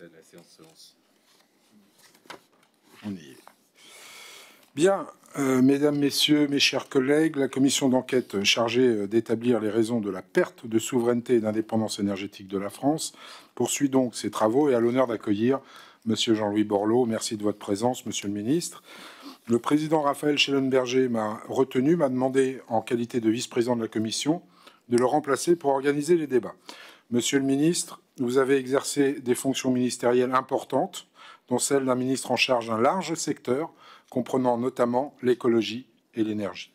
La séance se lance. On y est. Bien, mesdames, messieurs, mes chers collègues, la commission d'enquête chargée d'établir les raisons de la perte de souveraineté et d'indépendance énergétique de la France poursuit donc ses travaux et a l'honneur d'accueillir monsieur Jean-Louis Borloo. Merci de votre présence, monsieur le ministre. Le président Raphaël Schellenberger m'a demandé, en qualité de vice-président de la commission, de le remplacer pour organiser les débats. Monsieur le ministre, vous avez exercé des fonctions ministérielles importantes, dont celle d'un ministre en charge d'un large secteur, comprenant notamment l'écologie et l'énergie.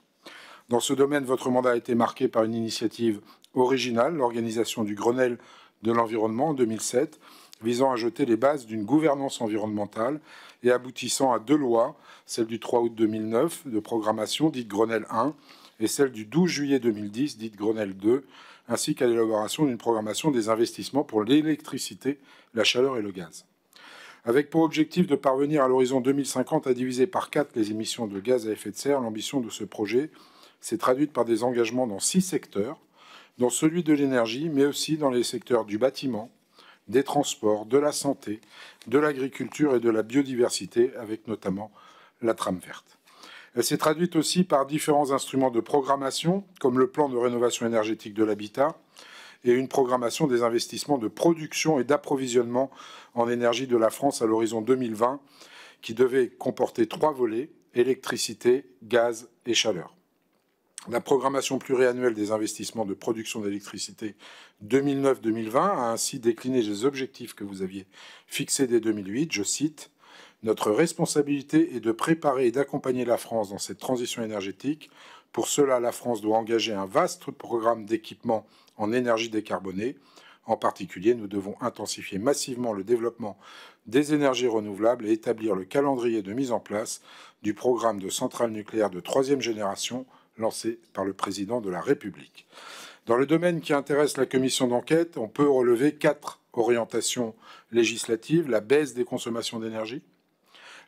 Dans ce domaine, votre mandat a été marqué par une initiative originale, l'organisation du Grenelle de l'environnement en 2007, visant à jeter les bases d'une gouvernance environnementale et aboutissant à 2 lois, celle du 3 août 2009 de programmation, dite Grenelle 1, et celle du 12 juillet 2010, dite Grenelle 2, ainsi qu'à l'élaboration d'une programmation des investissements pour l'électricité, la chaleur et le gaz. Avec pour objectif de parvenir à l'horizon 2050 à diviser par 4 les émissions de gaz à effet de serre, l'ambition de ce projet s'est traduite par des engagements dans 6 secteurs, dont celui de l'énergie, mais aussi dans les secteurs du bâtiment, des transports, de la santé, de l'agriculture et de la biodiversité, avec notamment la trame verte. Elle s'est traduite aussi par différents instruments de programmation, comme le plan de rénovation énergétique de l'habitat et une programmation des investissements de production et d'approvisionnement en énergie de la France à l'horizon 2020, qui devait comporter 3 volets, électricité, gaz et chaleur. La programmation pluriannuelle des investissements de production d'électricité 2009-2020 a ainsi décliné les objectifs que vous aviez fixés dès 2008. Je cite « Notre responsabilité est de préparer et d'accompagner la France dans cette transition énergétique. Pour cela, la France doit engager un vaste programme d'équipement en énergie décarbonée. En particulier, nous devons intensifier massivement le développement des énergies renouvelables et établir le calendrier de mise en place du programme de centrales nucléaires de 3e génération lancé par le président de la République. » Dans le domaine qui intéresse la commission d'enquête, on peut relever 4 orientations législatives: la baisse des consommations d'énergie,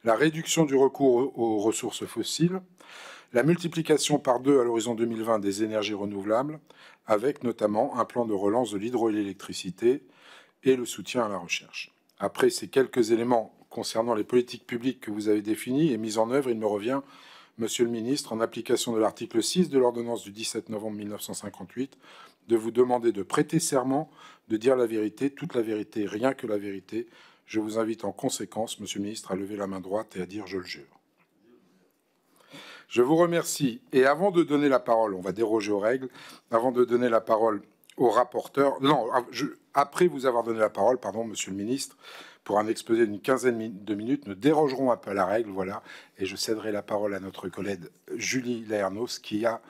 la réduction du recours aux ressources fossiles, la multiplication par 2 à l'horizon 2020 des énergies renouvelables, avec notamment un plan de relance de l'hydroélectricité et le soutien à la recherche. Après ces quelques éléments concernant les politiques publiques que vous avez définies et mises en œuvre, il me revient, monsieur le ministre, en application de l'article 6 de l'ordonnance du 17 novembre 1958, de vous demander de prêter serment, de dire la vérité, toute la vérité, rien que la vérité. Je vous invite en conséquence, monsieur le ministre, à lever la main droite et à dire « je le jure ». Je vous remercie. Et avant de donner la parole, on va déroger aux règles, avant de donner la parole au rapporteur, après vous avoir donné la parole, pardon, monsieur le ministre, pour un exposé d'une quinzaine de minutes, nous dérogerons un peu à la règle, voilà, et je céderai la parole à notre collègue Julie Laernos, qui a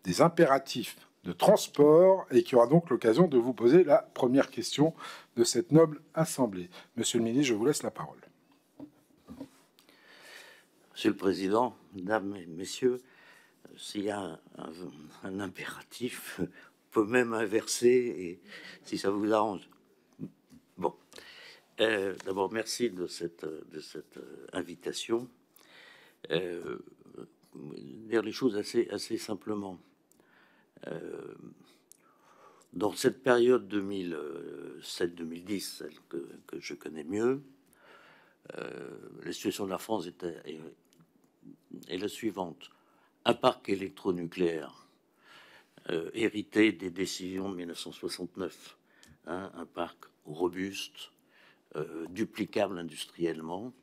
des impératifs de transport et qui aura donc l'occasion de vous poser la première question de cette noble assemblée. Monsieur le ministre, je vous laisse la parole. Monsieur le Président, Mesdames et Messieurs, s'il y a un impératif, on peut même inverser, et si ça vous arrange. Bon, d'abord, merci de cette invitation. Dire les choses assez simplement. Dans cette période 2007-2010, celle que je connais mieux, la situation de la France est la suivante. Un parc électronucléaire hérité des décisions de 1969, hein, un parc robuste, duplicable industriellement,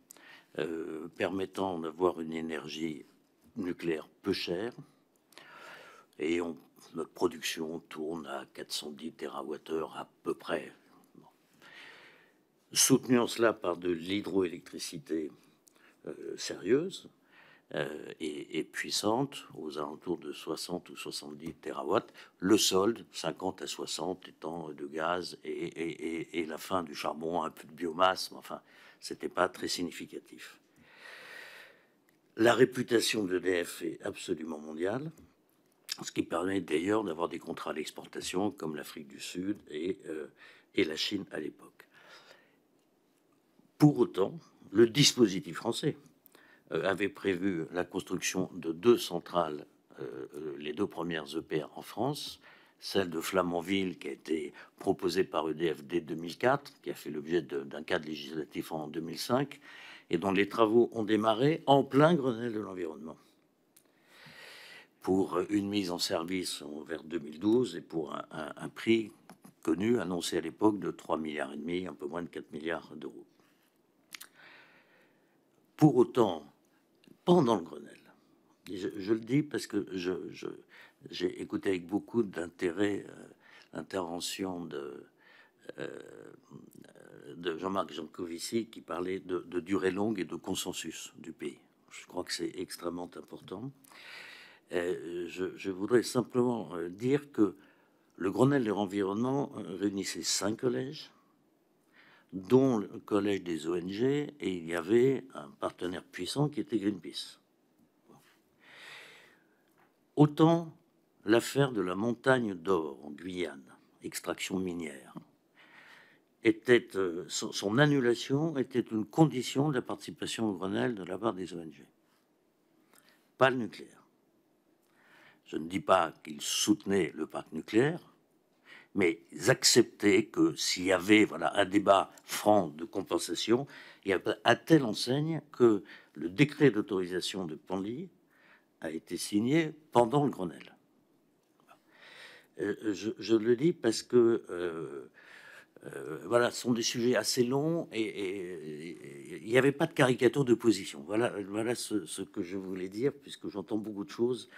permettant d'avoir une énergie nucléaire peu chère, et notre production tourne à 410 TWh à peu près. Soutenu en cela par de l'hydroélectricité sérieuse et puissante, aux alentours de 60 ou 70 TW, le solde, 50 à 60 étant de gaz et la fin du charbon, un peu de biomasse, mais enfin, c'était pas très significatif. La réputation d'EDF est absolument mondiale, ce qui permet d'ailleurs d'avoir des contrats d'exportation comme l'Afrique du Sud et la Chine à l'époque. Pour autant, le dispositif français avait prévu la construction de 2 centrales, les 2 premières EPR en France, celle de Flamanville qui a été proposée par EDF dès 2004, qui a fait l'objet d'un cadre législatif en 2005, et dont les travaux ont démarré en plein Grenelle de l'environnement, pour une mise en service vers 2012 et pour un prix connu, annoncé à l'époque, de 3,5 milliards, un peu moins de 4 milliards d'euros. Pour autant, pendant le Grenelle, je le dis parce que j'ai écouté avec beaucoup d'intérêt l'intervention de Jean-Marc Jancovici qui parlait de durée longue et de consensus du pays. Je crois que c'est extrêmement important. Je voudrais simplement dire que le Grenelle de l'environnement réunissait 5 collèges, dont le collège des ONG, et il y avait un partenaire puissant qui était Greenpeace. Autant l'affaire de la montagne d'or en Guyane, extraction minière, était, son annulation était une condition de la participation au Grenelle de la part des ONG. Pas le nucléaire. Je ne dis pas qu'ils soutenaient le parc nucléaire, mais ils acceptaient que s'il y avait un débat franc de compensation, il y a à telle enseigne que le décret d'autorisation de Penly a été signé pendant le Grenelle. Je le dis parce que ce sont des sujets assez longs et il n'y avait pas de caricature de position. Voilà ce que je voulais dire, puisque j'entends beaucoup de choses,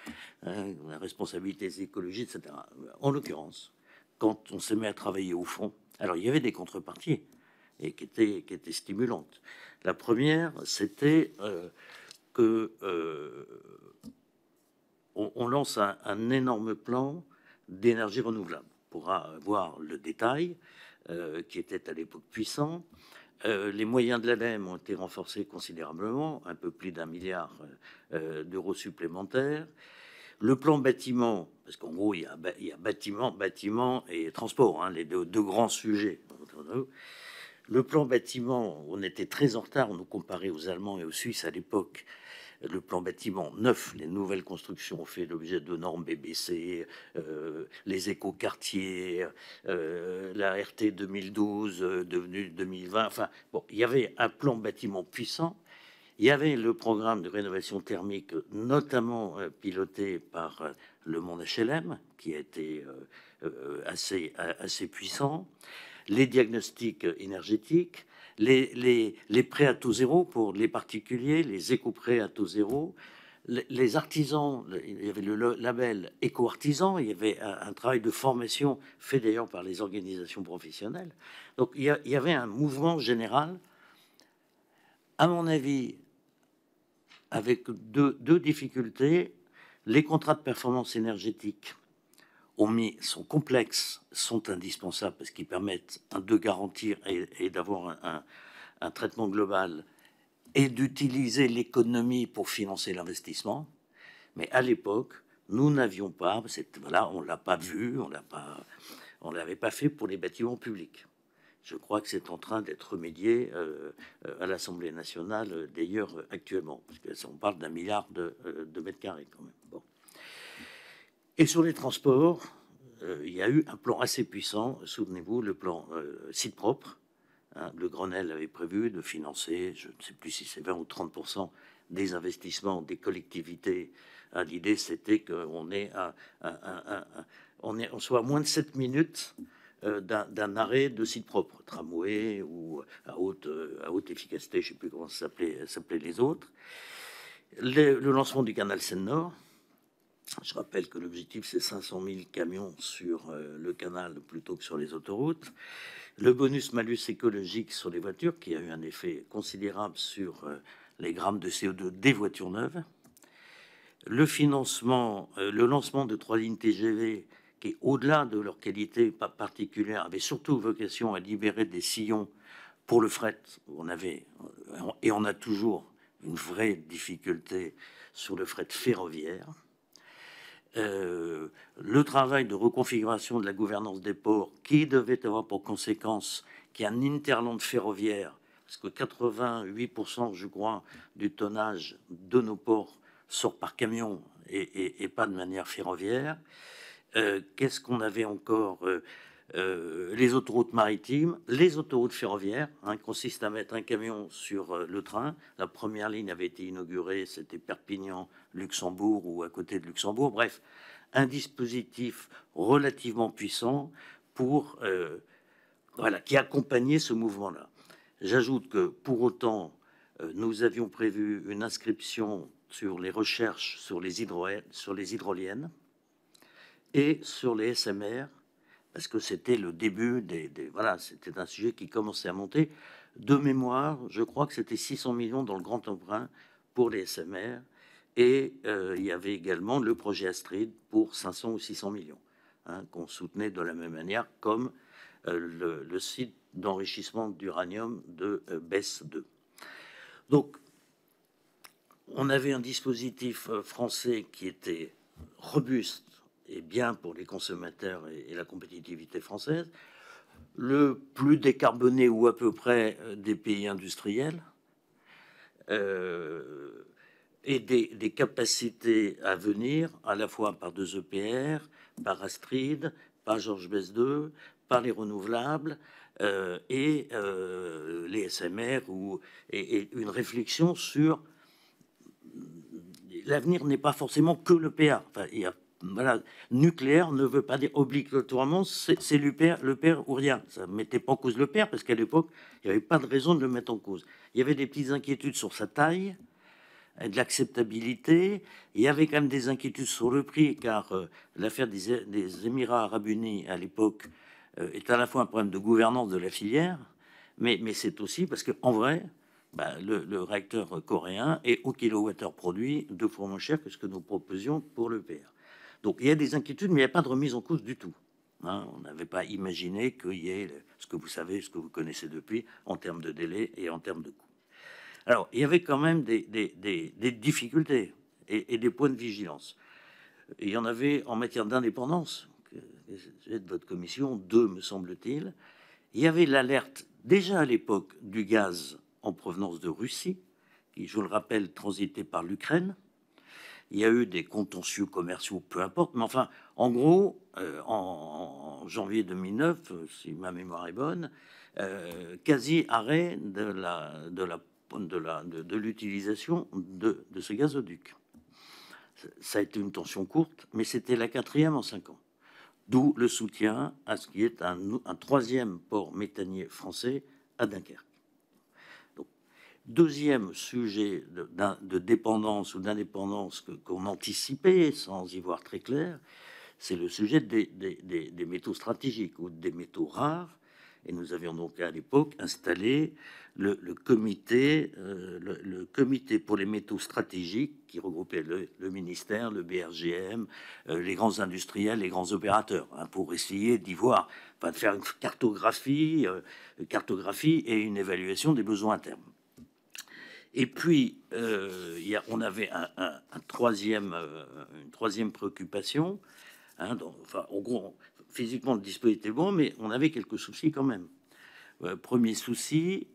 la responsabilité écologique, etc. En l'occurrence, quand on s'est mis à travailler au fond, alors il y avait des contreparties et qui étaient stimulantes. La première, c'était que on lance un énorme plan d'énergie renouvelable. On pourra voir le détail, qui était à l'époque puissant. Les moyens de l'ADEME ont été renforcés considérablement, un peu plus d'1 milliard d'euros supplémentaires. Le plan bâtiment, parce qu'en gros, il y a bâtiment et transport, les deux grands sujets. Le plan bâtiment, on était très en retard, on nous comparait aux Allemands et aux Suisses à l'époque. Le plan bâtiment neuf, les nouvelles constructions ont fait l'objet de normes BBC, les écoquartiers, la RT 2012 devenue 2020. Enfin, bon, il y avait un plan bâtiment puissant. Il y avait le programme de rénovation thermique, notamment piloté par le monde HLM, qui a été assez puissant. Les diagnostics énergétiques, les prêts à taux zéro pour les particuliers, les éco-prêts à taux zéro, les artisans, il y avait le label éco-artisan, il y avait un travail de formation fait d'ailleurs par les organisations professionnelles. Donc il y avait un mouvement général, à mon avis, avec deux difficultés. Les contrats de performance énergétique sont complexes, sont indispensables parce qu'ils permettent de garantir et d'avoir un traitement global et d'utiliser l'économie pour financer l'investissement. Mais à l'époque, nous n'avions pas, on l'a pas vu, on l'avait pas fait pour les bâtiments publics. Je crois que c'est en train d'être remédié à l'Assemblée nationale, d'ailleurs, actuellement, parce qu'on parle d'1 milliard de mètres carrés quand même. Bon. Et sur les transports, il y a eu un plan assez puissant. Souvenez-vous, le plan site propre. Le Grenelle avait prévu de financer, je ne sais plus si c'est 20 ou 30% des investissements des collectivités. L'idée, c'était qu'on soit à moins de 7 minutes d'un arrêt de site propre, tramway ou à haute efficacité, je ne sais plus comment s'appelaient les autres. Le lancement du canal Seine-Nord. Je rappelle que l'objectif, c'est 500 000 camions sur le canal plutôt que sur les autoroutes. Le bonus-malus écologique sur les voitures, qui a eu un effet considérable sur les grammes de CO2 des voitures neuves. Le financement, le lancement de 3 lignes TGV, qui, au-delà de leur qualité particulière, avait surtout vocation à libérer des sillons pour le fret. On a toujours une vraie difficulté sur le fret ferroviaire. Le travail de reconfiguration de la gouvernance des ports, qui devait avoir pour conséquence qu'il y ait un hinterland ferroviaire, parce que 88%, je crois, du tonnage de nos ports sort par camion et pas de manière ferroviaire. Qu'est-ce qu'on avait encore? Les autoroutes maritimes, les autoroutes ferroviaires, consiste à mettre un camion sur le train. La première ligne avait été inaugurée, c'était Perpignan-Luxembourg ou à côté de Luxembourg. Bref, un dispositif relativement puissant pour, voilà, qui accompagnait ce mouvement-là. J'ajoute que pour autant, nous avions prévu une inscription sur les recherches sur les hydroliennes et sur les SMR, parce que c'était le début voilà, c'était un sujet qui commençait à monter. De mémoire, je crois que c'était 600 millions dans le grand emprunt pour les SMR, et il y avait également le projet Astrid pour 500 ou 600 millions, qu'on soutenait de la même manière, comme le site d'enrichissement d'uranium de BESS 2. Donc, on avait un dispositif français qui était robuste et bien pour les consommateurs et la compétitivité française, le plus décarboné ou à peu près des pays industriels, et des capacités à venir à la fois par 2 EPR, par Astrid, par Georges Best 2, par les renouvelables et les SMR, et une réflexion sur l'avenir n'est pas forcément que l'EPR. Enfin, voilà, nucléaire ne veut pas dire obligatoirement c'est l'EPR ou rien. Ça ne mettait pas en cause l'EPR parce qu'à l'époque, il n'y avait pas de raison de le mettre en cause. Il y avait des petites inquiétudes sur sa taille, de l'acceptabilité. Il y avait quand même des inquiétudes sur le prix, car l'affaire des Émirats arabes unis à l'époque est à la fois un problème de gouvernance de la filière, mais c'est aussi parce qu'en vrai, le réacteur coréen est au kilowattheure produit 2 fois moins cher que ce que nous proposions pour l'EPR. Donc il y a des inquiétudes, mais il n'y a pas de remise en cause du tout. On n'avait pas imaginé qu'il y ait ce que vous savez, ce que vous connaissez depuis, en termes de délai et en termes de coût. Alors, il y avait quand même des difficultés et des points de vigilance. Il y en avait en matière d'indépendance, de votre commission, 2, me semble-t-il. Il y avait l'alerte, déjà à l'époque, du gaz en provenance de Russie, qui, je le rappelle, transitait par l'Ukraine. Il y a eu des contentieux commerciaux, peu importe, mais enfin, en gros, en janvier 2009, si ma mémoire est bonne, quasi arrêt de l'utilisation de ce gazoduc. Ça a été une tension courte, mais c'était la 4e en 5 ans. D'où le soutien à ce qui est un 3e port méthanier français à Dunkerque. Donc, 2e sujet de dépendance ou d'indépendance qu'on anticipait sans y voir très clair, c'est le sujet des métaux stratégiques ou des métaux rares. Et nous avions donc à l'époque installé le comité pour les métaux stratégiques qui regroupait le ministère, le BRGM, les grands industriels, les grands opérateurs, pour essayer d'y voir, de faire une cartographie et une évaluation des besoins à terme. Et puis, on avait une troisième préoccupation. Donc, enfin, en gros, physiquement, le dispositif était bon, mais on avait quelques soucis quand même. Premier souci,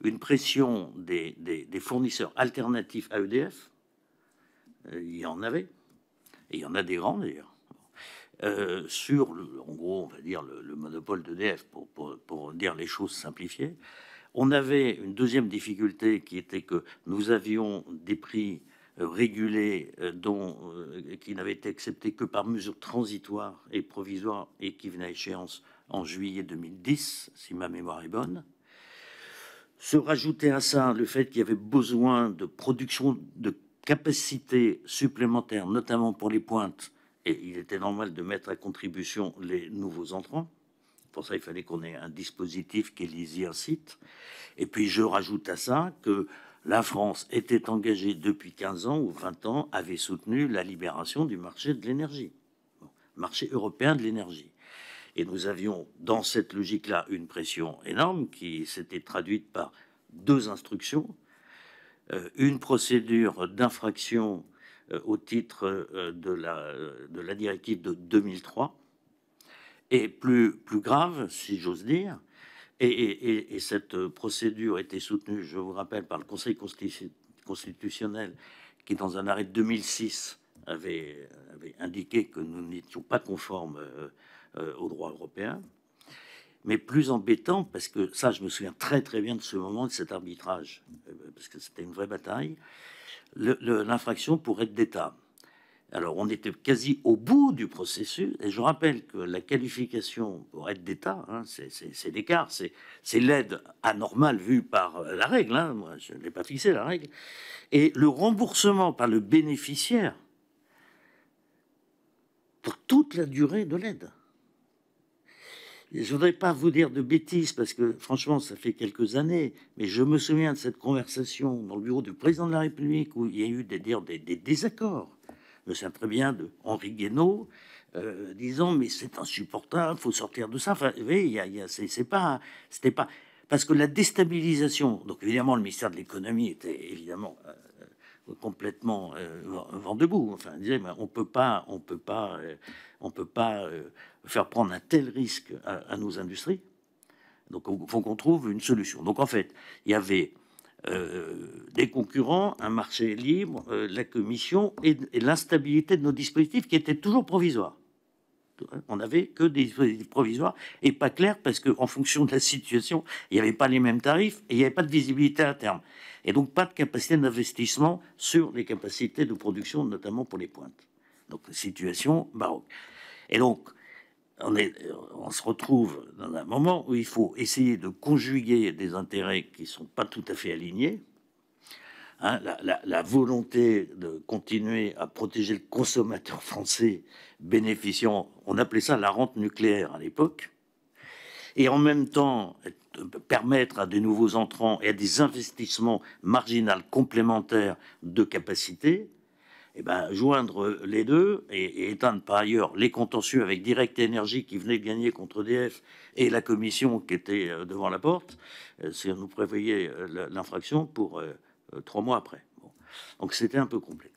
une pression des fournisseurs alternatifs à EDF. Il y en avait, et il y en a des grands d'ailleurs, sur, en gros, on va dire le monopole d'EDF, pour dire les choses simplifiées. On avait une deuxième difficulté qui était que nous avions des prix régulés qui n'avaient été acceptés que par mesure transitoire et provisoire et qui venaient à échéance en juillet 2010, si ma mémoire est bonne. Se rajouter à ça le fait qu'il y avait besoin de production de capacités supplémentaires, notamment pour les pointes, et il était normal de mettre à contribution les nouveaux entrants. Pour ça, il fallait qu'on ait un dispositif qui élise un site. Et puis, je rajoute à ça que la France était engagée depuis 15 ans ou 20 ans, avait soutenu la libération du marché de l'énergie, marché européen de l'énergie. Et nous avions, dans cette logique-là, une pression énorme qui s'était traduite par 2 instructions, une procédure d'infraction au titre de la directive de 2003, et plus grave, si j'ose dire, et cette procédure était soutenue, je vous rappelle, par le Conseil constitutionnel, qui, dans un arrêt de 2006, avait indiqué que nous n'étions pas conformes au droit européen. Mais plus embêtant, parce que ça, je me souviens très très bien de ce moment, de cet arbitrage, parce que c'était une vraie bataille, l'infraction pour aide d'État. Alors, on était quasi au bout du processus, et je rappelle que la qualification pour aide d'État, hein, c'est l'écart, c'est l'aide anormale vue par la règle, hein, moi je n'ai pas fixé la règle, et le remboursement par le bénéficiaire pour toute la durée de l'aide. Je ne voudrais pas vous dire de bêtises, parce que franchement, ça fait quelques années, mais je me souviens de cette conversation dans le bureau du président de la République où il y a eu des désaccords. Je me souviens très bien de Henri Guénaud disant mais c'est insupportable, faut sortir de ça. Enfin, vous voyez, c'était pas parce que la déstabilisation. Donc évidemment, le ministère de l'économie était évidemment complètement vent debout. Enfin, disait, on peut pas faire prendre un tel risque à nos industries. Donc, il faut qu'on trouve une solution. Donc, en fait, il y avait des concurrents, un marché libre, la Commission et l'instabilité de nos dispositifs qui étaient toujours provisoires. On n'avait que des dispositifs provisoires et pas clairs parce qu'en fonction de la situation, il n'y avait pas les mêmes tarifs et il n'y avait pas de visibilité à terme. Et donc pas de capacité d'investissement sur les capacités de production, notamment pour les pointes. Donc situation baroque. Et donc on se retrouve dans un moment où il faut essayer de conjuguer des intérêts qui ne sont pas tout à fait alignés. Hein, la volonté de continuer à protéger le consommateur français bénéficiant, on appelait ça la rente nucléaire à l'époque, et en même temps permettre à des nouveaux entrants et à des investissements marginaux complémentaires de capacité, et ben, joindre les deux et éteindre par ailleurs les contentieux avec Direct Énergie qui venait de gagner contre EDF et la commission qui était devant la porte, si on nous prévoyait l'infraction pour 3 mois après. Bon. Donc c'était un peu complexe.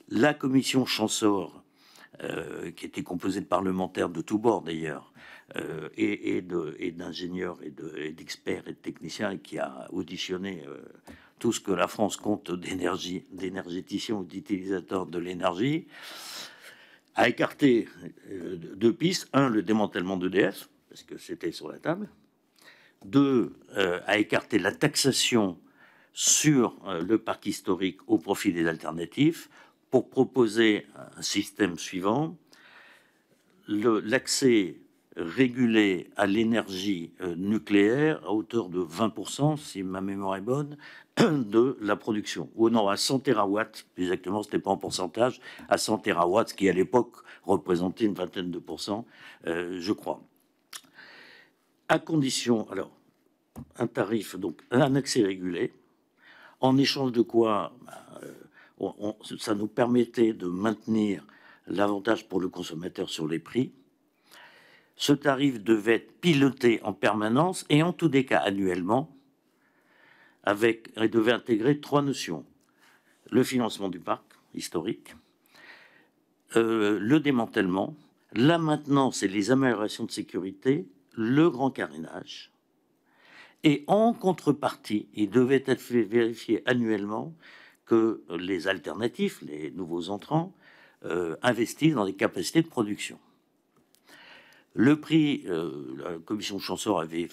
La commission Champsaur, qui était composée de parlementaires de tous bords d'ailleurs, et d'ingénieurs et d'experts et de techniciens, et qui a auditionné tout ce que la France compte d'énergéticiens ou d'utilisateurs de l'énergie, a écarté 2 pistes. 1, le démantèlement d'EDF, parce que c'était sur la table. 2, a écarté la taxation sur le parc historique au profit des alternatifs pour proposer un système suivant, l'accès régulé à l'énergie nucléaire à hauteur de 20%, si ma mémoire est bonne, de la production. Ou non, à 100 terawatts, exactement, c'était pas en pourcentage, à 100 terawatts, ce qui à l'époque représentait une vingtaine de pourcents, je crois. À condition, alors, un tarif, donc un accès régulé, en échange de quoi ça nous permettait de maintenir l'avantage pour le consommateur sur les prix. Ce tarif devait être piloté en permanence et en tous des cas annuellement, et devait intégrer 3 notions. Le financement du parc historique, le démantèlement, la maintenance et les améliorations de sécurité, le grand carénage. Et en contrepartie, il devait être fait vérifier annuellement que les alternatifs, les nouveaux entrants, investissent dans des capacités de production. Le prix, la commission Champsaur avait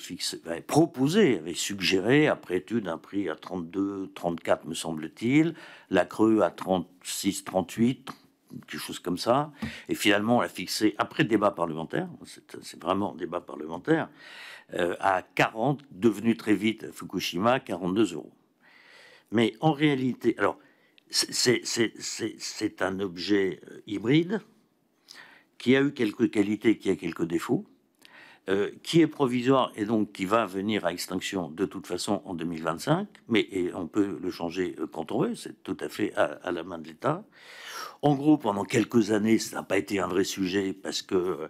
proposé, avait suggéré, après étude, un prix à 32, 34, me semble-t-il, la Creux à 36, 38, quelque chose comme ça. Et finalement, on l'a fixé, après débat parlementaire, c'est vraiment débat parlementaire, à 40, devenu très vite Fukushima, 42 €. Mais en réalité, alors, c'est un objet hybride qui a eu quelques qualités, qui a quelques défauts, qui est provisoire et donc qui va venir à extinction de toute façon en 2025, mais on peut le changer quand on veut, c'est tout à fait à la main de l'État. En gros, pendant quelques années, ça n'a pas été un vrai sujet parce que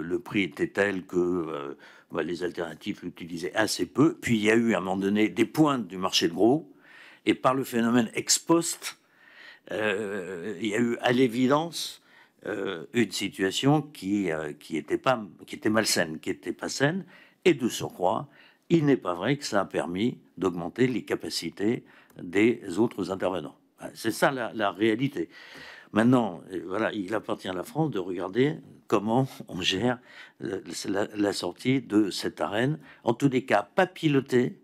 le prix était tel que les alternatives l'utilisaient assez peu. Puis il y a eu à un moment donné des pointes du marché de gros, et par le phénomène ex post, il y a eu à l'évidence une situation qui était malsaine, qui n'était pas saine, et de surcroît, il n'est pas vrai que ça a permis d'augmenter les capacités des autres intervenants. C'est ça la réalité. Maintenant, voilà, il appartient à la France de regarder comment on gère la sortie de cette arène. En tous les cas, pas piloter,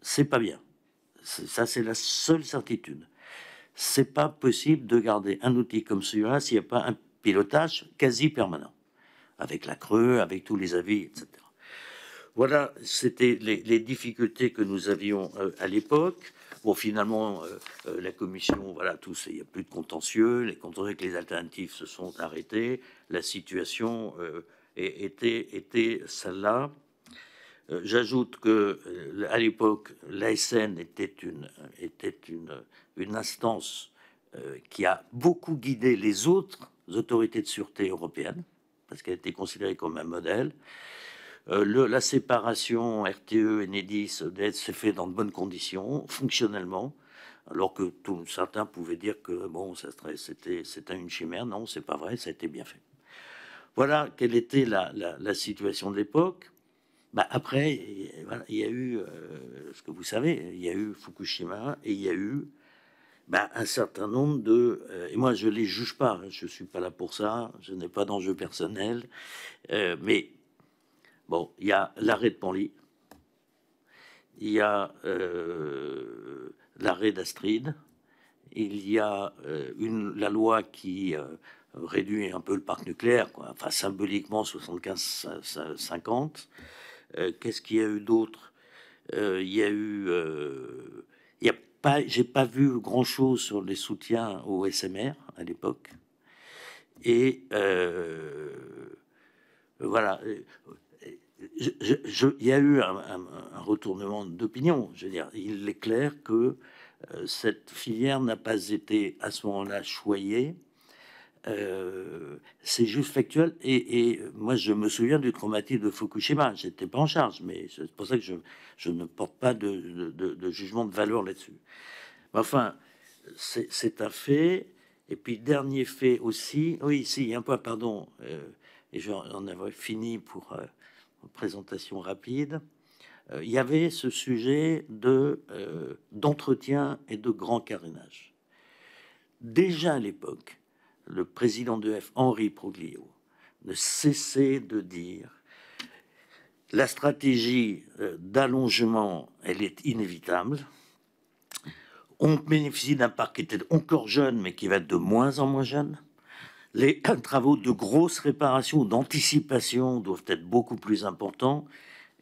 c'est pas bien. Ça, c'est la seule certitude. C'est pas possible de garder un outil comme celui-là s'il n'y a pas un pilotage quasi permanent, avec la creux, avec tous les avis, etc. Voilà, c'était les difficultés que nous avions à l'époque. Bon, finalement, la commission, voilà, il n'y a plus de contentieux. Les contentieux avec les alternatives se sont arrêtés. La situation était celle-là. J'ajoute que à l'époque, l'ASN était une instance qui a beaucoup guidé les autres autorités de sûreté européennes, parce qu'elle était considérée comme un modèle. La séparation RTE et Enedis s'est fait dans de bonnes conditions, fonctionnellement, alors que certains pouvaient dire que bon, c'était une chimère. Non, c'est pas vrai, ça a été bien fait. Voilà quelle était la situation de l'époque. Bah après, voilà, il y a eu ce que vous savez, il y a eu Fukushima et il y a eu un certain nombre de... et moi, je les juge pas, hein, je suis pas là pour ça, je n'ai pas d'enjeu personnel, mais bon, il y a l'arrêt de Penly, il y a l'arrêt d'Astrid, il y a la loi qui réduit un peu le parc nucléaire, quoi. Enfin symboliquement 75-50. Qu'est-ce qu'il y a eu d'autre? Il y a eu... j'ai pas vu grand-chose sur les soutiens au SMR à l'époque. Et voilà. Il y a eu un retournement d'opinion. Je veux dire, il est clair que cette filière n'a pas été à ce moment-là choyée. C'est juste factuel. Et moi, je me souviens du traumatisme de Fukushima. J'étais pas en charge, mais c'est pour ça que je ne porte pas de jugement de valeur là-dessus. Enfin, c'est un fait. Et puis, dernier fait aussi. Oui, si, il y a un point, pardon. Et j'en avais fini pour une présentation rapide. Il y avait ce sujet d'entretien et de grand carénage. Déjà à l'époque, le président d'EF, Henri Proglio, ne cessait de dire la stratégie d'allongement, elle est inévitable. On bénéficie d'un parc qui était encore jeune, mais qui va être de moins en moins jeune. Les travaux de grosse réparation, d'anticipation doivent être beaucoup plus importants.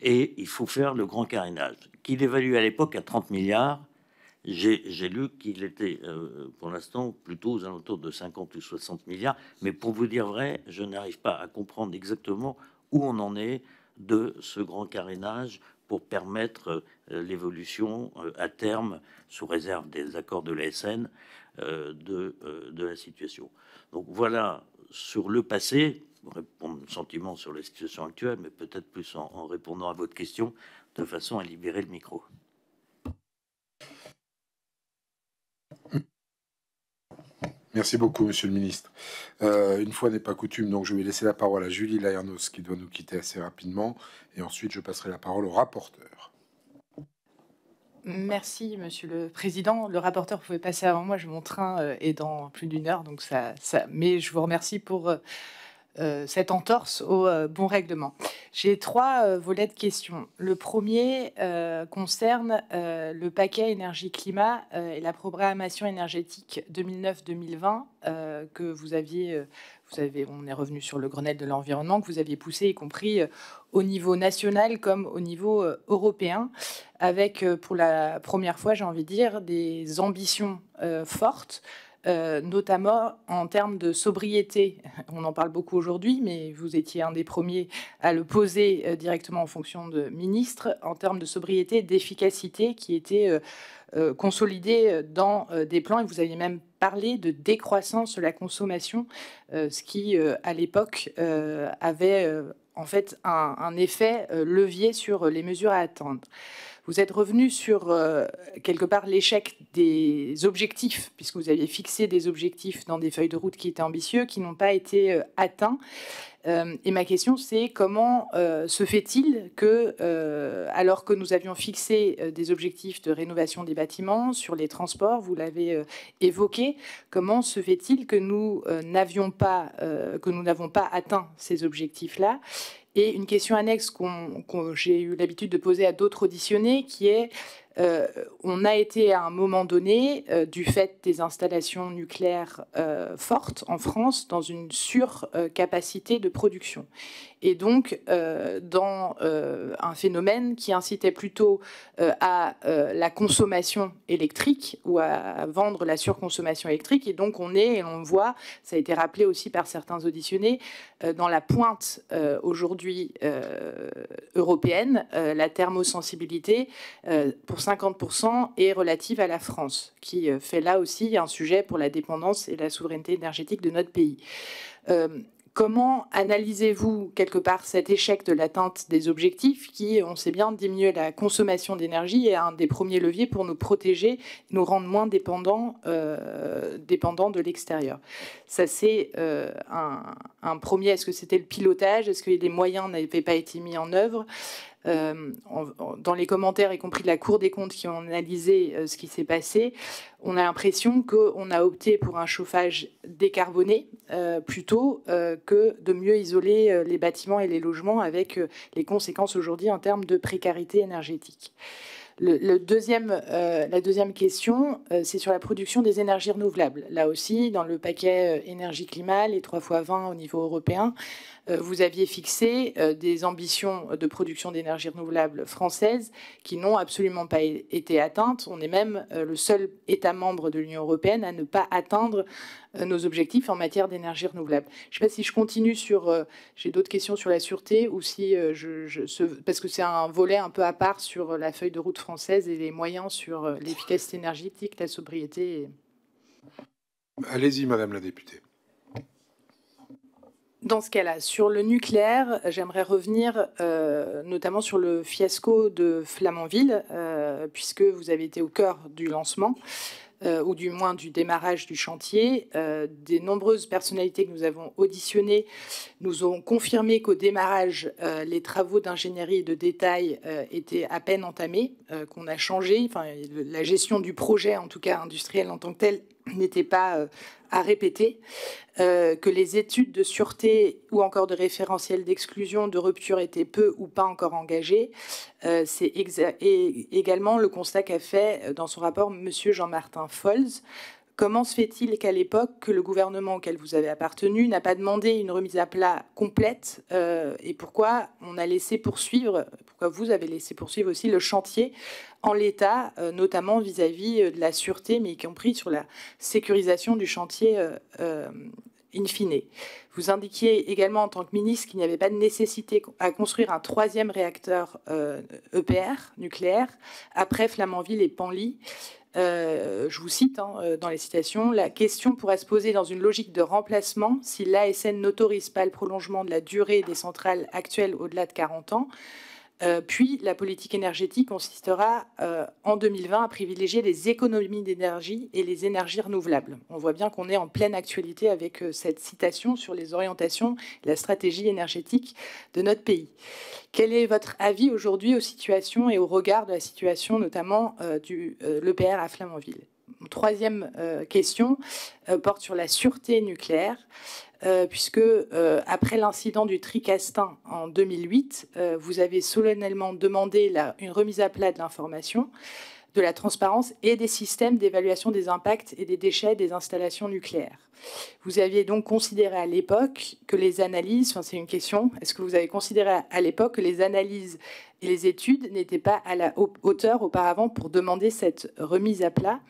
Et il faut faire le grand carénage, qu'il évalue à l'époque à 30 milliards. J'ai lu qu'il était, pour l'instant, plutôt aux alentours de 50 ou 60 milliards. Mais pour vous dire vrai, je n'arrive pas à comprendre exactement où on en est de ce grand carénage pour permettre l'évolution à terme, sous réserve des accords de l'ASN, de la situation. Donc voilà sur le passé, répondre sentiment sur la situation actuelle, mais peut-être plus en répondant à votre question, de façon à libérer le micro. Merci beaucoup, Monsieur le Ministre. Une fois n'est pas coutume, donc je vais laisser la parole à Julie Layernos, qui doit nous quitter assez rapidement, et ensuite je passerai la parole au rapporteur. Merci, Monsieur le Président. Le rapporteur pouvait passer avant moi, mon train est dans plus d'une heure, donc mais je vous remercie pour cette entorse au bon règlement. J'ai trois volets de questions. Le premier concerne le paquet énergie-climat et la programmation énergétique 2009-2020 que vous aviez, on est revenu sur le Grenelle de l'environnement, que vous aviez poussé, y compris au niveau national comme au niveau européen, avec pour la première fois, j'ai envie de dire, des ambitions fortes, notamment en termes de sobriété. On en parle beaucoup aujourd'hui, mais vous étiez un des premiers à le poser directement en fonction de ministre, en termes de sobriété et d'efficacité qui étaient consolidés dans des plans, et vous aviez même parlé de décroissance de la consommation, ce qui, à l'époque, avait en fait un effet levier sur les mesures à attendre. Vous êtes revenu sur, quelque part, l'échec des objectifs, puisque vous aviez fixé des objectifs dans des feuilles de route qui étaient ambitieux, qui n'ont pas été atteints. Et ma question, c'est comment se fait-il que, alors que nous avions fixé des objectifs de rénovation des bâtiments sur les transports, vous l'avez évoqué, comment se fait-il que nous n'avons pas atteint ces objectifs-là? Et une question annexe que j'ai eu l'habitude de poser à d'autres auditionnés, qui est on a été à un moment donné, du fait des installations nucléaires fortes en France, dans une surcapacité de production. Et donc, dans un phénomène qui incitait plutôt à la consommation électrique ou à vendre la surconsommation électrique. Et donc, on est, et on voit, ça a été rappelé aussi par certains auditionnés, dans la pointe aujourd'hui européenne, la thermosensibilité pour 50% est relative à la France, qui fait là aussi un sujet pour la dépendance et la souveraineté énergétique de notre pays. Comment analysez-vous quelque part cet échec de l'atteinte des objectifs qui, on sait bien, diminuer la consommation d'énergie est un des premiers leviers pour nous protéger, nous rendre moins dépendants de l'extérieur? Ça, c'est un premier. Est-ce que c'était le pilotage? Est-ce que les moyens n'avaient pas été mis en œuvre? Dans les commentaires, y compris de la Cour des comptes, qui ont analysé ce qui s'est passé, on a l'impression qu'on a opté pour un chauffage décarboné plutôt que de mieux isoler les bâtiments et les logements, avec les conséquences aujourd'hui en termes de précarité énergétique. La deuxième question, c'est sur la production des énergies renouvelables. Là aussi, dans le paquet énergie-climat, les 3x20 au niveau européen, vous aviez fixé des ambitions de production d'énergie renouvelable françaises qui n'ont absolument pas été atteintes. On est même le seul État membre de l'Union européenne à ne pas atteindre nos objectifs en matière d'énergie renouvelable. Je ne sais pas si je continue sur... j'ai d'autres questions sur la sûreté ou si parce que c'est un volet un peu à part sur la feuille de route française et les moyens sur l'efficacité énergétique, la sobriété. Allez-y, Madame la députée. Dans ce cas-là, sur le nucléaire, j'aimerais revenir notamment sur le fiasco de Flamanville, puisque vous avez été au cœur du lancement, ou du moins du démarrage du chantier. Des nombreuses personnalités que nous avons auditionnées nous ont confirmé qu'au démarrage, les travaux d'ingénierie et de détail étaient à peine entamés, qu'on a changé, enfin, la gestion du projet, en tout cas industriel en tant que tel, n'était pas à répéter, que les études de sûreté ou encore de référentiel d'exclusion de rupture étaient peu ou pas encore engagées. C'est également le constat qu'a fait dans son rapport M. Jean-Martin Folz. Comment se fait-il qu'à l'époque, que le gouvernement auquel vous avez appartenu n'a pas demandé une remise à plat complète et pourquoi on a laissé poursuivre, pourquoi vous avez laissé poursuivre aussi le chantier en l'état, notamment vis-à-vis de la sûreté, mais y compris sur la sécurisation du chantier in fine. Vous indiquiez également en tant que ministre qu'il n'y avait pas de nécessité à construire un troisième réacteur EPR nucléaire après Flamanville et Penly. Je vous cite dans les citations, la question pourrait se poser dans une logique de remplacement si l'ASN n'autorise pas le prolongement de la durée des centrales actuelles au-delà de 40 ans. Puis la politique énergétique consistera en 2020 à privilégier les économies d'énergie et les énergies renouvelables. On voit bien qu'on est en pleine actualité avec cette citation sur les orientations et la stratégie énergétique de notre pays. Quel est votre avis aujourd'hui aux situations et au regard de la situation notamment de l'EPR à Flamanville? Troisième question porte sur la sûreté nucléaire. Puisque après l'incident du Tricastin en 2008, vous avez solennellement demandé une remise à plat de l'information, de la transparence et des systèmes d'évaluation des impacts et des déchets des installations nucléaires. Vous aviez donc considéré à l'époque que les analyses, enfin c'est une question, est-ce que vous avez considéré à l'époque que les analyses et les études n'étaient pas à la hauteur auparavant pour demander cette remise à plat ?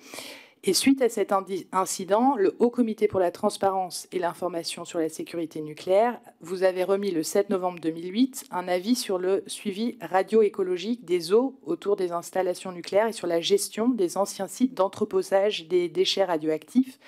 Et suite à cet incident, le Haut Comité pour la transparence et l'information sur la sécurité nucléaire, vous avez remis le 7 novembre 2008 un avis sur le suivi radioécologique des eaux autour des installations nucléaires et sur la gestion des anciens sites d'entreposage des déchets radioactifs.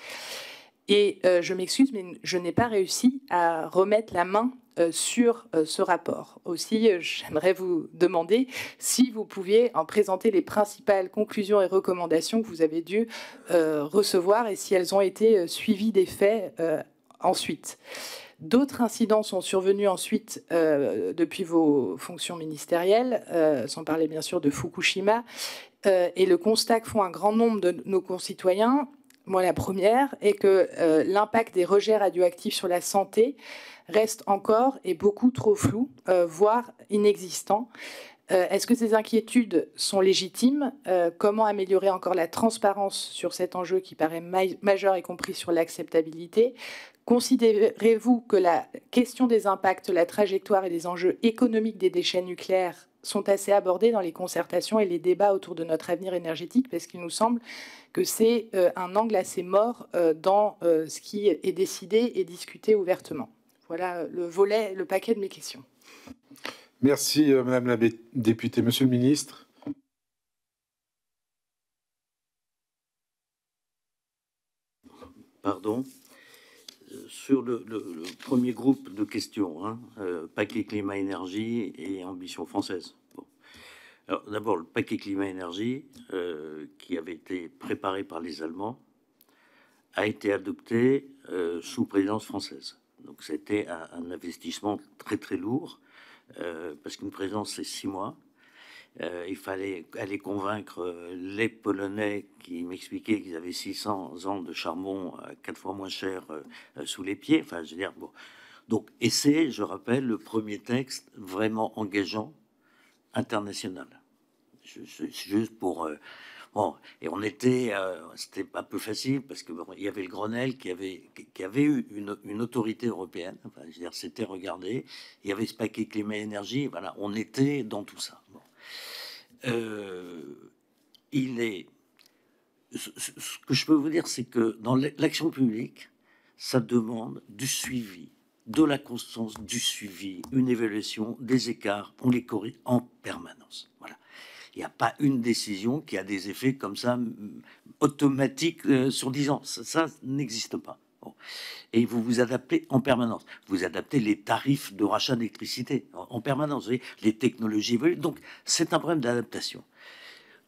Et je m'excuse, mais je n'ai pas réussi à remettre la main sur ce rapport. Aussi, j'aimerais vous demander si vous pouviez en présenter les principales conclusions et recommandations que vous avez dû recevoir et si elles ont été suivies des faits ensuite. D'autres incidents sont survenus ensuite depuis vos fonctions ministérielles, sans parler bien sûr de Fukushima, et le constat que font un grand nombre de nos concitoyens, moi la première, est que l'impact des rejets radioactifs sur la santé reste encore et beaucoup trop flou, voire inexistant. Est-ce que ces inquiétudes sont légitimes? Comment améliorer encore la transparence sur cet enjeu qui paraît majeur, y compris sur l'acceptabilité? Considérez-vous que la question des impacts, la trajectoire et des enjeux économiques des déchets nucléaires sont assez abordés dans les concertations et les débats autour de notre avenir énergétique? Parce qu'il nous semble que c'est un angle assez mort dans ce qui est décidé et discuté ouvertement. Voilà le paquet de mes questions. Merci, Madame la députée. Monsieur le ministre. Pardon. Sur le premier groupe de questions, hein, paquet climat-énergie et ambition française. Bon. Alors d'abord, le paquet climat-énergie, qui avait été préparé par les Allemands, a été adopté sous présidence française. Donc c'était un investissement très très lourd, parce qu'une présidence c'est 6 mois. Il fallait aller convaincre les Polonais qui m'expliquaient qu'ils avaient 600 ans de charbon 4 fois moins cher sous les pieds. Enfin, je veux dire, bon. Donc, et c'est, je rappelle, le premier texte vraiment engageant international. Juste pour... bon, et on était... c'était un peu facile parce que bon, il y avait le Grenelle qui avait eu une autorité européenne. Enfin, je veux dire, c'était regardé. Il y avait ce paquet climat-énergie. Voilà, on était dans tout ça. Bon. Il est... Ce que je peux vous dire, c'est que dans l'action publique, ça demande du suivi, de la constance, du suivi, une évaluation des écarts, on les corrige en permanence. Voilà. Il n'y a pas une décision qui a des effets comme ça automatiques sur 10 ans. Ça n'existe pas. Bon. Et vous vous adaptez en permanence. Vous adaptez les tarifs de rachat d'électricité en permanence. Vous voyez, les technologies évoluent. Donc, c'est un problème d'adaptation.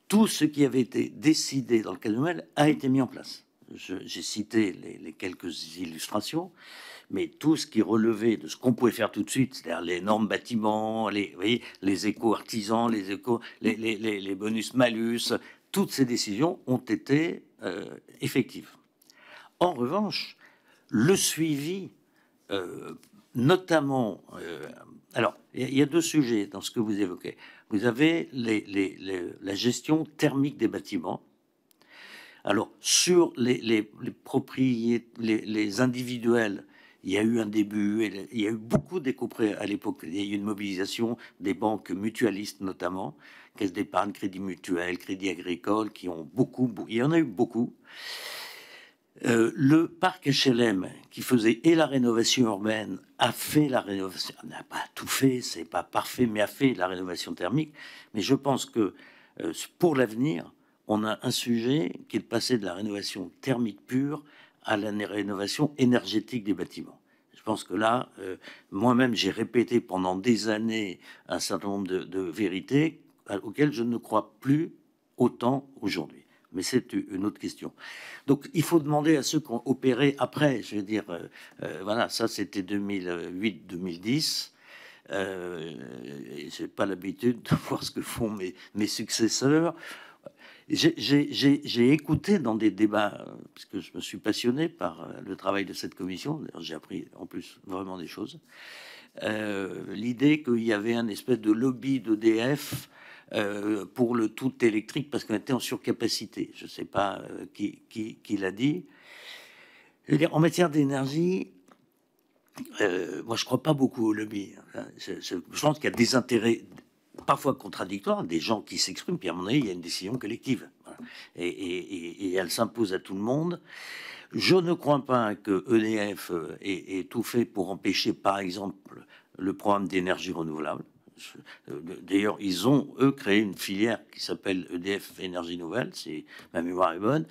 Tout ce qui avait été décidé dans le cadre Noël a été mis en place. J'ai cité les quelques illustrations, mais tout ce qui relevait de ce qu'on pouvait faire tout de suite, c'est-à-dire les normes bâtiments, vous voyez, les éco-artisans, les bonus-malus, toutes ces décisions ont été effectives. En revanche, le suivi, notamment... alors, il y a deux sujets dans ce que vous évoquez. Vous avez la gestion thermique des bâtiments. Alors, sur les propriétés, les individuels, il y a eu un début, il y a eu beaucoup d'éco-prêts à l'époque. Il y a eu une mobilisation des banques mutualistes, notamment, Caisse d'épargne, Crédit Mutuel, Crédit Agricole, qui ont beaucoup, il y en a eu beaucoup. Le parc HLM, qui faisait et la rénovation urbaine, a fait la rénovation, n'a pas tout fait, c'est pas parfait, mais a fait la rénovation thermique. Mais je pense que pour l'avenir, on a un sujet qui est de passer de la rénovation thermique pure à la rénovation énergétique des bâtiments. Je pense que là, moi-même, j'ai répété pendant des années un certain nombre de vérités auxquelles je ne crois plus autant aujourd'hui. Mais c'est une autre question. Donc, il faut demander à ceux qui ont opéré après, je veux dire, voilà, ça c'était 2008-2010. J'ai pas l'habitude de voir ce que font mes successeurs. J'ai écouté dans des débats, parce que je me suis passionné par le travail de cette commission, j'ai appris en plus vraiment des choses, l'idée qu'il y avait un espèce de lobby d'EDF pour le tout électrique parce qu'on était en surcapacité. Je ne sais pas qui l'a dit. Je veux dire, en matière d'énergie, moi je ne crois pas beaucoup au lobby. Je pense qu'il y a des intérêts parfois contradictoires, des gens qui s'expriment, puis à mon avis, il y a une décision collective. Voilà. Et elle s'impose à tout le monde. Je ne crois pas que EDF ait tout fait pour empêcher, par exemple, le programme d'énergie renouvelable. D'ailleurs, ils ont, eux, créé une filière qui s'appelle EDF Énergie Nouvelle, si ma mémoire est bonne.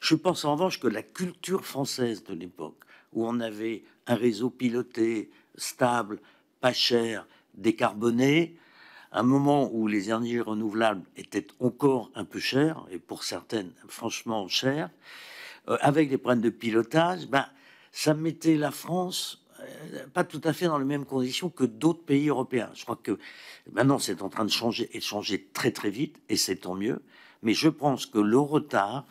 Je pense en revanche que la culture française de l'époque, où on avait un réseau piloté, stable, pas cher, décarboné, à un moment où les énergies renouvelables étaient encore un peu chères, et pour certaines, franchement chères, avec des problèmes de pilotage, ben, ça mettait la France pas tout à fait dans les mêmes conditions que d'autres pays européens. Je crois que maintenant, c'est en train de changer, et de changer très très vite, et c'est tant mieux. Mais je pense que le retard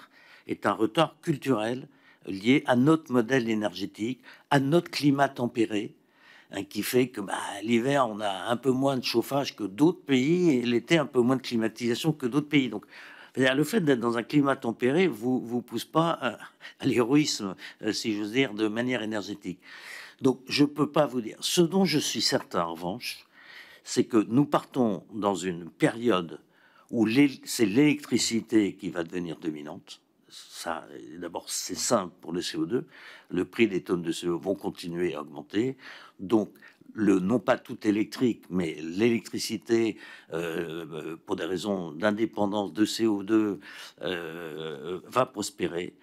est un retard culturel lié à notre modèle énergétique, à notre climat tempéré, hein, qui fait que l'hiver, on a un peu moins de chauffage que d'autres pays, et l'été, un peu moins de climatisation que d'autres pays. Donc, le fait d'être dans un climat tempéré vous pousse pas à l'héroïsme, si j'ose dire, de manière énergétique. Donc, je ne peux pas vous dire. Ce dont je suis certain, en revanche, c'est que nous partons dans une période où c'est l'électricité qui va devenir dominante. Ça, d'abord, c'est simple pour le CO2. Le prix des tonnes de CO2 vont continuer à augmenter. Donc, non pas tout électrique, mais l'électricité, pour des raisons d'indépendance de CO2, va prospérer.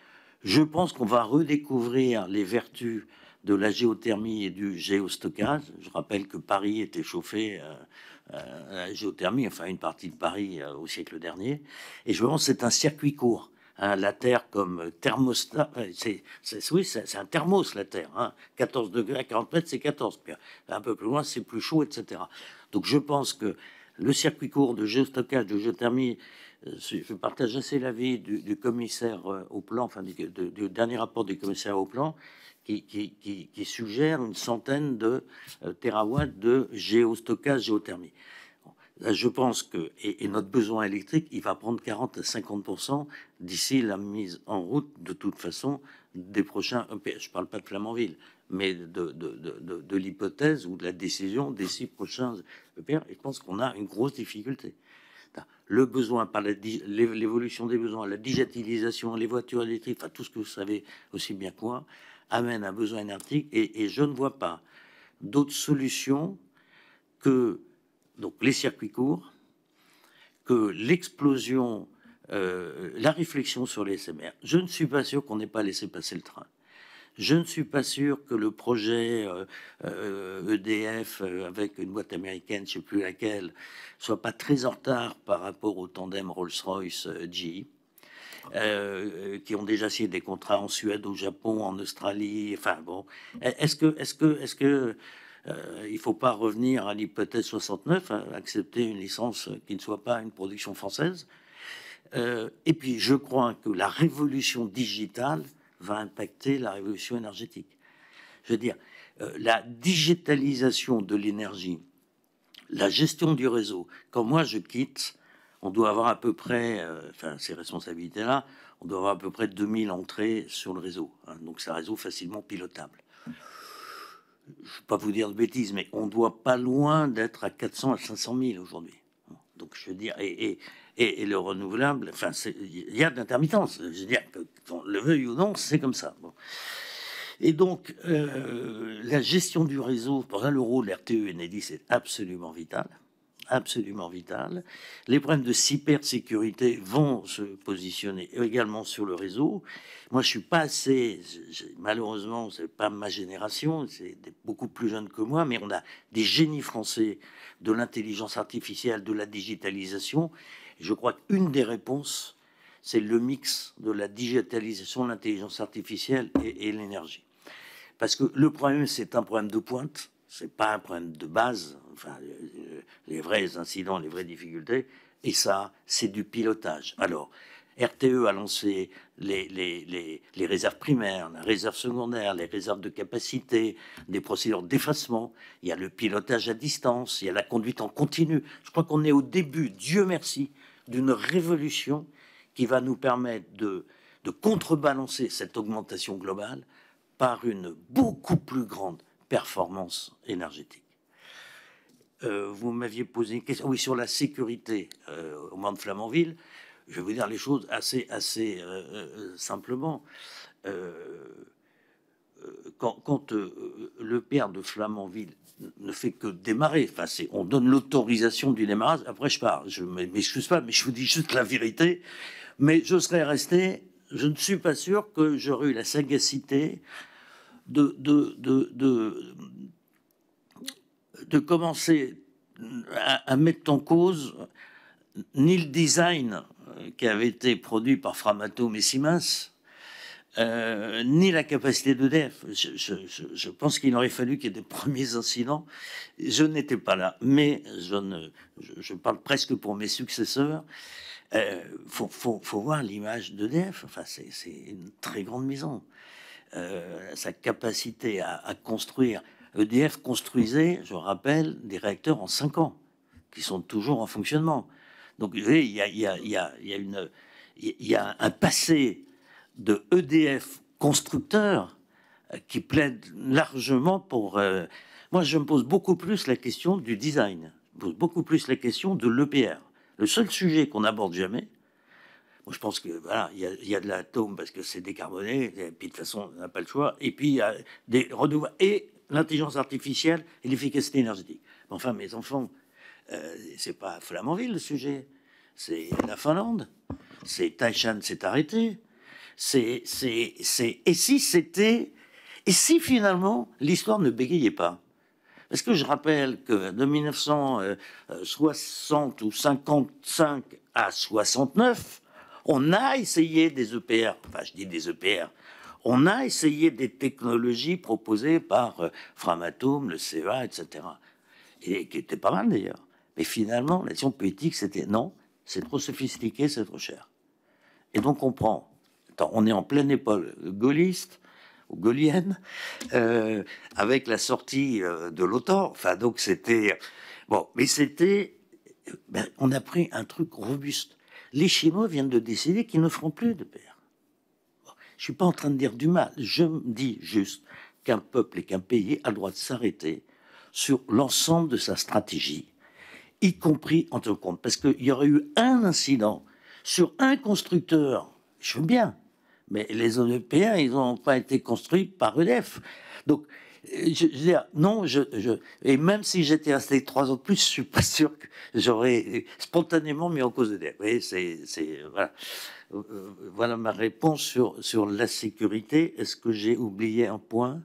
Je pense qu'on va redécouvrir les vertus de la géothermie et du géostockage. Je rappelle que Paris était chauffé à la géothermie, enfin une partie de Paris au siècle dernier. Et je pense que c'est un circuit court. Hein, la Terre comme thermostat, oui, c'est un thermos, la Terre. Hein. 14 degrés à 40 mètres, c'est 14. Puis un peu plus loin, c'est plus chaud, etc. Donc je pense que le circuit court de géostockage, de géothermie, je partage assez l'avis du commissaire au plan, enfin du dernier rapport du commissaire au plan, qui suggère une centaine de térawatts de géostockage, géothermie. Là, je pense que, et notre besoin électrique, il va prendre 40 à 50% d'ici la mise en route, de toute façon, des prochains EPR. Je ne parle pas de Flamanville, mais de l'hypothèse ou de la décision des 6 prochains EPR. Et je pense qu'on a une grosse difficulté. Le besoin, par l'évolution des besoins, la digitalisation, les voitures électriques, enfin tout ce que vous savez aussi bien que moi, amène un besoin énergétique. Et je ne vois pas d'autre solution que donc les circuits courts, que l'explosion, la réflexion sur les SMR. Je ne suis pas sûr qu'on n'ait pas laissé passer le train. Je ne suis pas sûr que le projet EDF avec une boîte américaine, je ne sais plus laquelle, soit pas très en retard par rapport au tandem Rolls-Royce GE, qui ont déjà signé des contrats en Suède, au Japon, en Australie. Enfin bon, est-ce que il ne faut pas revenir à l'hypothèse 69, accepter une licence qui ne soit pas une production française. Et puis, je crois que la révolution digitale va impacter la révolution énergétique. Je veux dire, la digitalisation de l'énergie, la gestion du réseau. Quand moi, je quitte, on doit avoir à peu près, ces responsabilités-là, on doit avoir à peu près 2000 entrées sur le réseau. Hein, donc, c'est un réseau facilement pilotable. Je ne vais pas vous dire de bêtises, mais on doit pas loin d'être à 400 à 500 000 aujourd'hui. Donc, je veux dire, et le renouvelable, enfin, il y a de l'intermittence. Je veux dire, qu'on le veuille ou non, c'est comme ça. Bon. Et donc, la gestion du réseau, pour ça, le rôle de RTE et Enedis, c'est absolument vital. Absolument vital. Les problèmes de cybersécurité vont se positionner également sur le réseau. Moi, je suis pas assez, malheureusement, c'est pas ma génération, c'est beaucoup plus jeune que moi, mais on a des génies français de l'intelligence artificielle, de la digitalisation. Et je crois qu'une des réponses, c'est le mix de la digitalisation, l'intelligence artificielle et l'énergie. Parce que le problème, c'est un problème de pointe. C'est pas un problème de base, enfin, les vrais incidents, les vraies difficultés, et ça, c'est du pilotage. Alors, RTE a lancé les réserves primaires, la réserve secondaire, les réserves de capacité, des procédures d'effacement, il y a le pilotage à distance, il y a la conduite en continu. Je crois qu'on est au début, Dieu merci, d'une révolution qui va nous permettre de contrebalancer cette augmentation globale par une beaucoup plus grande performance énergétique. Vous m'aviez posé une question, oui, sur la sécurité au moment de Flamanville. Je vais vous dire les choses assez simplement. Quand le père de Flamanville ne fait que démarrer, enfin, on donne l'autorisation du démarrage, après je pars. Je ne m'excuse pas, mais je vous dis juste la vérité. Mais je serais resté, je ne suis pas sûr que j'aurais eu la sagacité de commencer à mettre en cause ni le design qui avait été produit par Framatome et Siemens, ni la capacité d'EDF. Je pense qu'il aurait fallu qu'il y ait des premiers incidents. Je n'étais pas là, mais je parle presque pour mes successeurs. Faut voir l'image d'EDF. Enfin, c'est une très grande maison. Sa capacité à construire. EDF construisait, je rappelle, des réacteurs en 5 ans, qui sont toujours en fonctionnement. Donc, vous voyez, il y a un passé de EDF constructeur qui plaide largement pour... moi, je me pose beaucoup plus la question du design. Je me pose beaucoup plus la question de l'EPR. Le seul sujet qu'on n'aborde jamais, moi, je pense que voilà, il y a de l'atome parce que c'est décarboné, et puis de toute façon, on n'a pas le choix. Et puis, il y a des renouvelables et l'intelligence artificielle et l'efficacité énergétique. Enfin, mes enfants, c'est pas Flamanville le sujet, c'est la Finlande, c'est Taishan s'est arrêté. Et si c'était, et si finalement l'histoire ne bégayait pas? Parce que je rappelle que de 1960 ou 55 à 69, on a essayé des EPR, enfin je dis des EPR, on a essayé des technologies proposées par Framatome, le CEA, etc. Et qui étaient pas mal d'ailleurs. Mais finalement, la décision politique, c'était non, c'est trop sophistiqué, c'est trop cher. Et donc on prend, on est en pleine époque gaulliste, ou gaulienne, avec la sortie de l'OTAN. Enfin, donc c'était... Bon, mais c'était... Ben, on a pris un truc robuste. Les Chinois viennent de décider qu'ils ne feront plus de paix. Bon, je suis pas en train de dire du mal. Je me dis juste qu'un peuple et qu'un pays a le droit de s'arrêter sur l'ensemble de sa stratégie, y compris en tenant compte. Parce qu'il y aurait eu un incident sur un constructeur, je veux bien, mais les Européens, ils n'ont pas été construits par EDF. Donc, je veux dire, non, et même si j'étais resté 3 ans de plus, je suis pas sûr que j'aurais spontanément mis en cause EDF. Vous voyez, voilà. Voilà ma réponse sur la sécurité. Est-ce que j'ai oublié un point?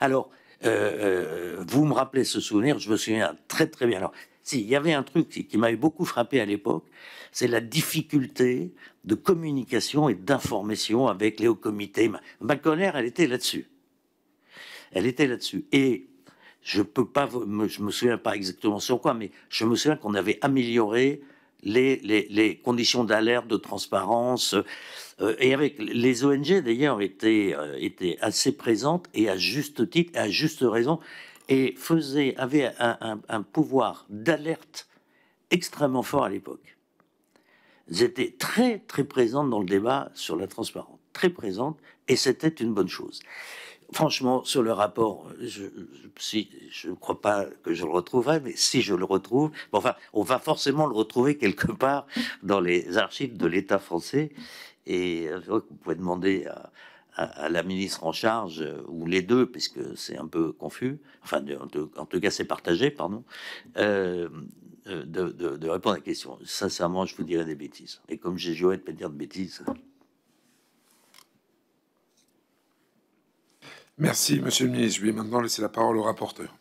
Alors, vous me rappelez ce souvenir, je me souviens très très bien. Alors, si, il y avait un truc qui m'avait beaucoup frappé à l'époque, c'est la difficulté de communication et d'information avec les hauts comités. Ma colère, elle était là-dessus. Elle était là-dessus. Et je peux pas, je me souviens pas exactement sur quoi, mais je me souviens qu'on avait amélioré les conditions d'alerte, de transparence, et avec les ONG d'ailleurs étaient assez présentes et à juste titre, à juste raison, et avaient un pouvoir d'alerte extrêmement fort à l'époque. Elles étaient très très présentes dans le débat sur la transparence, très présentes, et c'était une bonne chose. Franchement, sur le rapport, je ne crois pas que je le retrouverai, mais si je le retrouve, bon, enfin, on va forcément le retrouver quelque part dans les archives de l'État français. Et vous pouvez demander à la ministre en charge, ou les deux, puisque c'est un peu confus, enfin, en tout cas, c'est partagé, pardon, de répondre à la question. Sincèrement, je vous dirais des bêtises. Et comme j'ai joué de pas dire de bêtises. Merci, monsieur le ministre. Je vais maintenant laisser la parole au rapporteur.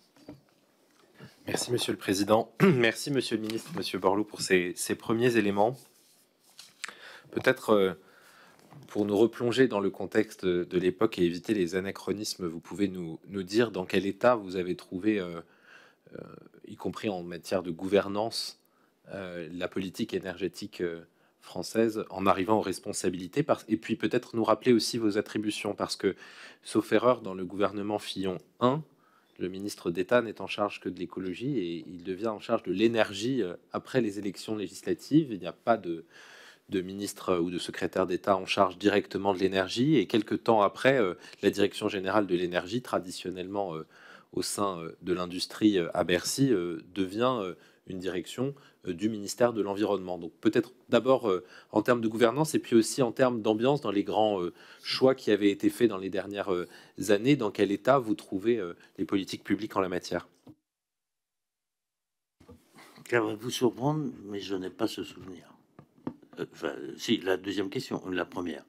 Merci, monsieur le président. Merci, monsieur le ministre, monsieur Borloo, pour ces premiers éléments. Peut-être pour nous replonger dans le contexte de l'époque et éviter les anachronismes, vous pouvez nous dire dans quel état vous avez trouvé, y compris en matière de gouvernance, la politique énergétique française en arrivant aux responsabilités, et puis peut-être nous rappeler aussi vos attributions, parce que, sauf erreur, dans le gouvernement Fillon 1, le ministre d'État n'est en charge que de l'écologie et il devient en charge de l'énergie après les élections législatives. Il n'y a pas de ministre ou de secrétaire d'État en charge directement de l'énergie, et quelques temps après, la direction générale de l'énergie, traditionnellement au sein de l'industrie à Bercy, devient une direction du ministère de l'Environnement. Donc peut-être d'abord en termes de gouvernance et puis aussi en termes d'ambiance dans les grands choix qui avaient été faits dans les dernières années, dans quel état vous trouvez les politiques publiques en la matière? Ça va vous surprendre, mais je n'ai pas ce souvenir. Enfin, si, la deuxième question, la première.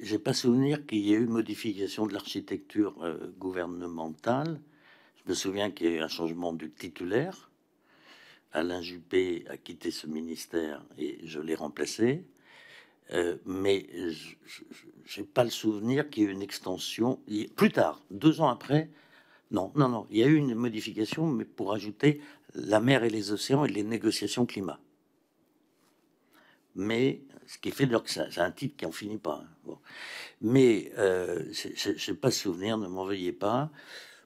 J'ai pas souvenir qu'il y ait eu modification de l'architecture gouvernementale me souviens qu'il y a eu un changement du titulaire. Alain Juppé a quitté ce ministère et je l'ai remplacé. Mais je n'ai pas le souvenir qu'il y ait eu une extension. Plus tard, 2 ans après, non, il y a eu une modification, mais pour ajouter la mer et les océans et les négociations climat. Mais ce qui fait que c'est un titre qui n'en finit pas. Hein. Bon. Mais je n'ai pas ce souvenir, ne m'en veuillez pas.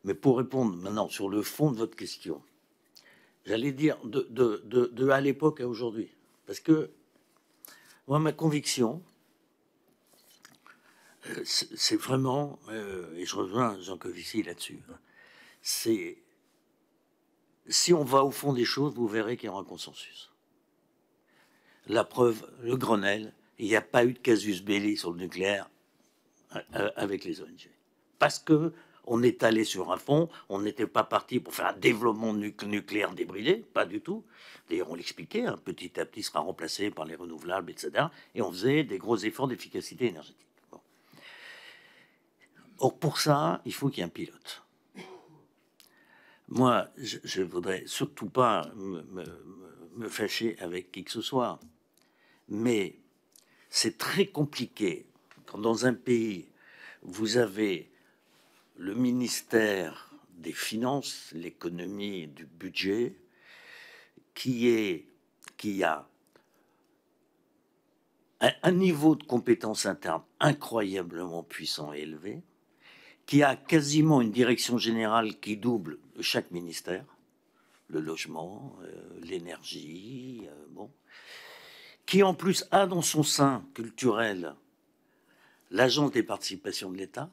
Mais pour répondre maintenant sur le fond de votre question, j'allais dire de à l'époque à aujourd'hui. Parce que moi, ma conviction, c'est vraiment, et je rejoins Jean Covici là-dessus, c'est si on va au fond des choses, vous verrez qu'il y aura un consensus. La preuve, le Grenelle, il n'y a pas eu de casus belli sur le nucléaire avec les ONG. Parce que on est allé sur un fond, on n'était pas parti pour faire un développement nucléaire débridé, pas du tout. D'ailleurs, on l'expliquait, hein, petit à petit sera remplacé par les renouvelables, etc. Et on faisait des gros efforts d'efficacité énergétique. Bon. Or, pour ça, il faut qu'il y ait un pilote. Moi, je ne voudrais surtout pas me fâcher avec qui que ce soit, mais c'est très compliqué quand dans un pays, vous avez le ministère des Finances, l'économie, du budget, qui a un niveau de compétence interne incroyablement puissant et élevé, qui a quasiment une direction générale qui double chaque ministère, le logement, l'énergie, bon, qui en plus a dans son sein culturel l'agence des participations de l'État,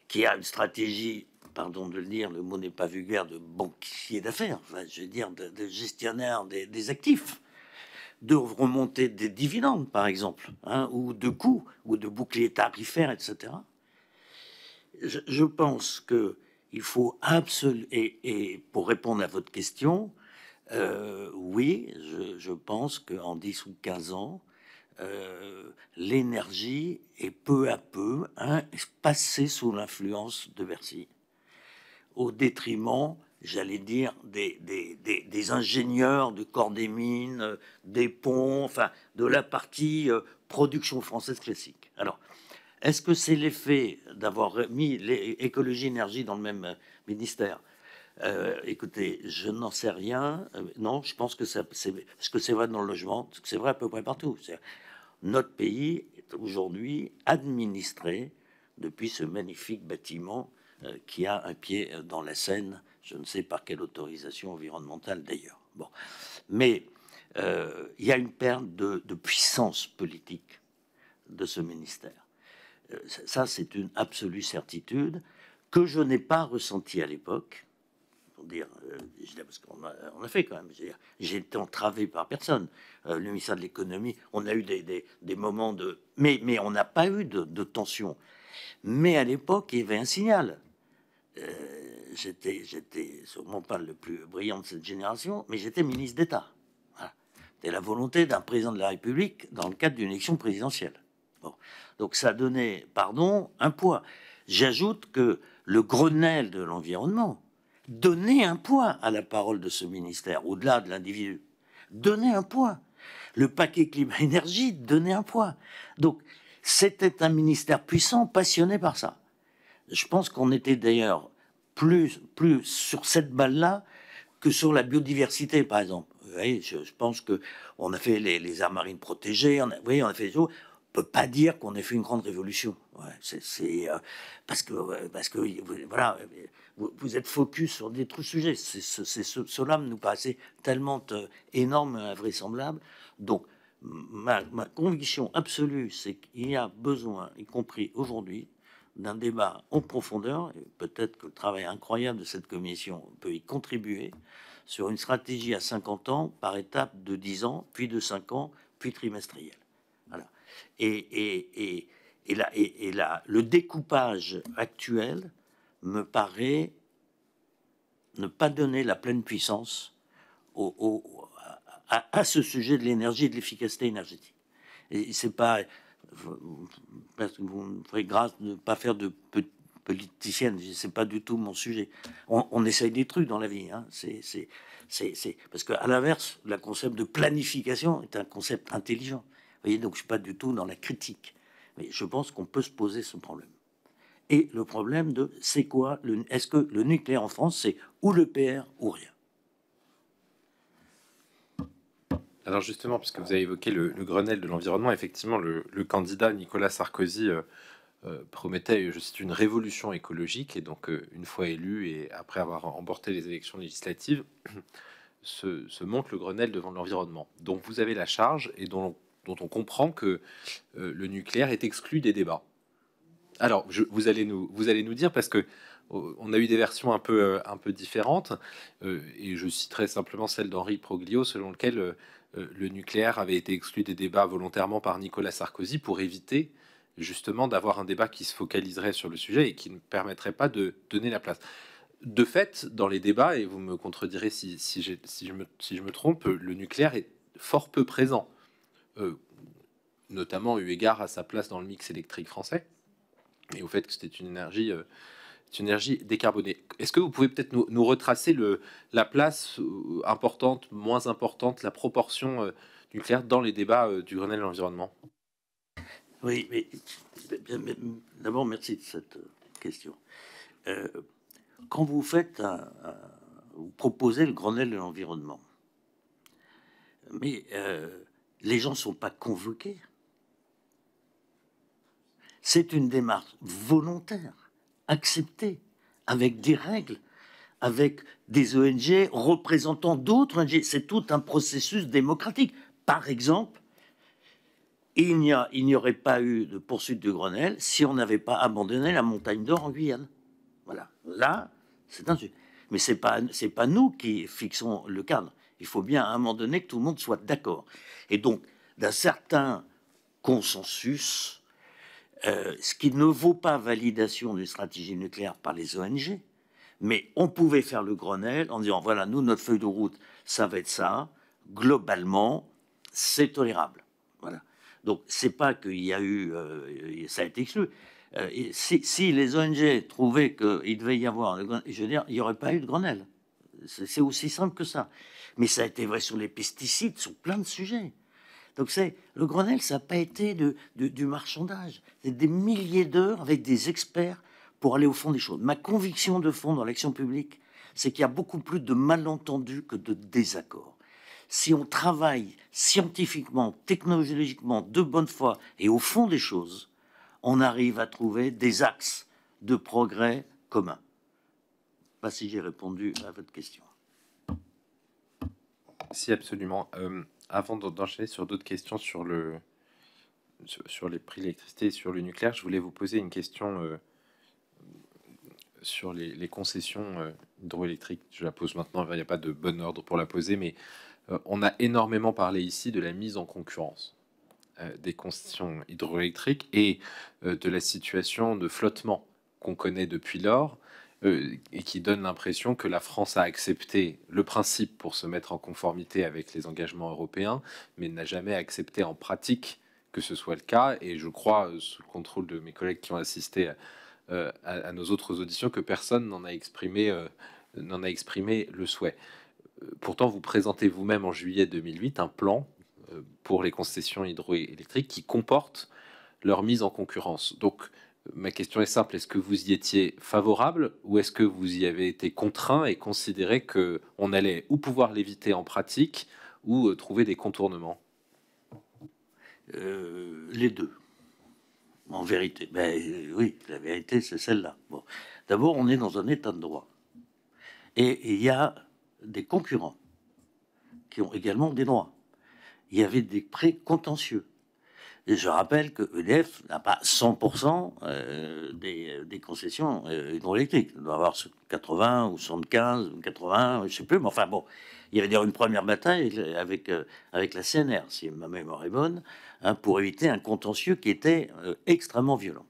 qui a une stratégie, pardon de le dire, le mot n'est pas vulgaire, de banquier d'affaires, enfin, je veux dire de gestionnaire des actifs, de remonter des dividendes, par exemple, hein, ou de coûts, ou de boucliers tarifaires, etc. Je pense qu'il faut absolument, et pour répondre à votre question, oui, je pense qu'en 10 ou 15 ans, l'énergie est peu à peu passée sous l'influence de Bercy, au détriment, j'allais dire, des ingénieurs de corps des mines, des ponts, enfin, de la partie production française classique. Alors, est-ce que c'est l'effet d'avoir mis écologie-énergie dans le même ministère? Écoutez, je n'en sais rien. Non, je pense que c'est vrai dans le logement, c'est vrai à peu près partout. Notre pays est aujourd'hui administré depuis ce magnifique bâtiment qui a un pied dans la Seine, je ne sais par quelle autorisation environnementale d'ailleurs. Bon. Mais il y a une perte de puissance politique de ce ministère. Ça, c'est une absolue certitude que je n'ai pas ressentie à l'époque. Pour dire, parce qu'on a fait quand même. J'ai été entravé par personne. Le ministère de l'économie, on a eu des moments de... Mais on n'a pas eu de tension. Mais à l'époque, il y avait un signal. J'étais sûrement pas le plus brillant de cette génération, mais j'étais ministre d'État. Voilà. C'était la volonté d'un président de la République dans le cadre d'une élection présidentielle. Bon. Donc ça donnait, pardon, un poids. J'ajoute que le Grenelle de l'environnement donnait un poids à la parole de ce ministère, au-delà de l'individu. Donnait un poids. Le paquet climat-énergie donnait un poids. Donc c'était un ministère puissant, passionné par ça. Je pense qu'on était d'ailleurs plus sur cette balle-là que sur la biodiversité, par exemple. Vous voyez, je pense qu'on a fait les aires marines protégées, on a fait des choses. On ne peut pas dire qu'on ait fait une grande révolution. Ouais, parce que voilà, vous êtes focus sur des trucs sujets. Cela nous paraissait tellement énorme et invraisemblable. Donc, ma conviction absolue, c'est qu'il y a besoin, y compris aujourd'hui, d'un débat en profondeur, et peut-être que le travail incroyable de cette commission peut y contribuer, sur une stratégie à 50 ans, par étape de 10 ans, puis de 5 ans, puis trimestrielle. Voilà. Et là, le découpage actuel me paraît ne pas donner la pleine puissance à ce sujet de l'énergie et de l'efficacité énergétique. Et c'est pas... Parce que vous me ferez grâce de ne pas faire de politicienne, c'est pas du tout mon sujet. On essaye des trucs dans la vie, hein. Parce qu'à l'inverse, le concept de planification est un concept intelligent. Vous voyez, donc je suis pas du tout dans la critique. Mais je pense qu'on peut se poser ce problème. Et le problème de c'est quoi est-ce que le nucléaire en France, c'est ou le PR ou rien? Alors justement, puisque vous avez évoqué le Grenelle de l'environnement, effectivement, le candidat Nicolas Sarkozy promettait, je cite, une révolution écologique. Et donc, une fois élu et après avoir remporté les élections législatives, se monte le Grenelle devant l'environnement. Donc, vous avez la charge et dont on comprend que le nucléaire est exclu des débats. Alors, vous allez nous dire, parce que on a eu des versions un peu différentes, et je citerai simplement celle d'Henri Proglio, selon lequel le nucléaire avait été exclu des débats volontairement par Nicolas Sarkozy pour éviter justement d'avoir un débat qui se focaliserait sur le sujet et qui ne permettrait pas de donner la place. De fait, dans les débats, et vous me contredirez si je me trompe, le nucléaire est fort peu présent, notamment eu égard à sa place dans le mix électrique français et au fait que c'était une énergie décarbonée. Est-ce que vous pouvez peut-être nous retracer la place importante, moins importante, la proportion nucléaire dans les débats du Grenelle de l'environnement? Oui, mais d'abord, merci de cette question. Quand vous faites vous proposez le Grenelle de l'environnement, mais les gens ne sont pas convoqués. C'est une démarche volontaire, acceptée, avec des règles, avec des ONG représentant d'autres ONG. C'est tout un processus démocratique. Par exemple, il n'y aurait pas eu de poursuite du Grenelle si on n'avait pas abandonné la montagne d'or en Guyane. Voilà. Là, c'est un sujet. Mais c'est pas nous qui fixons le cadre. Il faut bien à un moment donné que tout le monde soit d'accord. Et donc, d'un certain consensus, ce qui ne vaut pas validation d'une stratégie nucléaire par les ONG, mais on pouvait faire le Grenelle en disant, voilà, nous, notre feuille de route, ça va être ça. Globalement, c'est tolérable. Voilà. Donc, c'est pas qu'il y a eu... ça a été exclu. Si les ONG trouvaient qu'il devait y avoir... Je veux dire, il n'y aurait pas eu de Grenelle. C'est aussi simple que ça. Mais ça a été vrai sur les pesticides, sur plein de sujets. Donc, le Grenelle, ça n'a pas été du marchandage. C'est des milliers d'heures avec des experts pour aller au fond des choses. Ma conviction de fond dans l'action publique, c'est qu'il y a beaucoup plus de malentendus que de désaccords. Si on travaille scientifiquement, technologiquement, de bonne foi et au fond des choses, on arrive à trouver des axes de progrès communs. Pas si j'ai répondu à votre question. Si, absolument. Avant d'enchaîner sur d'autres questions sur les prix de l'électricité et sur le nucléaire, je voulais vous poser une question sur les concessions hydroélectriques. Je la pose maintenant, il n'y a pas de bon ordre pour la poser, mais on a énormément parlé ici de la mise en concurrence des concessions hydroélectriques et de la situation de flottement qu'on connaît depuis lors, et qui donne l'impression que la France a accepté le principe pour se mettre en conformité avec les engagements européens, mais n'a jamais accepté en pratique que ce soit le cas. Et je crois, sous le contrôle de mes collègues qui ont assisté à nos autres auditions, que personne n'en a exprimé le souhait. Pourtant, vous présentez vous-même en juillet 2008 un plan pour les concessions hydroélectriques qui comporte leur mise en concurrence. Donc, ma question est simple, est-ce que vous y étiez favorable ou est-ce que vous y avez été contraint et considéré qu'on allait ou pouvoir l'éviter en pratique ou trouver des contournements? Les deux, en vérité. Ben, oui, la vérité, c'est celle-là. Bon. D'abord, on est dans un état de droit. Et il y a des concurrents qui ont également des droits. Il y avait des prêts contentieux. Et je rappelle que EDF n'a pas 100% des concessions hydroélectriques. Il doit avoir 80 ou 75 ou 80, je sais plus. Mais enfin bon, il y avait d'ailleurs une première bataille avec la CNR, si ma mémoire est bonne, hein, pour éviter un contentieux qui était extrêmement violent.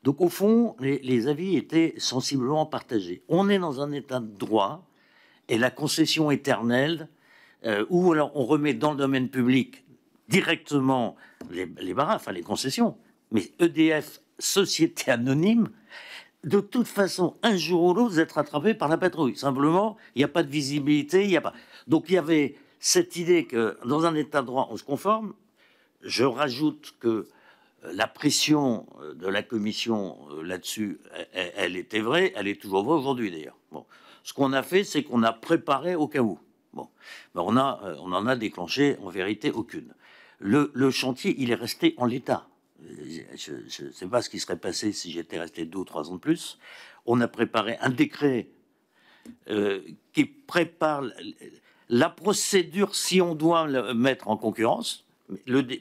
Donc au fond, les avis étaient sensiblement partagés. On est dans un état de droit et la concession éternelle, ou alors on remet dans le domaine public directement les barrages, enfin les concessions. Mais EDF, société anonyme, de toute façon, un jour ou l'autre, vous êtes rattrapé par la patrouille. Simplement, il n'y a pas de visibilité, il n'y a pas. Donc il y avait cette idée que dans un état de droit, on se conforme. Je rajoute que la pression de la commission là-dessus, elle était vraie, elle est toujours vraie aujourd'hui d'ailleurs. Bon. Ce qu'on a fait, c'est qu'on a préparé au cas où. Bon. Ben, on en a déclenché en vérité aucune. Le chantier, il est resté en l'état. Je ne sais pas ce qui serait passé si j'étais resté 2 ou 3 ans de plus. On a préparé un décret qui prépare la procédure si on doit le mettre en concurrence.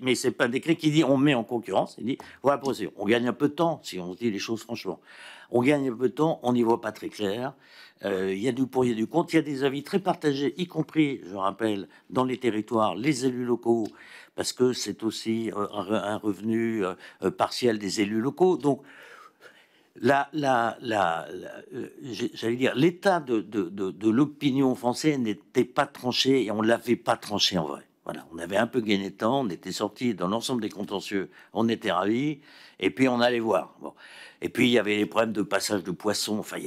Mais c'est pas un décret qui dit on met en concurrence. Il dit voilà, procédure. On gagne un peu de temps si on se dit les choses franchement. On gagne un peu de temps, on n'y voit pas très clair. Il y a du pour, il y a du contre. Il y a des avis très partagés, y compris, je rappelle, dans les territoires, les élus locaux, parce que c'est aussi un revenu partiel des élus locaux. Donc, j'allais dire, l'état de l'opinion française n'était pas tranché et on l'avait pas tranché en vrai. Voilà, on avait un peu gagné de temps, on était sorti dans l'ensemble des contentieux, on était ravis, et puis on allait voir. Bon. Et puis il y avait les problèmes de passage de poissons, enfin il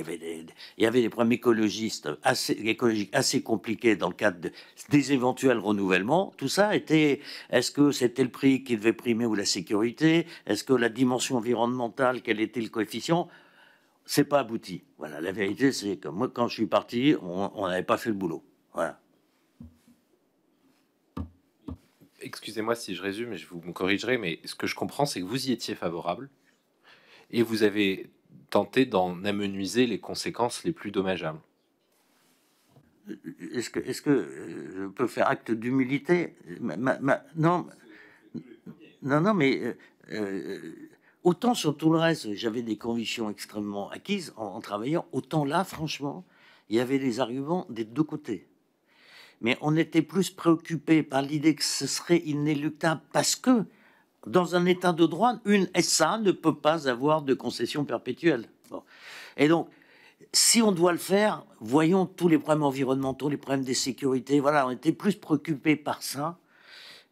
y avait des problèmes écologiques assez compliqués dans le cadre des éventuels renouvellements. Tout ça était, est-ce que c'était le prix qui devait primer ou la sécurité? Est-ce que la dimension environnementale, quel était le coefficient? C'est pas abouti. Voilà, la vérité c'est que moi quand je suis parti, on n'avait pas fait le boulot. Voilà. Excusez-moi si je résume, et vous me corrigerez, mais ce que je comprends, c'est que vous y étiez favorable et vous avez tenté d'en amenuiser les conséquences les plus dommageables. Est-ce que je peux faire acte d'humilité? Non, mais autant sur tout le reste, j'avais des convictions extrêmement acquises en travaillant, autant là, franchement, il y avait des arguments des deux côtés. Mais on était plus préoccupé par l'idée que ce serait inéluctable parce que dans un état de droit, une SA ne peut pas avoir de concession perpétuelle. Bon. Et donc, si on doit le faire, voyons tous les problèmes environnementaux, les problèmes de sécurité. Voilà, on était plus préoccupé par ça.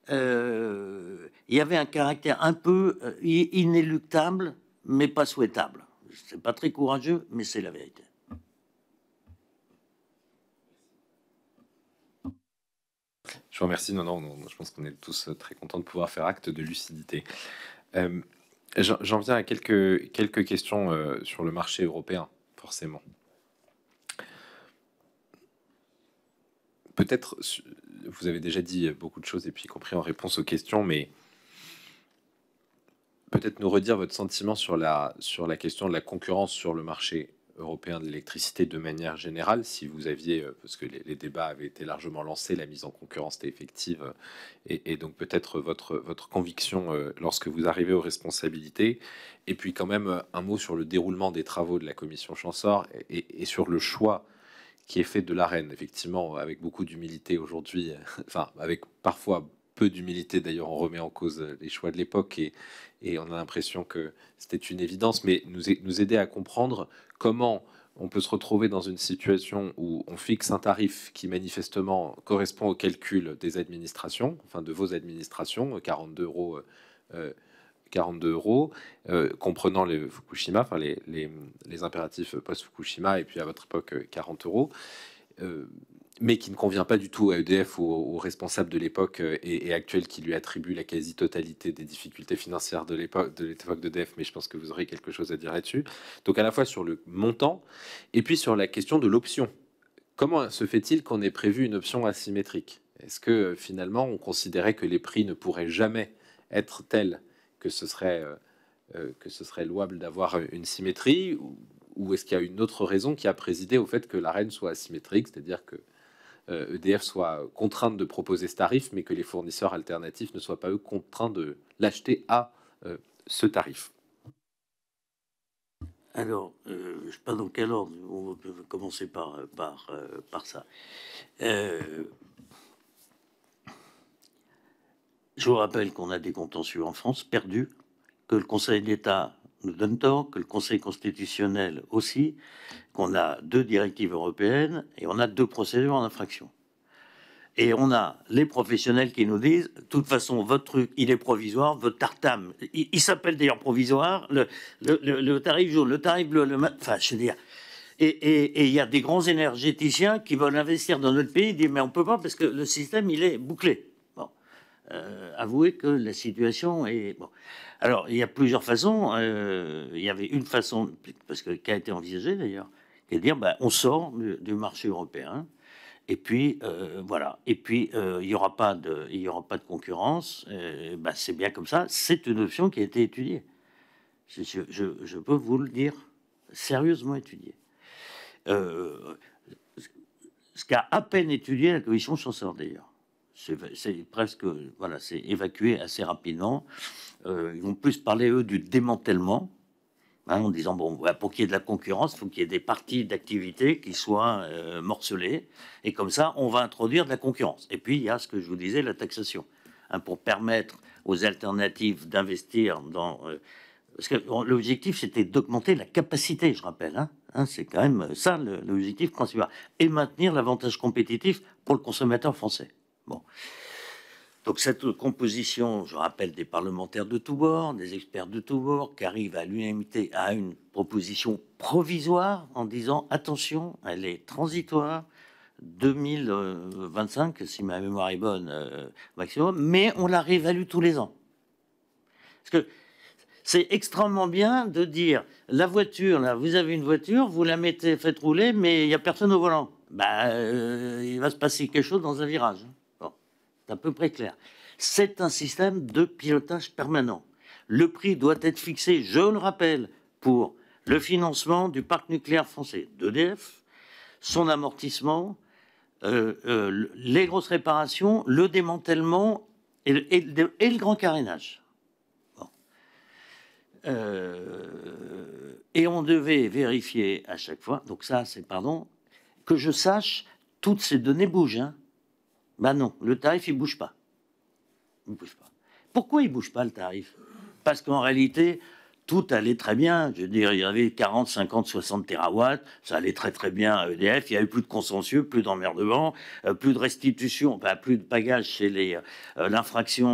Il y avait un caractère un peu inéluctable, mais pas souhaitable. C'est pas très courageux, mais c'est la vérité. Je vous remercie. Non, je pense qu'on est tous très contents de pouvoir faire acte de lucidité. J'en viens à quelques questions sur le marché européen, forcément. Peut-être, vous avez déjà dit beaucoup de choses, et puis y compris en réponse aux questions, mais peut-être nous redire votre sentiment sur la question de la concurrence sur le marché européen de l'électricité de manière générale, si vous aviez, parce que les débats avaient été largement lancés, la mise en concurrence était effective, et donc peut-être votre conviction lorsque vous arrivez aux responsabilités, et puis quand même un mot sur le déroulement des travaux de la commission Champsaur et sur le choix qui est fait de l'AREN, effectivement, avec beaucoup d'humilité aujourd'hui, enfin, avec parfois peu d'humilité, d'ailleurs, on remet en cause les choix de l'époque et on a l'impression que c'était une évidence, mais nous aider à comprendre comment on peut se retrouver dans une situation où on fixe un tarif qui manifestement correspond au calcul des administrations, enfin de vos administrations, 42 euros. 42 euros, comprenant les Fukushima, enfin les impératifs post-Fukushima, et puis à votre époque 40 euros, mais qui ne convient pas du tout à EDF ou aux responsables de l'époque et actuels qui lui attribuent la quasi-totalité des difficultés financières de l'époque d'EDF, mais je pense que vous aurez quelque chose à dire là-dessus. Donc à la fois sur le montant, et puis sur la question de l'option. Comment se fait-il qu'on ait prévu une option asymétrique? Est-ce que finalement on considérait que les prix ne pourraient jamais être tels que ce serait louable d'avoir une symétrie, ou est-ce qu'il y a une autre raison qui a présidé au fait que l'AREN soit asymétrique, c'est-à-dire que EDF soit contrainte de proposer ce tarif, mais que les fournisseurs alternatifs ne soient pas eux contraints de l'acheter à ce tarif? Alors, je ne sais pas dans quel ordre, on peut commencer par ça. Je vous rappelle qu'on a des contentieux en France perdus, que le Conseil d'État nous donne tort, que le Conseil constitutionnel aussi, qu'on a 2 directives européennes et on a 2 procédures en infraction. Et on a les professionnels qui nous disent, de toute façon, votre truc, il est provisoire, votre tartame, il s'appelle d'ailleurs provisoire, le tarif jaune, le tarif bleu, enfin, je veux dire. Et il y a des grands énergéticiens qui veulent investir dans notre pays, ils disent, mais on peut pas parce que le système, il est bouclé. Bon. Avouez que la situation est... Bon. Alors, il y a plusieurs façons. Il y avait une façon, parce que qui a été envisagée d'ailleurs, qui est de dire, ben, on sort du marché européen. Et puis voilà. Et puis il y aura pas de concurrence. Ben, c'est bien comme ça. C'est une option qui a été étudiée. Je peux vous le dire, sérieusement étudiée. Ce qu'a à peine étudié la commission Chancellor d'ailleurs. C'est presque voilà, c'est évacué assez rapidement. Ils vont plus parler eux du démantèlement. Hein, en disant, bon, pour qu'il y ait de la concurrence, il faut qu'il y ait des parties d'activité qui soient morcelées. Et comme ça, on va introduire de la concurrence. Et puis, il y a ce que je vous disais, la taxation. Hein, pour permettre aux alternatives d'investir dans... parce que l'objectif, c'était d'augmenter la capacité, je rappelle. Hein, c'est quand même ça l'objectif principal. Et maintenir l'avantage compétitif pour le consommateur français. Bon. Donc cette composition, je rappelle, des parlementaires de tous bords, des experts de tous bords, qui arrivent à l'unanimité à une proposition provisoire en disant attention, elle est transitoire, 2025, si ma mémoire est bonne, maximum, mais on la réévalue tous les ans. Parce que c'est extrêmement bien de dire la voiture, là, vous avez une voiture, vous la mettez, faites rouler, mais il n'y a personne au volant. Il va se passer quelque chose dans un virage. C'est à peu près clair. C'est un système de pilotage permanent. Le prix doit être fixé, je le rappelle, pour le financement du parc nucléaire français, d'EDF, son amortissement, les grosses réparations, le démantèlement et le grand carénage. Bon. Et on devait vérifier à chaque fois, donc ça c'est pardon, que je sache, toutes ces données bougent, hein. Ben non, le tarif, il ne bouge pas. Il bouge pas. Pourquoi il ne bouge pas, le tarif? Parce qu'en réalité, tout allait très bien. Je veux dire, il y avait 40, 50, 60 terawatts. Ça allait très, très bien à EDF. Il n'y avait plus de consensus, plus d'emmerdement, plus de restitution, plus de pagage chez l'infraction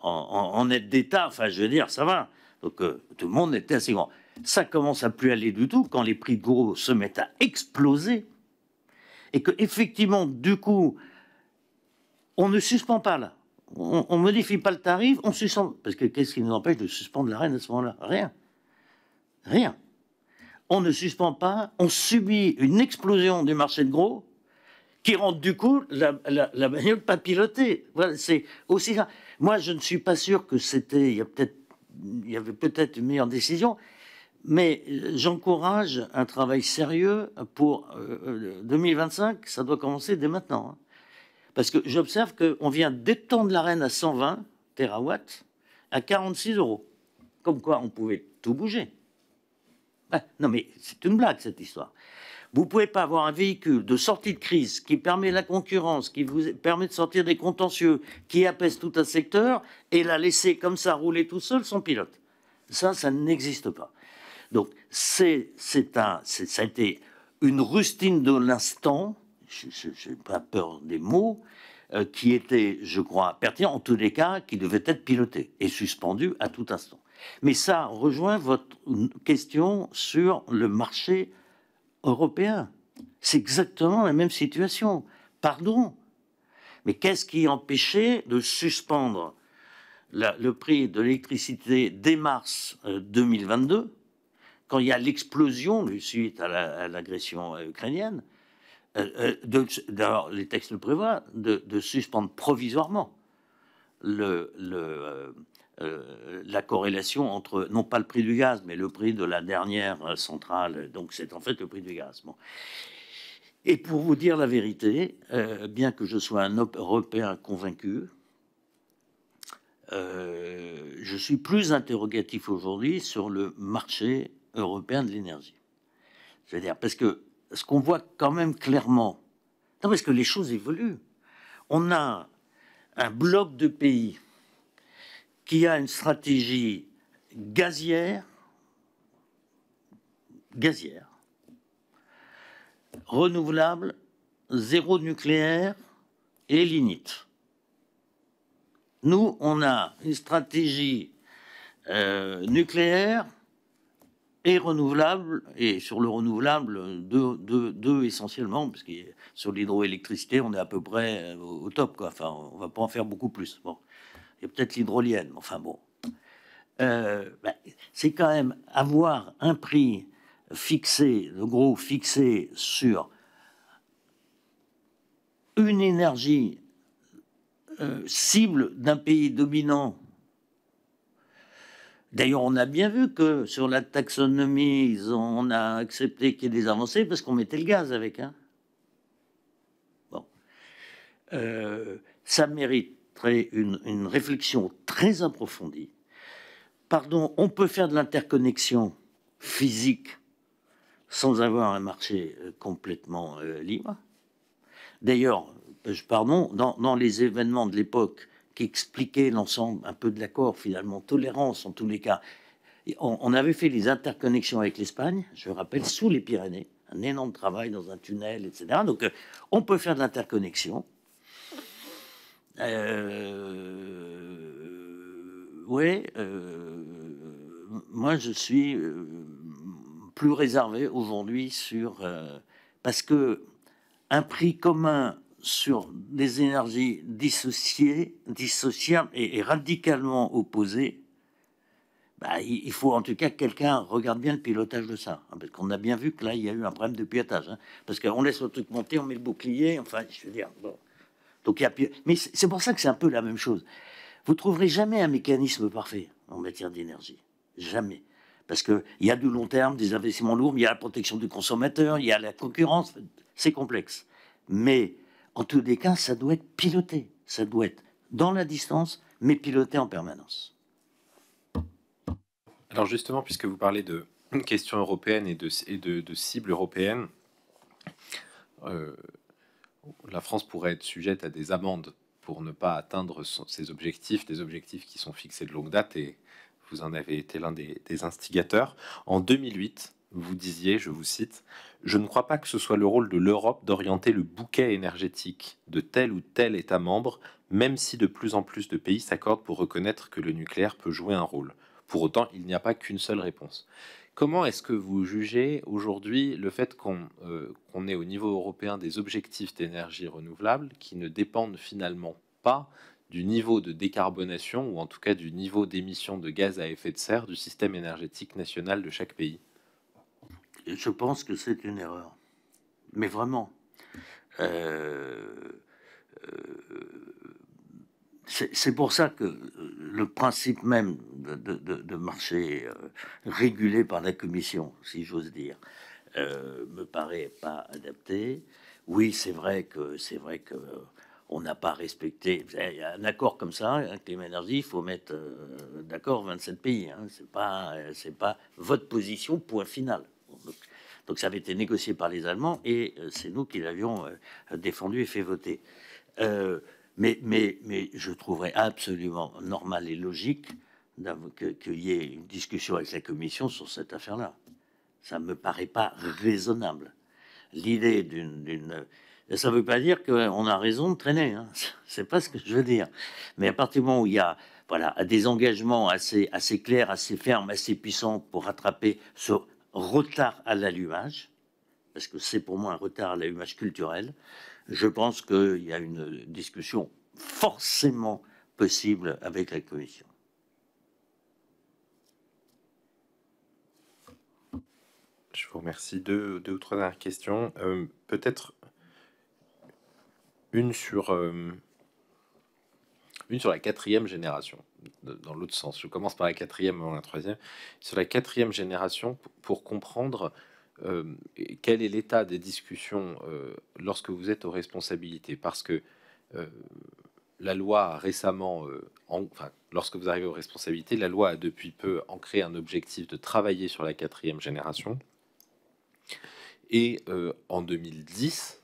en aide d'État. Enfin, je veux dire, ça va. Donc, tout le monde était assez grand. Ça commence à plus aller du tout quand les prix de gros se mettent à exploser. Et que, effectivement, du coup... On ne suspend pas là. On modifie pas le tarif, on suspend. Parce que qu'est-ce qui nous empêche de suspendre la reine à ce moment-là? Rien. Rien. On ne suspend pas, on subit une explosion du marché de gros qui rend du coup la bagnole pas pilotée. Voilà, c'est aussi ça. Moi, je ne suis pas sûr que c'était... Il y avait peut-être une meilleure décision, mais j'encourage un travail sérieux pour 2025. Ça doit commencer dès maintenant. Hein. Parce que j'observe qu'on vient d'étendre la reine à 120 terawatts à 46 €. Comme quoi, on pouvait tout bouger. Non, mais c'est une blague, cette histoire. Vous ne pouvez pas avoir un véhicule de sortie de crise qui permet la concurrence, qui vous permet de sortir des contentieux, qui apaise tout un secteur, et la laisser comme ça rouler tout seul sans pilote. Ça n'existe pas. Donc, ça a été une rustine de l'instant, je n'ai pas peur des mots, qui était, je crois, pertinent, en tous les cas, qui devait être piloté et suspendu à tout instant. Mais ça rejoint votre question sur le marché européen. C'est exactement la même situation. Pardon, mais qu'est-ce qui empêchait de suspendre le prix de l'électricité dès mars 2022, quand il y a l'explosion suite à l'agression ukrainienne? D'abord, les textes le prévoient, de suspendre provisoirement la corrélation entre, non pas le prix du gaz, mais le prix de la dernière centrale. Donc, c'est en fait le prix du gaz. Bon. Et pour vous dire la vérité, bien que je sois un Européen convaincu, je suis plus interrogatif aujourd'hui sur le marché européen de l'énergie. C'est-à-dire, parce que ce qu'on voit quand même clairement, non, parce que les choses évoluent. On a un bloc de pays qui a une stratégie gazière, renouvelable, zéro nucléaire, et lignite. Nous, on a une stratégie nucléaire et renouvelable, et sur le renouvelable, deux essentiellement, parce que sur l'hydroélectricité, on est à peu près au top, quoi. Enfin, on va pas en faire beaucoup plus. Bon, il y a peut-être l'hydrolienne, enfin bon. C'est quand même avoir un prix fixé, le gros fixé sur une énergie cible d'un pays dominant. D'ailleurs, on a bien vu que sur la taxonomie, on a accepté qu'il y ait des avancées parce qu'on mettait le gaz avec. Hein. Bon. Ça mériterait une réflexion très approfondie. Pardon, on peut faire de l'interconnexion physique sans avoir un marché complètement libre. D'ailleurs, pardon, dans les événements de l'époque qui expliquaient l'ensemble un peu de l'accord, finalement, tolérance en tous les cas, on avait fait les interconnexions avec l'Espagne, je rappelle, sous les Pyrénées, un énorme travail dans un tunnel, etc. Donc, on peut faire de l'interconnexion. Moi, je suis plus réservé aujourd'hui sur... parce que un prix commun sur des énergies dissociables et radicalement opposées, il faut en tout cas que quelqu'un regarde bien le pilotage de ça. Hein, parce qu'on a bien vu que là, il y a eu un problème de pilotage. Hein, parce qu'on laisse le truc monter, on met le bouclier, enfin, je veux dire... Bon. Donc, mais c'est pour ça que c'est un peu la même chose. Vous ne trouverez jamais un mécanisme parfait en matière d'énergie. Jamais. Parce qu'il y a du long terme, des investissements lourds, mais il y a la protection du consommateur, il y a la concurrence. C'est complexe. Mais en tous les cas, ça doit être piloté. Ça doit être dans la distance, mais piloté en permanence. Alors justement, puisque vous parlez de questions européennes et de cibles européennes, la France pourrait être sujette à des amendes pour ne pas atteindre ses objectifs, des objectifs qui sont fixés de longue date, et vous en avez été l'un des instigateurs. En 2008, vous disiez, je vous cite, « Je ne crois pas que ce soit le rôle de l'Europe d'orienter le bouquet énergétique de tel ou tel État membre, même si de plus en plus de pays s'accordent pour reconnaître que le nucléaire peut jouer un rôle. Pour autant, il n'y a pas qu'une seule réponse. » Comment est-ce que vous jugez aujourd'hui le fait qu'on ait au niveau européen des objectifs d'énergie renouvelable qui ne dépendent finalement pas du niveau de décarbonation ou en tout cas du niveau d'émission de gaz à effet de serre du système énergétique national de chaque pays? Je pense que c'est une erreur. Mais vraiment. C'est pour ça que le principe même de marché régulé par la Commission, si j'ose dire, me paraît pas adapté. Oui, c'est vrai que on n'a pas respecté. Il y a un accord comme ça, hein, Climat Énergie, il faut mettre d'accord 27 pays. Hein, c'est pas votre position, point final. Donc ça avait été négocié par les Allemands et c'est nous qui l'avions défendu et fait voter. Mais je trouverais absolument normal et logique qu'il y ait une discussion avec la Commission sur cette affaire-là. Ça ne me paraît pas raisonnable. L'idée d'une... Ça ne veut pas dire qu'on a raison de traîner. Hein. C'est pas ce que je veux dire. Mais à partir du moment où il y a des engagements assez clairs, assez fermes, assez puissants pour rattraper ce retard à l'allumage, parce que c'est pour moi un retard à l'allumage culturel, je pense qu'il y a une discussion forcément possible avec la Commission. Je vous remercie. Deux ou trois dernières questions. Peut-être une sur la quatrième génération, dans l'autre sens. Je commence par la quatrième avant la troisième. Sur la quatrième génération, pour comprendre quel est l'état des discussions lorsque vous êtes aux responsabilités, parce que la loi a récemment, lorsque vous arrivez aux responsabilités, la loi a depuis peu ancré un objectif de travailler sur la quatrième génération. Et en 2010,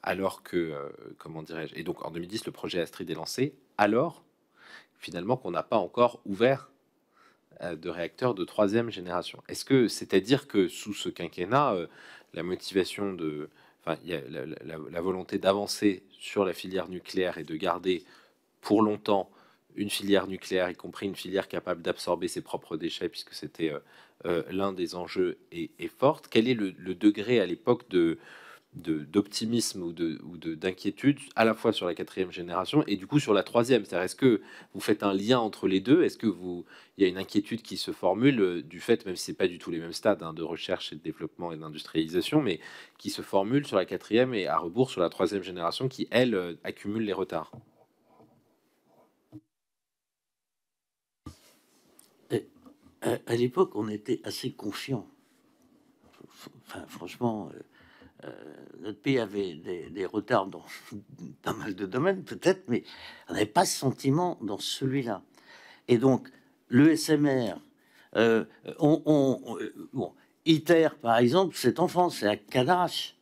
alors que, comment dirais-je, et donc en 2010, le projet Astrid est lancé, alors finalement qu'on n'a pas encore ouvert de réacteurs de troisième génération. Est-ce que c'est-à-dire que sous ce quinquennat, la motivation enfin, il y a la volonté d'avancer sur la filière nucléaire et de garder pour longtemps une filière nucléaire, y compris une filière capable d'absorber ses propres déchets, puisque c'était l'un des enjeux, est forte. Quel est le degré à l'époque d'optimisme ou d'inquiétude, à la fois sur la 4e génération et du coup sur la 3e? C'est-à-dire, est-ce que vous faites un lien entre les deux? Est-ce que il y a une inquiétude qui se formule du fait, même si c'est pas du tout les mêmes stades de recherche et de développement et d'industrialisation, mais qui se formule sur la 4e et à rebours sur la 3e génération qui, elle, accumule les retards? À l'époque, on était assez confiant. Enfin, franchement, notre pays avait des retards dans pas mal de domaines, peut-être, mais on n'avait pas ce sentiment dans celui-là. Et donc, le SMR, bon, ITER, par exemple, c'est en France, c'est à Cadarache.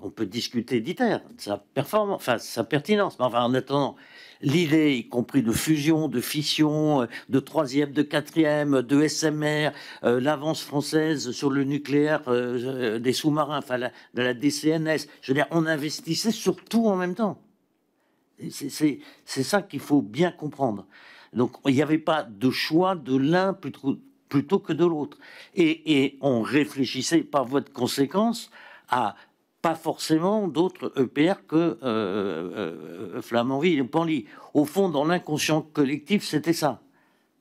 On peut discuter d'ITER, sa performance, enfin sa pertinence. Mais enfin, en attendant, l'idée, y compris de fusion, de fission, de 3e, de 4e, de SMR, l'avance française sur le nucléaire des sous-marins, enfin de la DCNS. Je veux dire, on investissait surtout en même temps. C'est ça qu'il faut bien comprendre. Donc, il n'y avait pas de choix de l'un plutôt que de l'autre. Et on réfléchissait par voie de conséquence à pas forcément d'autres EPR que Flamanville et Panly. Au fond, dans l'inconscient collectif, c'était ça.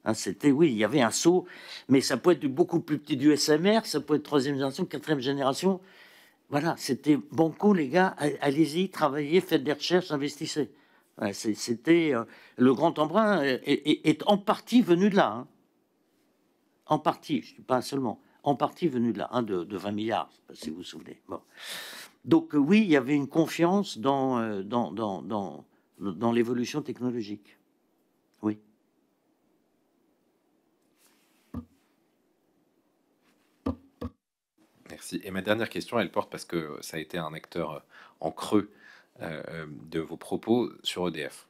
Hein, c'était, oui, il y avait un saut, mais ça peut être beaucoup plus petit du SMR, ça peut être 3e génération, 4e génération. Voilà, c'était banco, les gars, allez-y, travaillez, faites des recherches, investissez. Voilà, c'était le grand emprunt est en partie venu de là. Hein. En partie, je ne dis pas seulement, en partie venu de là, hein, de 20 milliards, si vous vous souvenez. Bon. Donc oui, il y avait une confiance dans l'évolution technologique. Oui. Merci. Et ma dernière question, elle porte, parce que ça a été un acteur en creux de vos propos, sur EDF.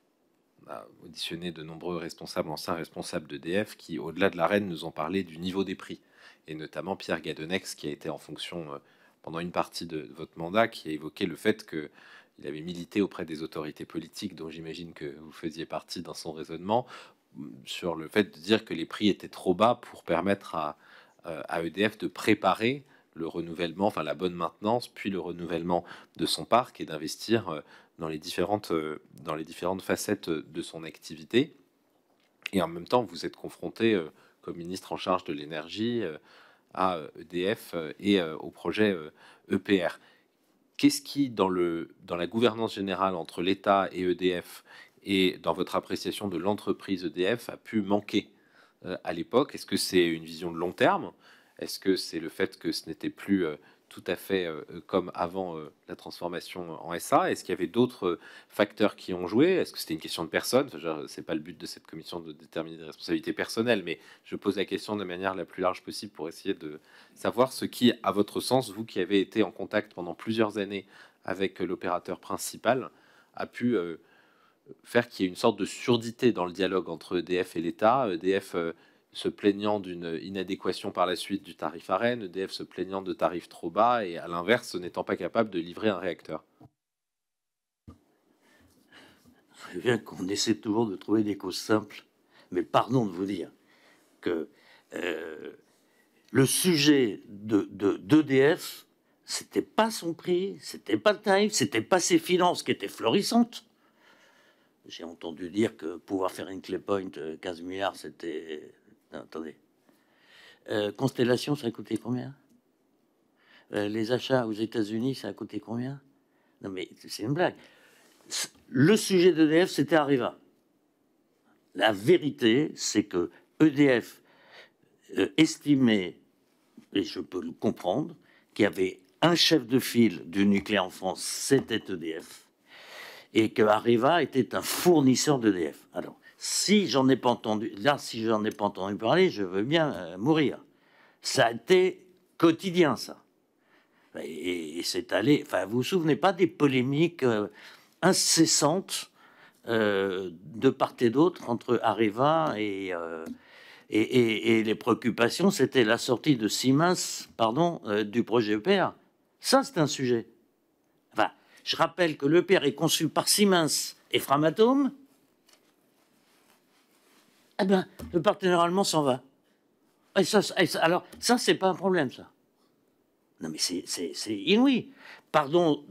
On a auditionné de nombreux responsables, anciens responsables d'EDF, qui, au-delà de l'arène, nous ont parlé du niveau des prix. Et notamment Pierre Gadenex, qui a été en fonction pendant une partie de votre mandat, qui a évoqué le fait qu'il avait milité auprès des autorités politiques, dont j'imagine que vous faisiez partie dans son raisonnement, sur le fait de dire que les prix étaient trop bas pour permettre à EDF de préparer le renouvellement, enfin la bonne maintenance, puis le renouvellement de son parc et d'investir dans les différentes facettes de son activité. Et en même temps, vous êtes confronté, comme ministre en charge de l'énergie, à EDF et au projet EPR. Qu'est-ce qui, dans la gouvernance générale entre l'État et EDF, et dans votre appréciation de l'entreprise EDF, a pu manquer à l'époque? Est-ce que c'est une vision de long terme? Est-ce que c'est le fait que ce n'était plus tout à fait comme avant la transformation en SA? Est-ce qu'il y avait d'autres facteurs qui ont joué? Est-ce que c'était une question de personne? Enfin, c'est pas le but de cette commission de déterminer des responsabilités personnelles, mais je pose la question de la manière la plus large possible pour essayer de savoir ce qui, à votre sens, vous qui avez été en contact pendant plusieurs années avec l'opérateur principal, a pu faire qu'il y ait une sorte de surdité dans le dialogue entre EDF et l'État. EDF se plaignant d'une inadéquation par la suite du tarif ARENH, EDF se plaignant de tarifs trop bas, et à l'inverse, n'étant pas capable de livrer un réacteur. Je sais bien qu'on essaie toujours de trouver des causes simples, mais pardon de vous dire que le sujet d'EDF, c'était pas son prix, c'était pas le tarif, c'était pas ses finances qui étaient florissantes. J'ai entendu dire que pouvoir faire une clé point 15 milliards, c'était... Non, attendez. Constellation, ça a coûté combien? Les achats aux États-Unis, ça a coûté combien? Non, mais c'est une blague. Le sujet d'EDF, c'était Areva. La vérité, c'est que EDF estimait, et je peux le comprendre, qu'il y avait un chef de file du nucléaire en France, c'était EDF, et que Areva était un fournisseur d'EDF. Alors, si j'en ai pas entendu, là, si j'en ai pas entendu parler, je veux bien mourir. Ça a été quotidien, ça. Et c'est allé. Enfin, vous vous souvenez pas des polémiques incessantes de part et d'autre entre Areva et les préoccupations, c'était la sortie de Siemens, du projet EPR. Ça, c'est un sujet. Je rappelle que l'EPR est conçu par Siemens et Framatome. Eh bien, le partenaire allemand s'en va. Alors, ça, c'est pas un problème, ça. Non, mais c'est inouï. Pardon,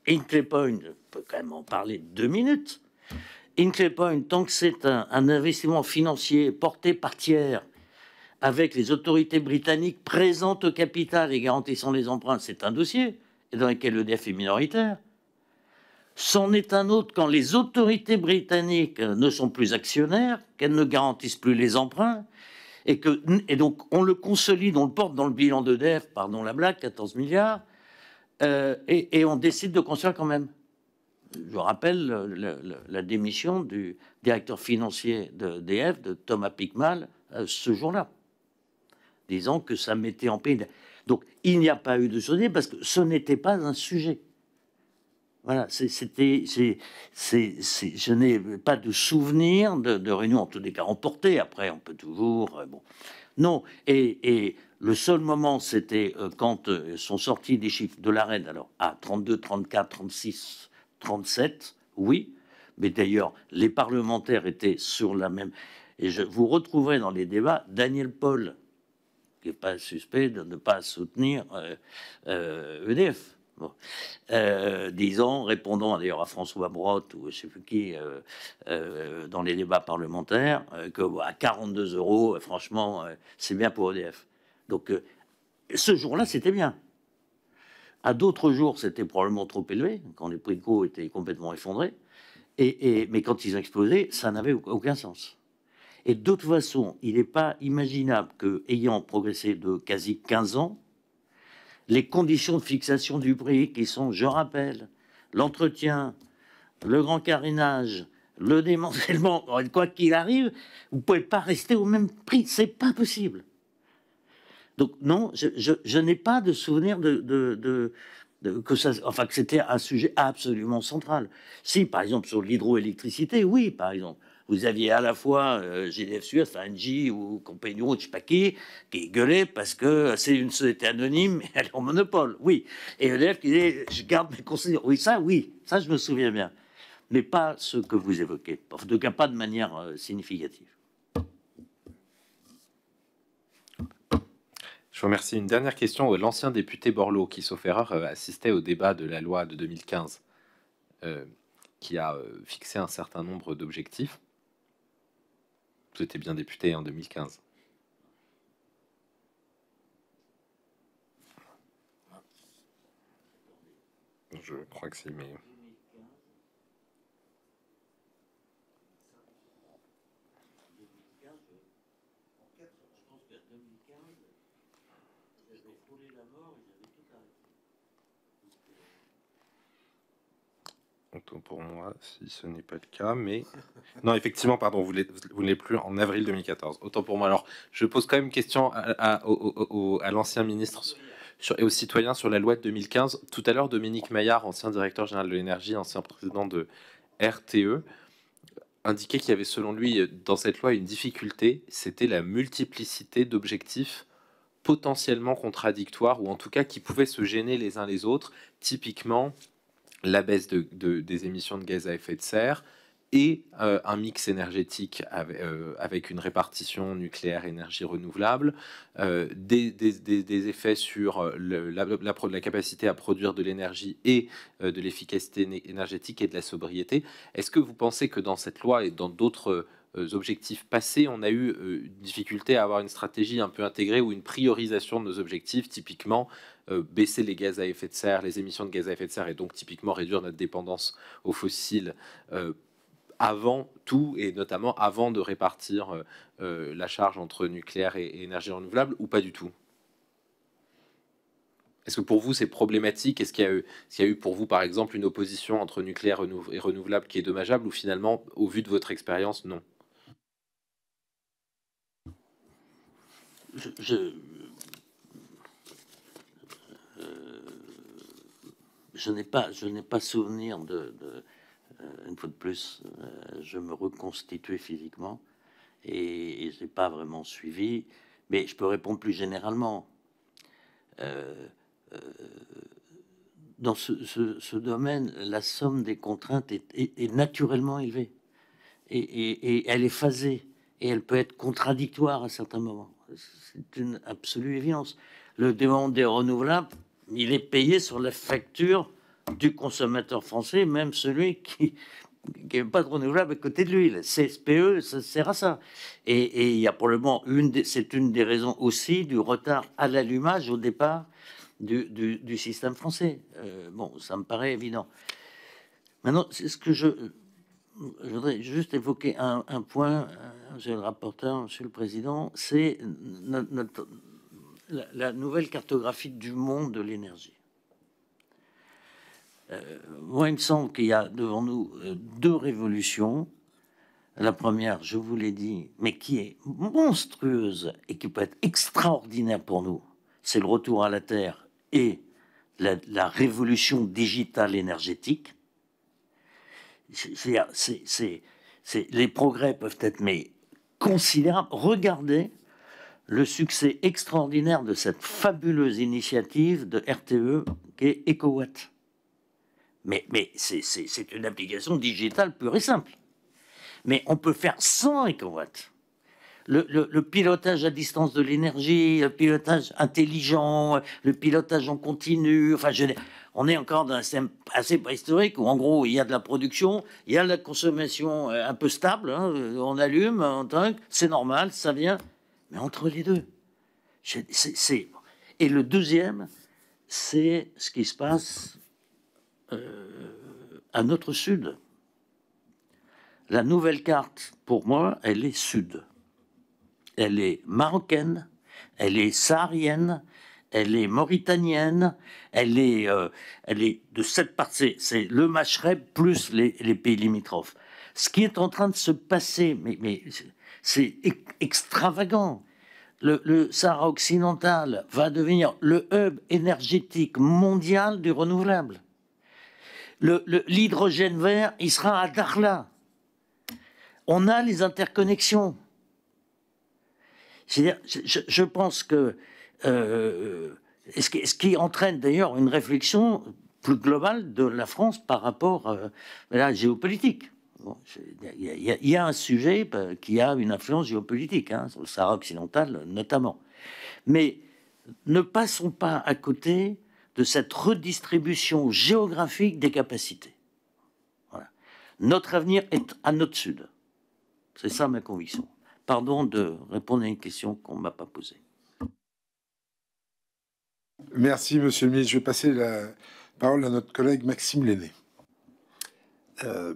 Hinkley Point, on peut quand même en parler 2 minutes. Hinkley Point, tant que c'est un investissement financier porté par tiers, avec les autorités britanniques présentes au capital et garantissant les emprunts, c'est un dossier, et dans lequel l'EDF est minoritaire. C'en est un autre quand les autorités britanniques ne sont plus actionnaires, qu'elles ne garantissent plus les emprunts, et donc on le consolide, on le porte dans le bilan d'EDF, pardon la blague, 14 milliards, et on décide de construire quand même. Je rappelle la démission du directeur financier d'EDF, de Thomas Pickmal, ce jour-là, disant que ça mettait en péril. Donc il n'y a pas eu de sujet parce que ce n'était pas un sujet. Voilà, je n'ai pas de souvenir de réunion, en tous les cas emportée. Après, on peut toujours... bon. Non, et le seul moment, c'était quand sont sortis des chiffres de l'AREN, alors à 32, 34, 36, 37, oui, mais d'ailleurs, les parlementaires étaient sur la même... Et vous retrouverez dans les débats Daniel Paul, qui n'est pas suspect de ne pas soutenir EDF. Bon. Disons, répondant d'ailleurs à François Brotte ou je ne sais plus qui dans les débats parlementaires, que à 42 €, franchement, c'est bien pour EDF. Donc, ce jour-là, c'était bien. À d'autres jours, c'était probablement trop élevé, quand les prix de co étaient complètement effondrés. Mais quand ils ont explosé, ça n'avait aucun sens. Et de toute façon, il n'est pas imaginable que, ayant progressé de quasi 15 ans, les conditions de fixation du prix qui sont, je rappelle, l'entretien, le grand carénage, le démantèlement, quoi qu'il arrive, vous ne pouvez pas rester au même prix. C'est pas possible. Donc non, je n'ai pas de souvenir que c'était un sujet absolument central. Si, par exemple, sur l'hydroélectricité, oui, par exemple. Vous aviez à la fois GDF Suez, enfin Engie ou Compagnon, je ne sais pas qui gueulait parce que c'est une société anonyme et elle est en monopole. Oui. Et EDF qui disait, je garde mes conseils. Oui, ça, je me souviens bien. Mais pas ce que vous évoquez. En tout cas, pas de manière significative. Je vous remercie. Une dernière question. L'ancien député Borloo, qui, sauf erreur, assistait au débat de la loi de 2015, qui a fixé un certain nombre d'objectifs. Vous étiez bien député en 2015. Je crois que c'est... Mais... Pour moi, si ce n'est pas le cas, mais... Non, effectivement, pardon, vous n'êtes plus en avril 2014. Autant pour moi. Alors, je pose quand même une question à l'ancien ministre et aux citoyens sur la loi de 2015. Tout à l'heure, Dominique Maillard, ancien directeur général de l'énergie, ancien président de RTE, indiquait qu'il y avait, selon lui, dans cette loi, une difficulté, c'était la multiplicité d'objectifs potentiellement contradictoires, ou en tout cas qui pouvaient se gêner les uns les autres, typiquement la baisse des émissions de gaz à effet de serre et un mix énergétique avec une répartition nucléaire, énergie renouvelable, des effets sur la capacité à produire de l'énergie et de l'efficacité énergétique et de la sobriété. Est-ce que vous pensez que dans cette loi et dans d'autres objectifs passés, on a eu une difficulté à avoir une stratégie un peu intégrée ou une priorisation de nos objectifs, typiquement baisser les gaz à effet de serre, les émissions de gaz à effet de serre, et donc typiquement réduire notre dépendance aux fossiles avant tout, et notamment avant de répartir la charge entre nucléaire et énergie renouvelable, ou pas du tout? Est-ce que pour vous c'est problématique? Est-ce qu'il y a eu pour vous par exemple une opposition entre nucléaire et renouvelable qui est dommageable, ou finalement, au vu de votre expérience, non? Je n'ai pas souvenir une fois de plus, je me reconstituais physiquement et je n'ai pas vraiment suivi, mais je peux répondre plus généralement. dans ce domaine, la somme des contraintes est naturellement élevée. Et elle est phasée. Et elle peut être contradictoire à certains moments. C'est une absolue évidence. Le développement des renouvelables, il est payé sur la facture du consommateur français, même celui qui n'a pas de renouvelable à côté de lui. Le CSPE, ça sert à ça. Et il y a probablement c'est une des raisons aussi du retard à l'allumage au départ du système français. Bon, ça me paraît évident. Maintenant, c'est ce que je voudrais juste évoquer un point, monsieur le rapporteur, monsieur le président, c'est la nouvelle cartographie du monde de l'énergie. Moi, il me semble qu'il y a devant nous deux révolutions. La première, je vous l'ai dit, mais qui est monstrueuse et qui peut être extraordinaire pour nous, c'est le retour à la Terre et la révolution digitale énergétique. Les progrès peuvent être mais considérables. Regardez le succès extraordinaire de cette fabuleuse initiative de RTE qui est EcoWatt. Mais c'est une application digitale pure et simple. Mais on peut faire 100 EcoWatt. Le pilotage à distance de l'énergie, le pilotage intelligent, le pilotage en continu. Enfin, on est encore dans un système assez préhistorique où, en gros, il y a de la production, il y a de la consommation un peu stable. Hein, on allume, c'est normal, ça vient. Mais entre les deux, et le deuxième, c'est ce qui se passe à notre sud. La nouvelle carte, pour moi, elle est sud. Elle est marocaine, elle est saharienne, elle est mauritanienne, elle est de cette partie, c'est le Maghreb plus les pays limitrophes. Ce qui est en train de se passer, mais c'est extravagant. Le Sahara occidental va devenir le hub énergétique mondial du renouvelable. L'hydrogène vert, il sera à Dakhla. On a les interconnexions. C'est-à-dire, je pense que ce qui entraîne d'ailleurs une réflexion plus globale de la France par rapport à la géopolitique. Bon, il y a un sujet qui a une influence géopolitique, hein, sur le Sahara occidental notamment. Mais ne passons pas à côté de cette redistribution géographique des capacités. Voilà. Notre avenir est à notre sud. C'est ça ma conviction. Pardon de répondre à une question qu'on ne m'a pas posée. Merci, monsieur le ministre. Je vais passer la parole à notre collègue Maxime Lenné.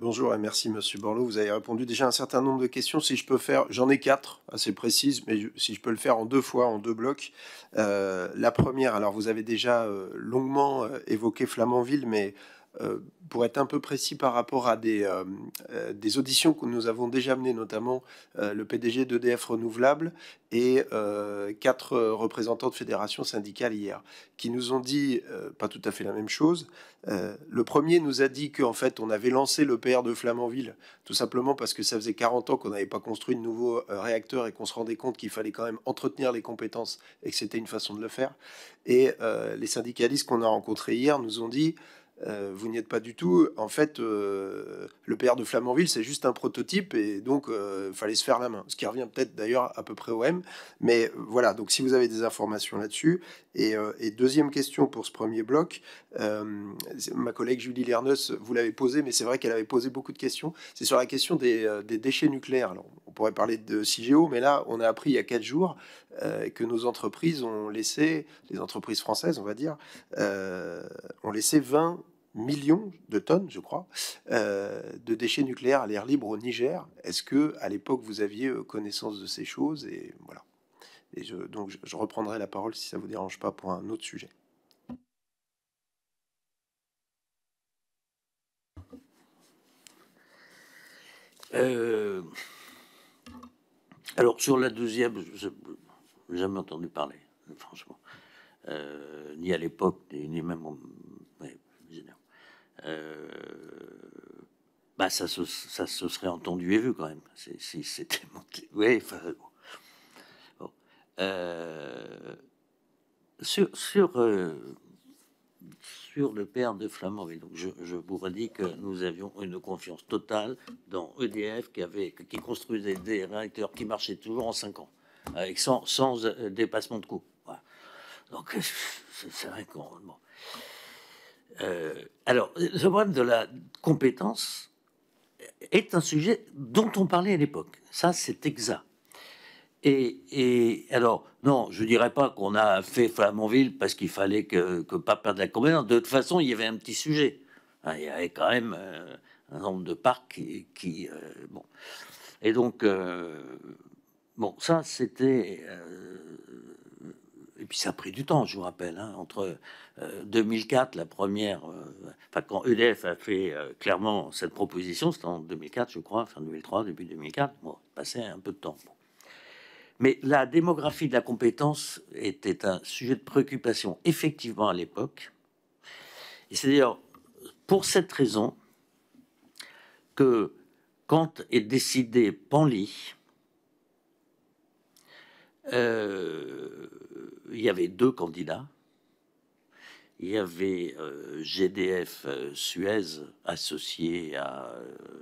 Bonjour et merci, monsieur Borloo. Vous avez répondu déjà à un certain nombre de questions. Si je peux faire, j'en ai 4 assez précises, mais si je peux le faire en 2 fois, en 2 blocs. La première, alors vous avez déjà longuement évoqué Flamanville, mais pour être un peu précis par rapport à des auditions que nous avons déjà menées, notamment le PDG d'EDF Renouvelable et 4 représentants de fédérations syndicales hier, qui nous ont dit pas tout à fait la même chose. Le premier nous a dit qu'en fait on avait lancé l'EPR de Flamanville tout simplement parce que ça faisait 40 ans qu'on n'avait pas construit de nouveaux réacteurs et qu'on se rendait compte qu'il fallait quand même entretenir les compétences et que c'était une façon de le faire. Et les syndicalistes qu'on a rencontrés hier nous ont dit vous n'y êtes pas du tout. En fait, le PR de Flamanville, c'est juste un prototype et donc il fallait se faire la main. Ce qui revient peut-être d'ailleurs à peu près au M. Mais voilà, donc si vous avez des informations là-dessus. Et deuxième question pour ce premier bloc, ma collègue Julie Lerneus, vous l'avez posé, mais c'est vrai qu'elle avait posé beaucoup de questions. C'est sur la question des déchets nucléaires. Alors, on pourrait parler de CIGEO, mais là, on a appris il y a 4 jours que nos entreprises ont laissé, les entreprises françaises, on va dire, ont laissé 20 millions de tonnes, je crois, de déchets nucléaires à l'air libre au Niger. Est-ce que à l'époque vous aviez connaissance de ces choses? Et voilà. Et donc je reprendrai la parole si ça vous dérange pas pour un autre sujet. Alors sur la deuxième, je n'ai jamais entendu parler, franchement, ni à l'époque, ni même ça se serait entendu et vu quand même. Si c'était monté. Oui, enfin. Bon. Sur sur le père de Flamanville. Donc je vous redis que nous avions une confiance totale dans EDF qui construisait des réacteurs qui marchaient toujours en 5 ans, avec sans dépassement de coût. Voilà. Donc c'est vrai qu'on... Bon. Alors, le problème de la compétence est un sujet dont on parlait à l'époque. Ça, c'est exact. Et alors, non, je dirais pas qu'on a fait Flamanville parce qu'il fallait que pas perdre la compétence. De toute façon, il y avait un petit sujet. Hein, il y avait quand même un nombre de parcs qui bon. Et donc, bon, ça, c'était... et puis ça a pris du temps, je vous rappelle, hein, entre 2004, la première... Enfin, quand EDF a fait clairement cette proposition, c'était en 2004, je crois, fin 2003, début 2004, bon, passé un peu de temps. Bon. Mais la démographie de la compétence était un sujet de préoccupation, effectivement, à l'époque. Et c'est d'ailleurs pour cette raison que, quand est décidé Panly, il y avait 2 candidats. Il y avait GDF Suez associé à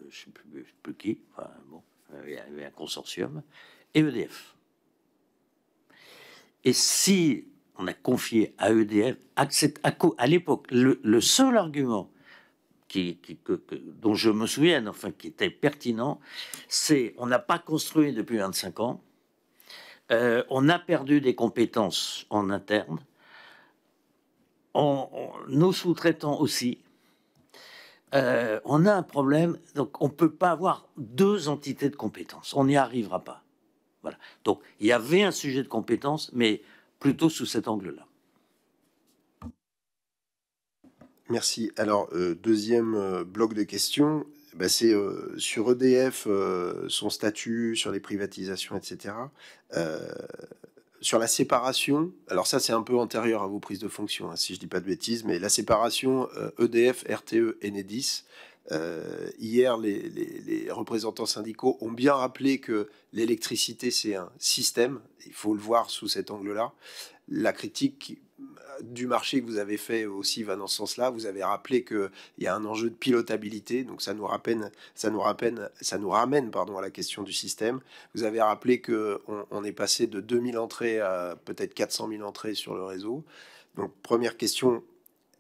je ne sais plus qui, enfin, bon, il y avait un consortium, et EDF. Et si on a confié à EDF, à l'époque, le seul argument dont je me souviens, enfin, qui était pertinent, c'est on n'a pas construit depuis 25 ans, on a perdu des compétences en interne, nos sous-traitants aussi, on a un problème, donc on ne peut pas avoir 2 entités de compétences, on n'y arrivera pas. Voilà. Donc, il y avait un sujet de compétence, mais plutôt sous cet angle-là. Merci. Alors, deuxième bloc de questions, bah, c'est sur EDF, son statut, sur les privatisations, etc. Sur la séparation, alors ça c'est un peu antérieur à vos prises de fonction, hein, si je dis pas de bêtises, mais la séparation EDF, RTE, Enedis, hier, les représentants syndicaux ont bien rappelé que l'électricité, c'est un système. Il faut le voir sous cet angle-là. La critique du marché que vous avez fait aussi va dans ce sens-là. Vous avez rappelé qu'il y a un enjeu de pilotabilité. Donc, ça nous ramène à la question du système. Vous avez rappelé qu'on est passé de 2000 entrées à peut-être 400 000 entrées sur le réseau. Donc, première question,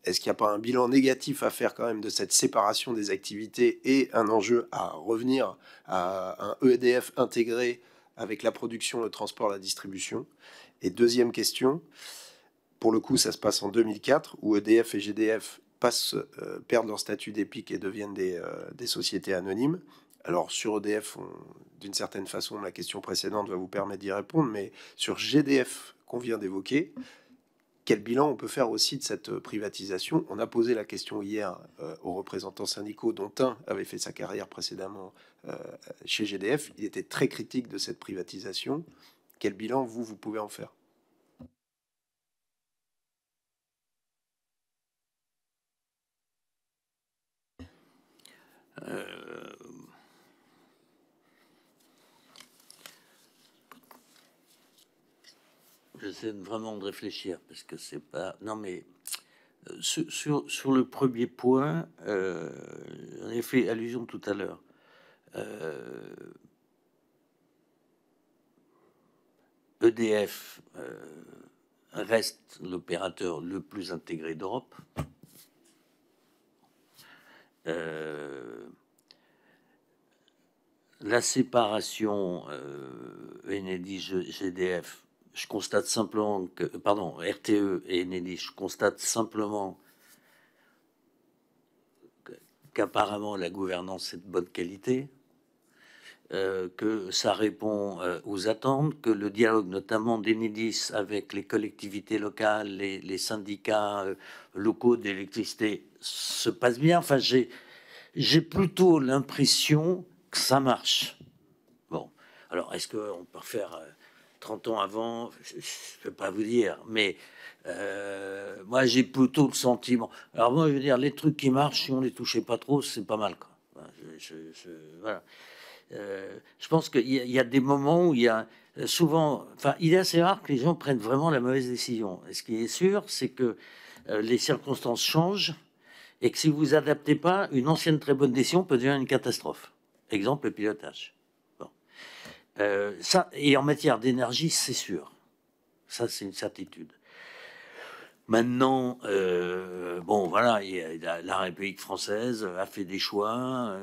est-ce qu'il n'y a pas un bilan négatif à faire quand même de cette séparation des activités et un enjeu à revenir à un EDF intégré avec la production, le transport, la distribution? Et deuxième question, pour le coup, ça se passe en 2004, où EDF et GDF perdent leur statut d'EPIC et deviennent des sociétés anonymes. Alors sur EDF, d'une certaine façon, la question précédente va vous permettre d'y répondre, mais sur GDF qu'on vient d'évoquer, quel bilan on peut faire aussi de cette privatisation? On a posé la question hier aux représentants syndicaux, dont un avait fait sa carrière précédemment chez GDF. Il était très critique de cette privatisation. Quel bilan, vous pouvez en faire? J'essaie vraiment de réfléchir, parce que c'est pas... Non, mais sur le premier point, j'en ai fait allusion tout à l'heure. EDF reste l'opérateur le plus intégré d'Europe. La séparation Enedis-GDF, je constate simplement que, pardon, RTE et Enedis, je constate simplement qu'apparemment la gouvernance est de bonne qualité, que ça répond aux attentes, que le dialogue notamment d'Enedis avec les collectivités locales, les syndicats locaux d'électricité se passe bien. Enfin, j'ai plutôt l'impression que ça marche. Bon, alors est-ce qu'on peut refaire 30 ans avant? Je ne peux pas vous dire, mais moi j'ai plutôt le sentiment. Alors moi je veux dire, les trucs qui marchent, si on les touchait pas trop, c'est pas mal, quoi. Voilà. Je pense qu'il y a des moments où il y a souvent, enfin, il est assez rare que les gens prennent vraiment la mauvaise décision. Et ce qui est sûr, c'est que les circonstances changent et que si vous adaptez pas, une ancienne très bonne décision peut devenir une catastrophe. Exemple, le pilotage. Bon. Ça, et en matière d'énergie, c'est sûr. Ça, c'est une certitude. Maintenant, bon, voilà, la République française a fait des choix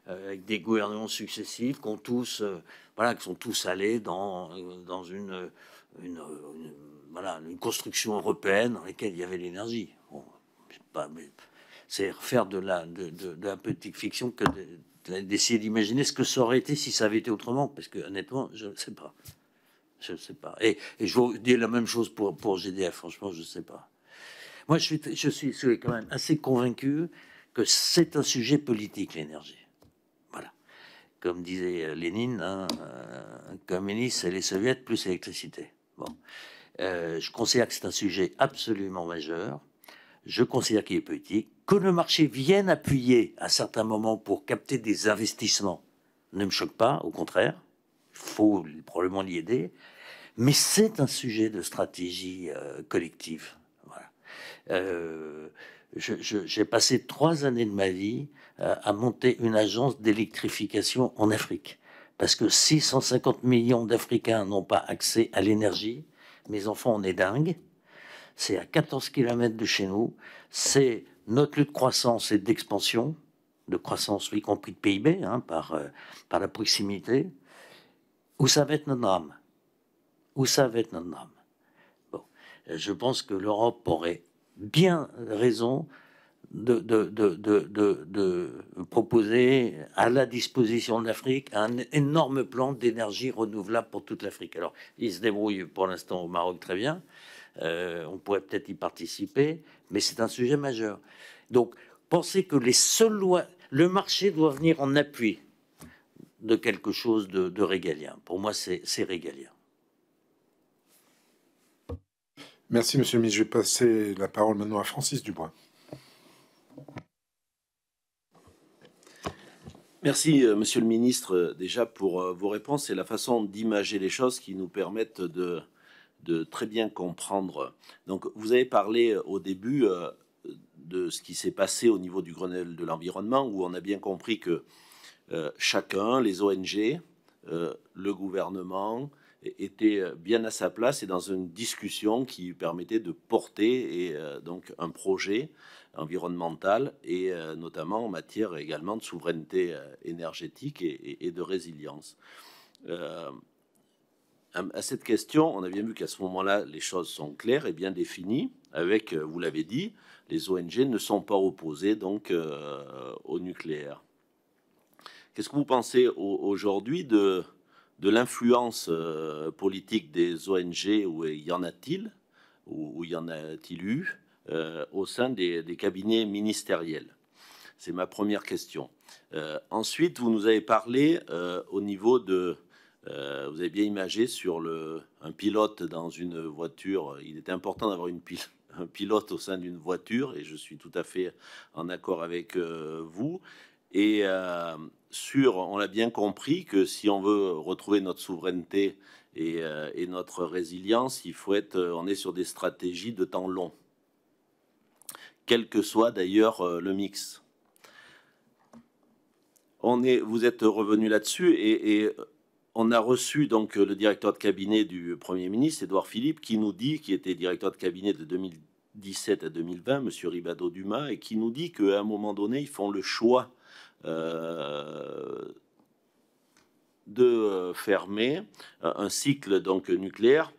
avec des gouvernements successifs qui sont tous allés dans une construction européenne dans laquelle il y avait l'énergie. Bon, c'est refaire de la petite fiction que d'essayer d'imaginer ce que ça aurait été si ça avait été autrement, parce que honnêtement, je ne sais pas. Je ne sais pas. Et je vous dis la même chose pour GDF, franchement, je ne sais pas. Moi, je suis quand même assez convaincu que c'est un sujet politique, l'énergie. Voilà. Comme disait Lénine, hein, communiste, c'est les soviets plus l'électricité. Bon. Je considère que c'est un sujet absolument majeur. Je considère qu'il est politique. Que le marché vienne appuyer à certains moments pour capter des investissements ne me choque pas, au contraire. Il faut probablement l'y aider. Mais c'est un sujet de stratégie collective. Voilà. J'ai passé 3 années de ma vie à monter une agence d'électrification en Afrique. Parce que 650 millions d'Africains n'ont pas accès à l'énergie. Mes enfants, on est dingues. C'est à 14 km de chez nous. C'est notre lutte de croissance et d'expansion, de croissance, y compris de PIB, hein, par la proximité. Où ça va être notre drame? Où ça va être notre drame? Bon, je pense que l'Europe aurait bien raison de proposer à la disposition de l'Afrique un énorme plan d'énergie renouvelable pour toute l'Afrique. Alors, il se débrouille pour l'instant au Maroc très bien. On pourrait peut-être y participer, mais c'est un sujet majeur. Donc, pensez que les seules lois, le marché doit venir en appui de quelque chose de régalien. Pour moi, c'est régalien. Merci, monsieur le ministre. Je vais passer la parole maintenant à Francis Dubois. Merci, monsieur le ministre, déjà pour vos réponses et la façon d'imager les choses qui nous permettent de très bien comprendre. Donc, vous avez parlé au début de ce qui s'est passé au niveau du Grenelle de l'environnement, où on a bien compris que chacun, les ONG, le gouvernement, était bien à sa place et dans une discussion qui permettait de porter donc un projet environnemental et notamment en matière également de souveraineté énergétique et de résilience. À cette question, on a bien vu qu'à ce moment-là, les choses sont claires et bien définies. Avec, vous l'avez dit, les ONG ne sont pas opposées donc au nucléaire. Qu'est-ce que vous pensez aujourd'hui de l'influence politique des ONG, où y en a-t-il, où y en a-t-il eu au sein des cabinets ministériels? C'est ma première question. Ensuite, vous nous avez parlé au niveau de... vous avez bien imagé sur un pilote dans une voiture. Il est important d'avoir un pilote au sein d'une voiture, et je suis tout à fait en accord avec vous. Et on l'a bien compris que si on veut retrouver notre souveraineté et notre résilience, on est sur des stratégies de temps long, quel que soit d'ailleurs le mix. Vous êtes revenu là-dessus et on a reçu donc le directeur de cabinet du Premier ministre, Édouard Philippe, qui était directeur de cabinet de 2017 à 2020, Monsieur Ribado-Dumas, et qui nous dit qu'à un moment donné, ils font le choix de fermer un cycle donc nucléaire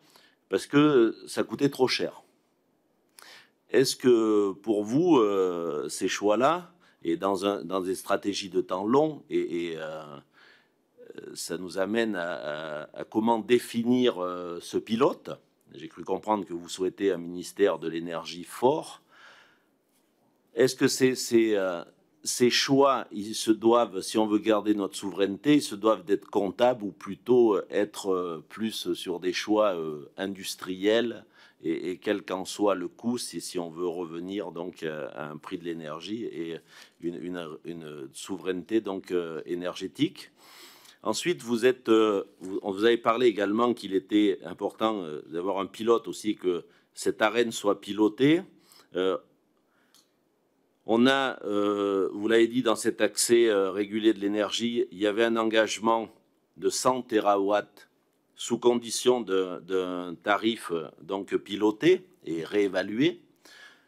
parce que ça coûtait trop cher. Est-ce que pour vous, ces choix-là, et dans des stratégies de temps long, ça nous amène à comment définir ce pilote? J'ai cru comprendre que vous souhaitez un ministère de l'énergie fort. Est-ce que ces choix, ils se doivent, si on veut garder notre souveraineté, ils se doivent d'être comptables ou plutôt être plus sur des choix industriels et quel qu'en soit le coût, si on veut revenir donc à un prix de l'énergie et une souveraineté donc énergétique. Ensuite, vous avez parlé également qu'il était important d'avoir un pilote aussi, que cette arène soit pilotée. On a, vous l'avez dit, dans cet accès régulé de l'énergie, il y avait un engagement de 100 TWh sous condition d'un tarif donc piloté et réévalué.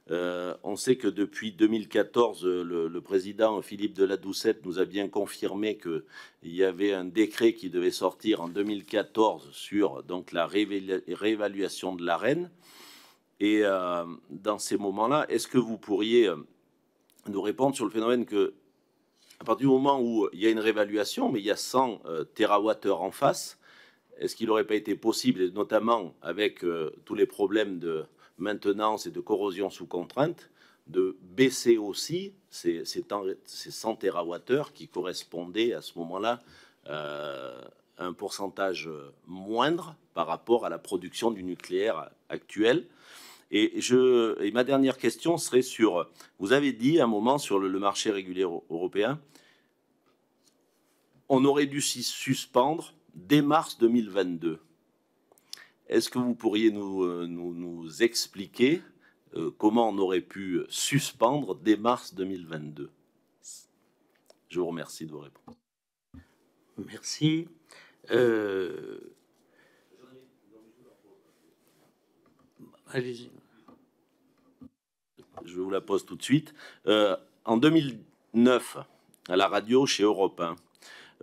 On sait que depuis 2014, le président Philippe de la Doucette nous a bien confirmé qu'il y avait un décret qui devait sortir en 2014 sur donc, la réévaluation de l'Arenh. Et dans ces moments-là, est-ce que vous pourriez nous répondre sur le phénomène que, à partir du moment où il y a une réévaluation, mais il y a 100 TWh en face, est-ce qu'il n'aurait pas été possible, et notamment avec tous les problèmes de maintenance et de corrosion sous contrainte, de baisser aussi ces 100 TWh qui correspondaient à ce moment-là à un pourcentage moindre par rapport à la production du nucléaire actuel? Et ma dernière question serait sur, vous avez dit à un moment sur le marché régulier européen, on aurait dû s'y suspendre dès mars 2022. Est-ce que vous pourriez nous expliquer comment on aurait pu suspendre dès mars 2022? Je vous remercie de vos réponses. Merci. Allez-y. Je vous la pose tout de suite. En 2009, à la radio chez Europe 1,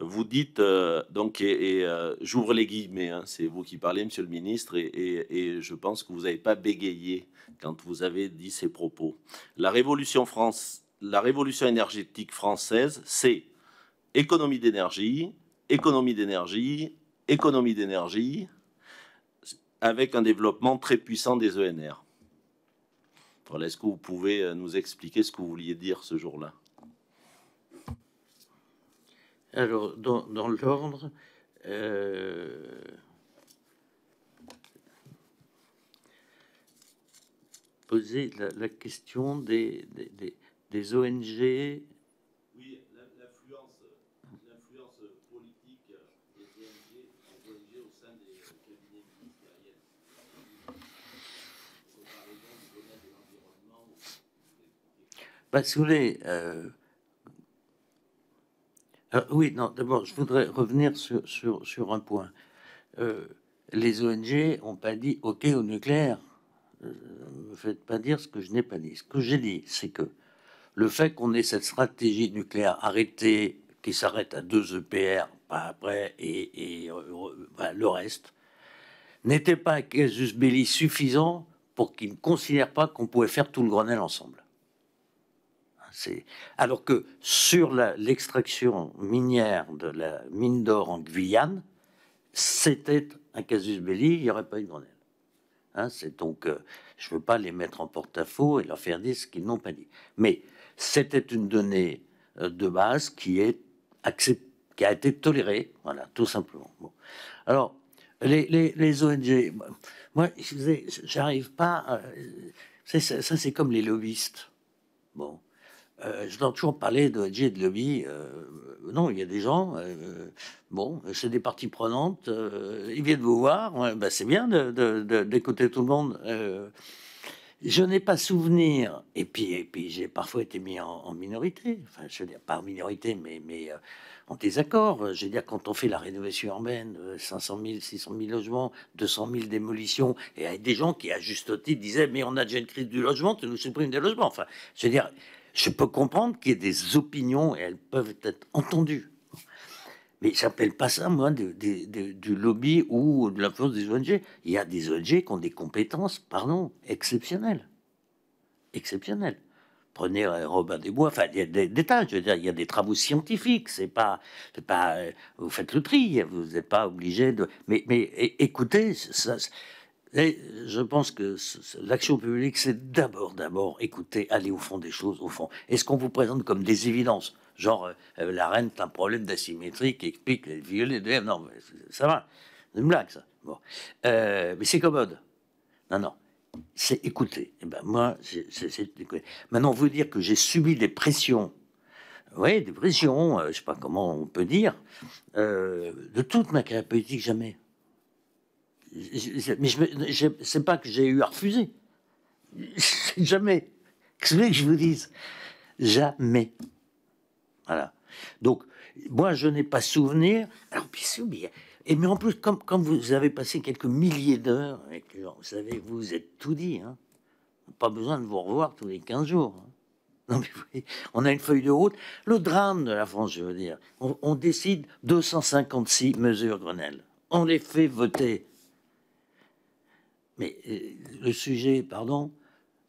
vous dites, donc, j'ouvre les guillemets, hein, c'est vous qui parlez, monsieur le ministre, et je pense que vous n'avez pas bégayé quand vous avez dit ces propos. La révolution énergétique française, c'est économie d'énergie, économie d'énergie, économie d'énergie, avec un développement très puissant des ENR. Voilà, est-ce que vous pouvez nous expliquer ce que vous vouliez dire ce jour-là? Alors, dans l'ordre, poser la question des ONG. Oui, l'influence politique des ONG au sein des cabinets ministériels. Comparaison du domaine de l'environnement. Si vous voulez, oui, non, d'abord, je voudrais revenir sur un point. Les ONG n'ont pas dit OK au nucléaire. Ne me faites pas dire ce que je n'ai pas dit. Ce que j'ai dit, c'est que le fait qu'on ait cette stratégie nucléaire arrêtée, qui s'arrête à 2 EPR, pas après, et le reste, n'était pas un casus belli suffisant pour qu'ils ne considèrent pas qu'on pouvait faire tout le Grenelle ensemble. Alors que sur l'extraction minière de la mine d'or en Guyane, c'était un casus belli, il n'y aurait pas eu de Grenelle. C'est donc, je ne veux pas les mettre en porte-à-faux et leur faire dire ce qu'ils n'ont pas dit. Mais c'était une donnée de base qui a été tolérée, voilà, tout simplement. Bon. Alors, les ONG, moi, j'arrive pas. Ça, c'est comme les lobbyistes. Bon. Je dois toujours parler d'ONG et de lobby. Non, il y a des gens, bon, c'est des parties prenantes, ils viennent vous voir, c'est bien d'écouter tout le monde. Je n'ai pas souvenir, et puis j'ai parfois été mis en minorité, enfin, je veux dire, pas en minorité, mais en désaccord. Je veux dire, quand on fait la rénovation urbaine, 500 000, 600 000 logements, 200 000 démolitions, et avec des gens qui, à juste titre, disaient, mais on a déjà une crise du logement, tu nous supprimes des logements. Enfin, je veux dire, je peux comprendre qu'il y ait des opinions, et elles peuvent être entendues. Mais j'appelle pas ça, moi, du lobby ou de l'influence des ONG. Il y a des ONG qui ont des compétences, pardon, exceptionnelles. Exceptionnelles. Prenez Robin des Bois, enfin, il y a des tas, je veux dire, il y a des travaux scientifiques, c'est pas, vous faites le tri, vous n'êtes pas obligé de... Mais écoutez, ça... Et je pense que l'action publique, c'est d'abord écouter, aller au fond des choses, au fond. Est-ce qu'on vous présente comme des évidences, genre la reine a un problème d'asymétrie qui explique les violets de... Non, mais ça va, c'est une blague ça. Bon, mais c'est commode. Non, c'est écouter. Et ben moi, c'est écouter. Maintenant, vous dire que j'ai subi des pressions. Oui, des pressions. Je sais pas comment on peut dire de toute ma carrière politique, jamais. Mais c'est pas que j'ai eu à refuser. Jamais. Qu'est-ce que vous voulez que je vous dise? Jamais. Voilà. Donc, moi, je n'ai pas souvenir. Alors, puis, mais en plus, comme vous avez passé quelques milliers d'heures avec les gens, vous savez, vous êtes tout dit. Hein. Pas besoin de vous revoir tous les 15 jours. Hein. Non, mais oui, on a une feuille de route. Le drame de la France, je veux dire, on décide 256 mesures Grenelle. On les fait voter. Mais le sujet, pardon,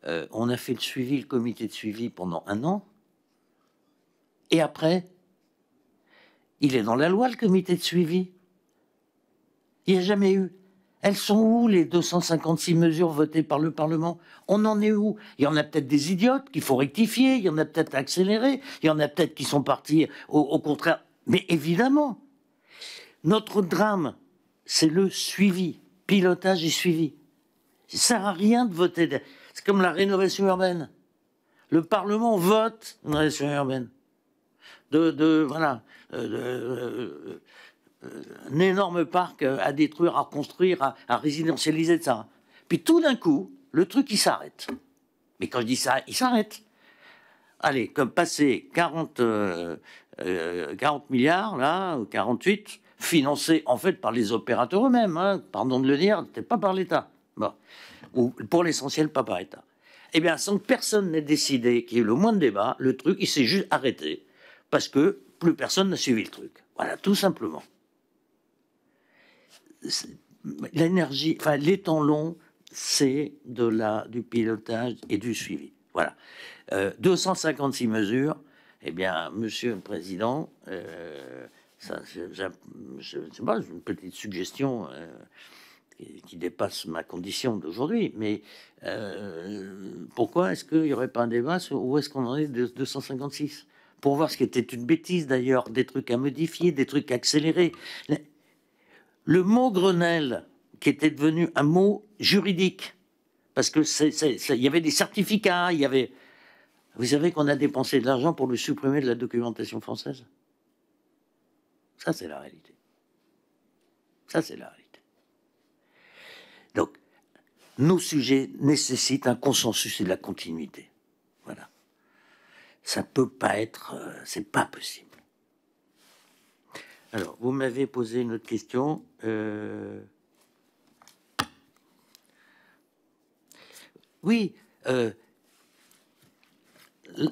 on a fait le suivi, le comité de suivi pendant 1 an. Et après, il est dans la loi, le comité de suivi. Il n'y a jamais eu. Elles sont où, les 256 mesures votées par le Parlement? On en est où? Il y en a peut-être des idiotes qu'il faut rectifier, il y en a peut-être accélérés, il y en a peut-être qui sont partis au contraire. Mais évidemment, notre drame, c'est le suivi, pilotage et suivi. Ça ne sert à rien de voter. C'est comme la rénovation urbaine. Le Parlement vote une rénovation urbaine. Voilà. Un énorme parc à détruire, à reconstruire, à résidentialiser de ça. Puis tout d'un coup, le truc, il s'arrête. Mais quand je dis ça, il s'arrête. Allez, comme passer 40 milliards, là, ou 48, financés en fait par les opérateurs eux-mêmes, hein, pardon de le dire, c'était pas par l'État. Bon. Ou pour l'essentiel, pas par l'État. Eh bien, sans que personne n'ait décidé qu'il y ait le moins de débat, le truc, il s'est juste arrêté. Parce que plus personne n'a suivi le truc. Voilà, tout simplement. L'énergie, enfin, les temps longs, c'est du pilotage et du suivi. Voilà. 256 mesures. Eh bien, Monsieur le Président, je sais pas, une petite suggestion qui dépasse ma condition d'aujourd'hui, mais pourquoi est-ce qu'il n'y aurait pas un débat sur où est-ce qu'on en est de 256 pour voir ce qui était une bêtise d'ailleurs, des trucs à modifier, des trucs à accélérer. Le mot Grenelle, qui était devenu un mot juridique, parce que il y avait des certificats, il y avait... Vous savez qu'on a dépensé de l'argent pour le supprimer de la documentation française. Ça, c'est la réalité. Ça, c'est la réalité. Donc, nos sujets nécessitent un consensus et de la continuité. Voilà. Ça peut pas être... c'est pas possible. Alors, vous m'avez posé une autre question. Oui,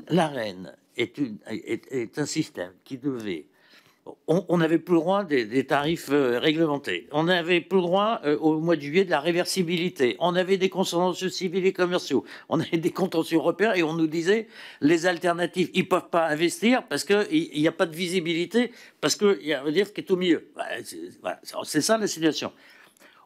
l'AREN est un système qui devait... On n'avait plus le droit des tarifs réglementés. On n'avait plus le droit au mois de juillet de la réversibilité. On avait des contentieux civils et commerciaux. On avait des contentieux européens et on nous disait les alternatives, ils ne peuvent pas investir parce qu'il n'y a pas de visibilité, parce qu'il y a un dire qui est au milieu. Voilà, c'est ça la situation.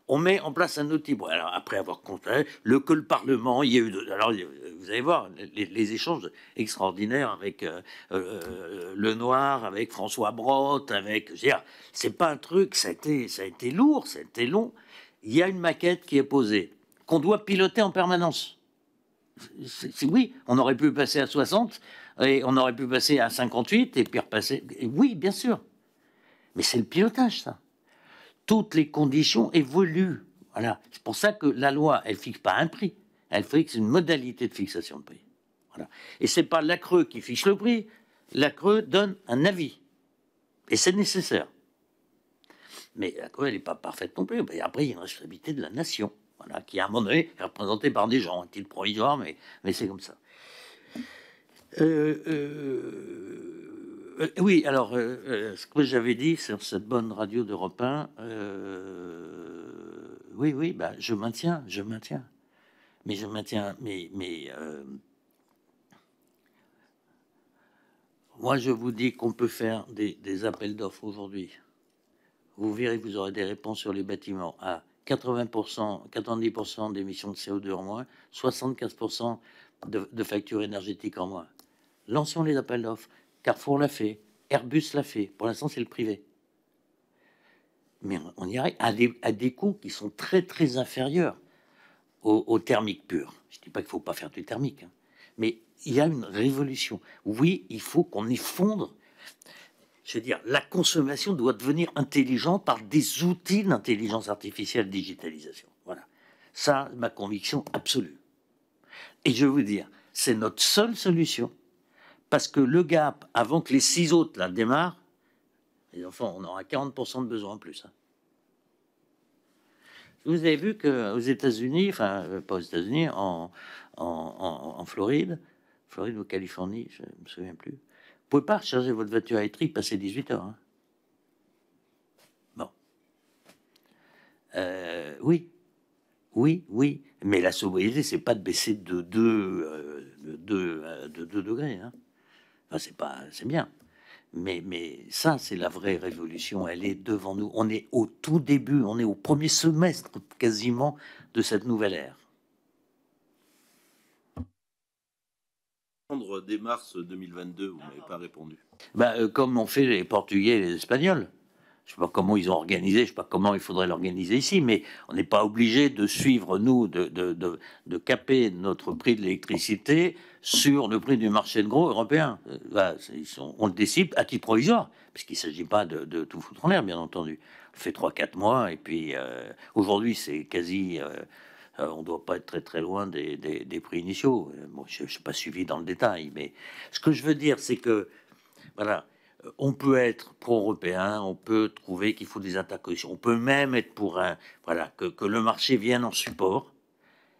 On met en place un outil. Bon, alors après avoir compté que le Parlement, il y a eu. Alors vous allez voir les échanges extraordinaires avec Lenoir, avec François Brotte, avec. C'est pas un truc. Ça a été lourd, ça a été long. Il y a une maquette qui est posée qu'on doit piloter en permanence. Oui, on aurait pu passer à 60 et on aurait pu passer à 58 et puis repasser. Oui, bien sûr. Mais c'est le pilotage, ça. Toutes les conditions évoluent. Voilà. C'est pour ça que la loi, elle fixe pas un prix, elle fixe une modalité de fixation de prix. Voilà. Et c'est pas l'ACRE qui fixe le prix, l'ACRE donne un avis. Et c'est nécessaire. Mais l'ACRE, elle n'est pas parfaite non plus. Et après, il y a une responsabilité de la nation, voilà, qui à un moment donné est représentée par des gens, un titre provisoire, mais c'est comme ça. Oui, alors, ce que j'avais dit sur cette bonne radio d'Europe 1, oui, bah, je maintiens. Mais moi, je vous dis qu'on peut faire des appels d'offres aujourd'hui. Vous verrez que vous aurez des réponses sur les bâtiments à 80%, 90% d'émissions de CO2 en moins, 75% de factures énergétiques en moins. Lançons les appels d'offres. Carrefour l'a fait, Airbus l'a fait. Pour l'instant, c'est le privé. Mais on y arrive à des coûts qui sont très, très inférieurs au thermique pur. Je ne dis pas qu'il ne faut pas faire du thermique, hein. Mais il y a une révolution. Oui, il faut qu'on effondre. Je veux dire, la consommation doit devenir intelligente par des outils d'intelligence artificielle, digitalisation. Voilà. Ça, ma conviction absolue. Et je vais vous dire, c'est notre seule solution. Parce que le gap, avant que les 6 autres là démarrent, les enfants, on aura 40% de besoin en plus. Hein. Vous avez vu qu'aux États-Unis, enfin, pas aux États-Unis, en Floride ou Californie, je ne me souviens plus, vous ne pouvez pas recharger votre voiture électrique passer 18 heures. Hein. Bon. Oui. Oui. Mais la sobriété, c'est pas de baisser de 2 degrés. Hein. Enfin, c'est bien. Mais ça, c'est la vraie révolution. Elle est devant nous. On est au tout début, on est au premier semestre quasiment de cette nouvelle ère. Dès mars 2022, vous m'avez pas répondu. Comme ont fait les Portugais et les Espagnols. Je ne sais pas comment ils ont organisé, je ne sais pas comment il faudrait l'organiser ici, mais on n'est pas obligé de suivre, nous, de caper notre prix de l'électricité sur le prix du marché de gros européen. On le décide à titre provisoire, parce qu'il ne s'agit pas de tout foutre en l'air, bien entendu. On fait 3-4 mois, et puis aujourd'hui, c'est quasi... on ne doit pas être très très loin des prix initiaux. Bon, je ne suis pas suivi dans le détail, mais ce que je veux dire, c'est que, voilà, on peut être pro-européen, on peut trouver qu'il faut des interconnexions, on peut même être pour que le marché vienne en support,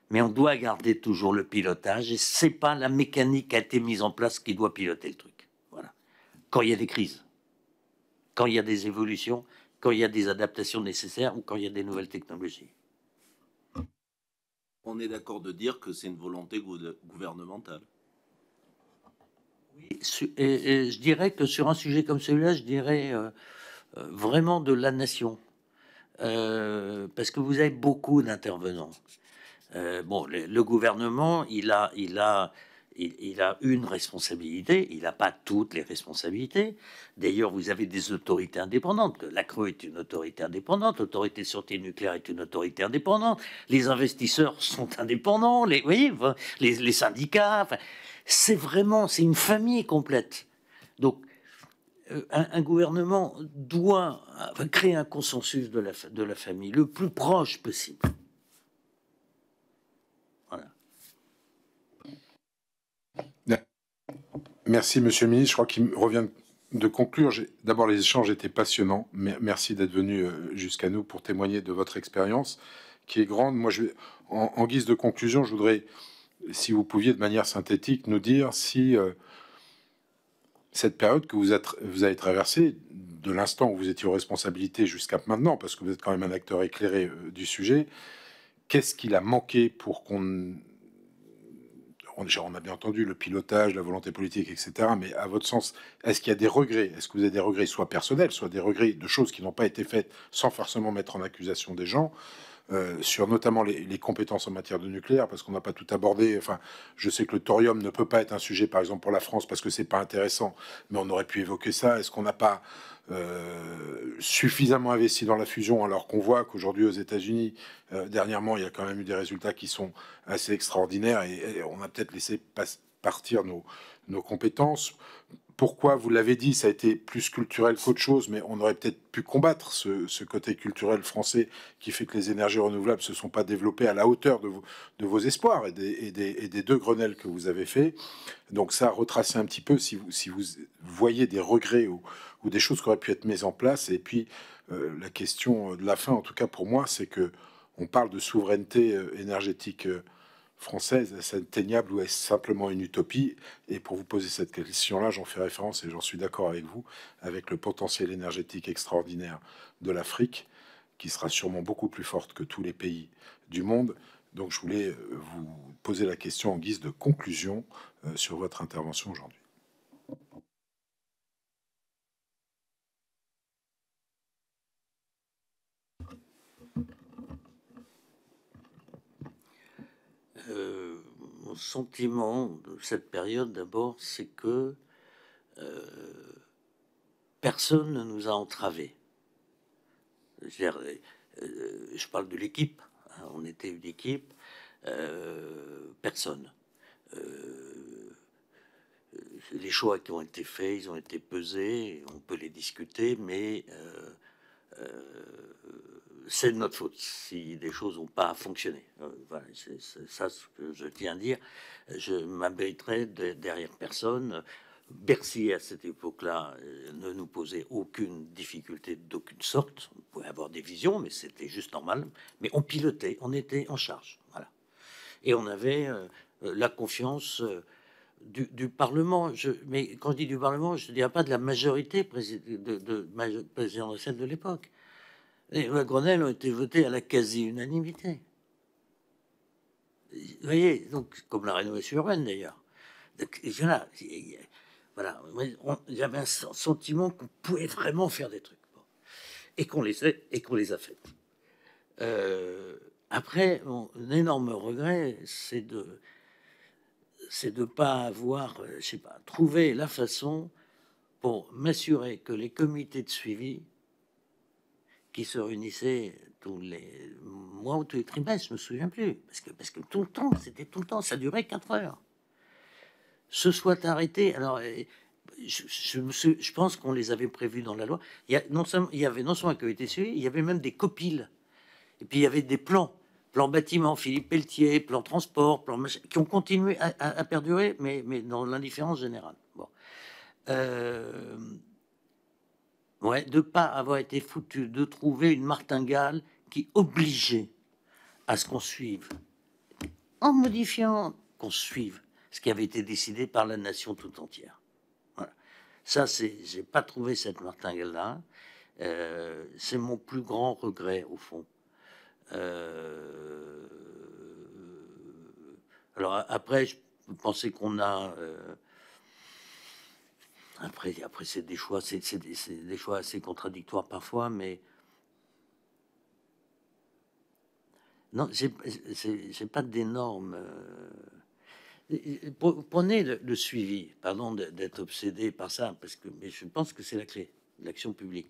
mais on doit garder toujours le pilotage, et c'est pas la mécanique qui a été mise en place qui doit piloter le truc. Voilà. Quand il y a des crises, quand il y a des évolutions, quand il y a des adaptations nécessaires ou quand il y a des nouvelles technologies. On est d'accord de dire que c'est une volonté gouvernementale. Et je dirais que sur un sujet comme celui-là, je dirais vraiment de la nation. Parce que vous avez beaucoup d'intervenants. Le gouvernement, il a une responsabilité, il n'a pas toutes les responsabilités. D'ailleurs, vous avez des autorités indépendantes. La CRE est une autorité indépendante, l'autorité de sûreté nucléaire est une autorité indépendante, les investisseurs sont indépendants, les syndicats, c'est une famille complète. Donc, un gouvernement doit créer un consensus de la famille le plus proche possible. Merci, Monsieur le Ministre. Je crois qu'il me revient de conclure. D'abord, les échanges étaient passionnants. Merci d'être venu jusqu'à nous pour témoigner de votre expérience, qui est grande. Moi, en guise de conclusion, je voudrais, si vous pouviez, de manière synthétique, nous dire si cette période que vous avez traversée, de l'instant où vous étiez aux responsabilités jusqu'à maintenant, parce que vous êtes quand même un acteur éclairé du sujet, qu'est-ce qu'il a manqué pour qu'on... On a bien entendu le pilotage, la volonté politique, etc. Mais à votre sens, est-ce qu'il y a des regrets? Est-ce que vous avez des regrets, soit personnels, soit des regrets de choses qui n'ont pas été faites, sans forcément mettre en accusation des gens, sur notamment les compétences en matière de nucléaire, parce qu'on n'a pas tout abordé. Enfin, je sais que le thorium ne peut pas être un sujet, par exemple, pour la France, parce que c'est pas intéressant, mais on aurait pu évoquer ça. Est-ce qu'on n'a pas suffisamment investi dans la fusion, alors qu'on voit qu'aujourd'hui aux États-Unis, dernièrement, il y a quand même eu des résultats qui sont assez extraordinaires, et on a peut-être laissé partir nos compétences. Pourquoi, vous l'avez dit, ça a été plus culturel qu'autre chose, mais on aurait peut-être pu combattre ce côté culturel français qui fait que les énergies renouvelables ne se sont pas développées à la hauteur de vos espoirs et des 2 Grenelles que vous avez fait. Donc ça, retracer un petit peu si vous voyez des regrets ou des choses qui auraient pu être mises en place. Et puis, la question de la fin, en tout cas pour moi, c'est que on parle de souveraineté énergétique française, est-ce atteignable ou est-ce simplement une utopie? Et pour vous poser cette question-là, j'en fais référence, et j'en suis d'accord avec vous, avec le potentiel énergétique extraordinaire de l'Afrique, qui sera sûrement beaucoup plus forte que tous les pays du monde. Donc je voulais vous poser la question en guise de conclusion sur votre intervention aujourd'hui. Mon sentiment de cette période, d'abord, c'est que personne ne nous a entravés. Je parle de l'équipe, hein, on était une équipe, personne. Les choix qui ont été faits, ils ont été pesés, on peut les discuter, mais c'est de notre faute si des choses n'ont pas fonctionné. Voilà, c'est ça ce que je tiens à dire. Je m'abriterai derrière personne. Bercy, à cette époque-là, ne nous posait aucune difficulté d'aucune sorte. On pouvait avoir des visions, mais c'était juste normal. Mais on pilotait, on était en charge. Voilà. Et on avait la confiance du Parlement. Mais quand je dis du Parlement, je ne dirais pas de la majorité présidentielle de l'époque. Les lois Grenelle ont été votées à la quasi-unanimité. Vous voyez, donc, comme la rénovation urbaine d'ailleurs. Voilà, j'avais un sentiment qu'on pouvait vraiment faire des trucs. Bon. Et qu'on les a fait. Après, mon énorme regret, c'est de pas avoir, je sais pas, trouvé la façon pour m'assurer que les comités de suivi qui se réunissaient tous les mois ou tous les trimestres, je me souviens plus, parce que tout le temps, c'était tout le temps, ça durait 4 heures, se soit arrêté. Alors, je pense qu'on les avait prévus dans la loi. Il y avait non seulement un comité de suivi, il y avait même des copiles. Et puis il y avait des plans bâtiment, Philippe Pelletier, plan transport, plan machin, qui ont continué à perdurer, mais dans l'indifférence générale. Bon. Ouais, de pas avoir été foutu, de trouver une martingale qui obligeait à ce qu'on suive, en modifiant, qu'on suive ce qui avait été décidé par la nation tout entière. Voilà. Ça, j'ai pas trouvé cette martingale-là. C'est mon plus grand regret, au fond. Alors après, je pensais qu'on a... Après c'est des choix, c'est des choix assez contradictoires parfois, mais non, j'ai pas d'énormes. Prenez le suivi, pardon d'être obsédé par ça, mais je pense que c'est la clé de l'action publique.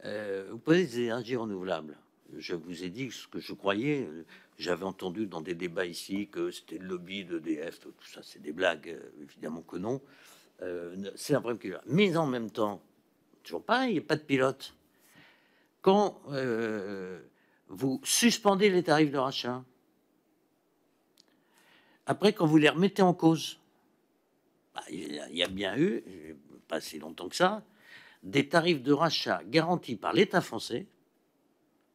Vous prenez des énergies renouvelables. Je vous ai dit ce que je croyais. J'avais entendu dans des débats ici que c'était le lobby d'EDF, tout ça, c'est des blagues, évidemment que non. C'est un problème. Mais en même temps, toujours pareil, il n'y a pas de pilote. Quand vous suspendez les tarifs de rachat, après, quand vous les remettez en cause, il y a bien eu, pas si longtemps que ça, des tarifs de rachat garantis par l'État français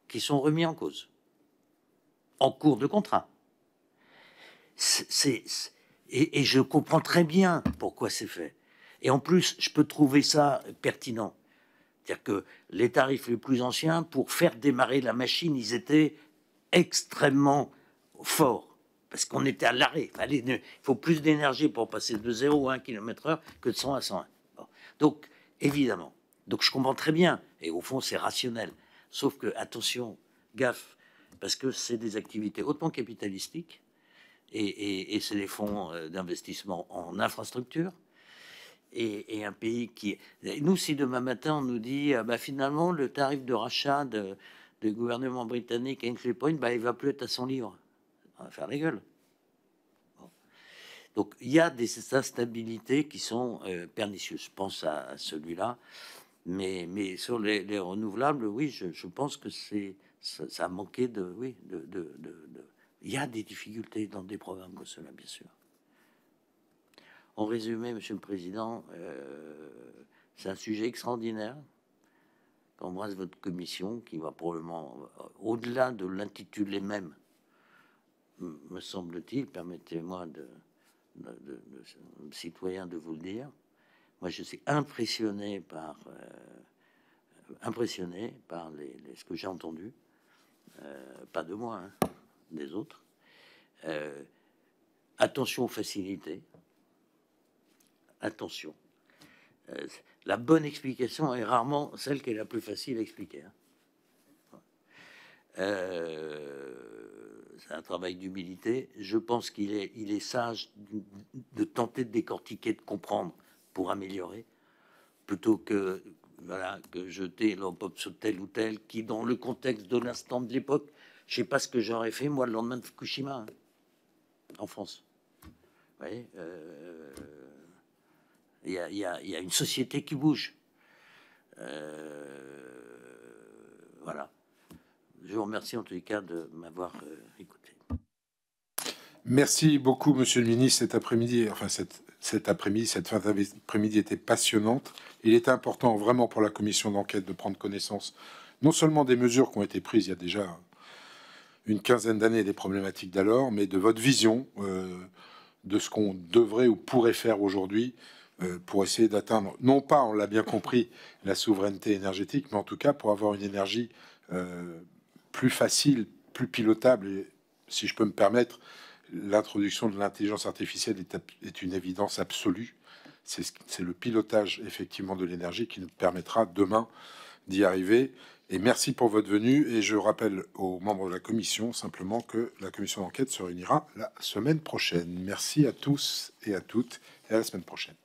qui sont remis en cause, en cours de contrat. Et je comprends très bien pourquoi c'est fait. Et en plus, je peux trouver ça pertinent. C'est-à-dire que les tarifs les plus anciens, pour faire démarrer la machine, ils étaient extrêmement forts. Parce qu'on était à l'arrêt. Il faut plus d'énergie pour passer de 0 à 1 km/h que de 100 à 101. Bon. Donc, évidemment. Donc, je comprends très bien. Et au fond, c'est rationnel. Sauf que, attention, gaffe, parce que c'est des activités hautement capitalistiques. Et c'est des fonds d'investissement en infrastructure. Et un pays qui... Nous, si demain matin, on nous dit, finalement, le tarif de rachat du gouvernement britannique à Hinkley Point, il va plus être à 100 livres. On va faire la gueule. Bon. Donc, il y a des instabilités qui sont pernicieuses. Je pense à celui-là. Mais sur les renouvelables, oui, je pense que ça a manqué de... Oui, il y a des difficultés dans des programmes comme cela, bien sûr. En résumé, Monsieur le Président, c'est un sujet extraordinaire. J'embrasse votre commission qui va probablement, au-delà de l'intitulé même, me semble-t-il, permettez-moi de citoyen de vous le dire. Moi, je suis impressionné par ce que j'ai entendu, pas de moi, hein, des autres. Attention aux facilités. Attention. La bonne explication est rarement celle qui est la plus facile à expliquer. C'est un travail d'humilité. Je pense qu'il est sage de tenter de décortiquer, de comprendre pour améliorer, plutôt que jeter l'opop sur tel ou tel qui, dans le contexte de l'instant de l'époque, je sais pas ce que j'aurais fait moi le lendemain de Fukushima, hein, en France. Vous voyez, il y a une société qui bouge. Voilà. Je vous remercie en tous les cas de m'avoir écouté. Merci beaucoup, Monsieur le Ministre. Cet après-midi, enfin cette après-midi, cette fin d'après-midi était passionnante. Il était important vraiment pour la commission d'enquête de prendre connaissance non seulement des mesures qui ont été prises il y a déjà une quinzaine d'années, des problématiques d'alors, mais de votre vision de ce qu'on devrait ou pourrait faire aujourd'hui pour essayer d'atteindre, non pas, on l'a bien compris, la souveraineté énergétique, mais en tout cas pour avoir une énergie plus facile, plus pilotable. Et si je peux me permettre, l'introduction de l'intelligence artificielle est une évidence absolue. C'est le pilotage effectivement de l'énergie qui nous permettra demain d'y arriver. Et merci pour votre venue. Et je rappelle aux membres de la commission simplement que la commission d'enquête se réunira la semaine prochaine. Merci à tous et à toutes et à la semaine prochaine.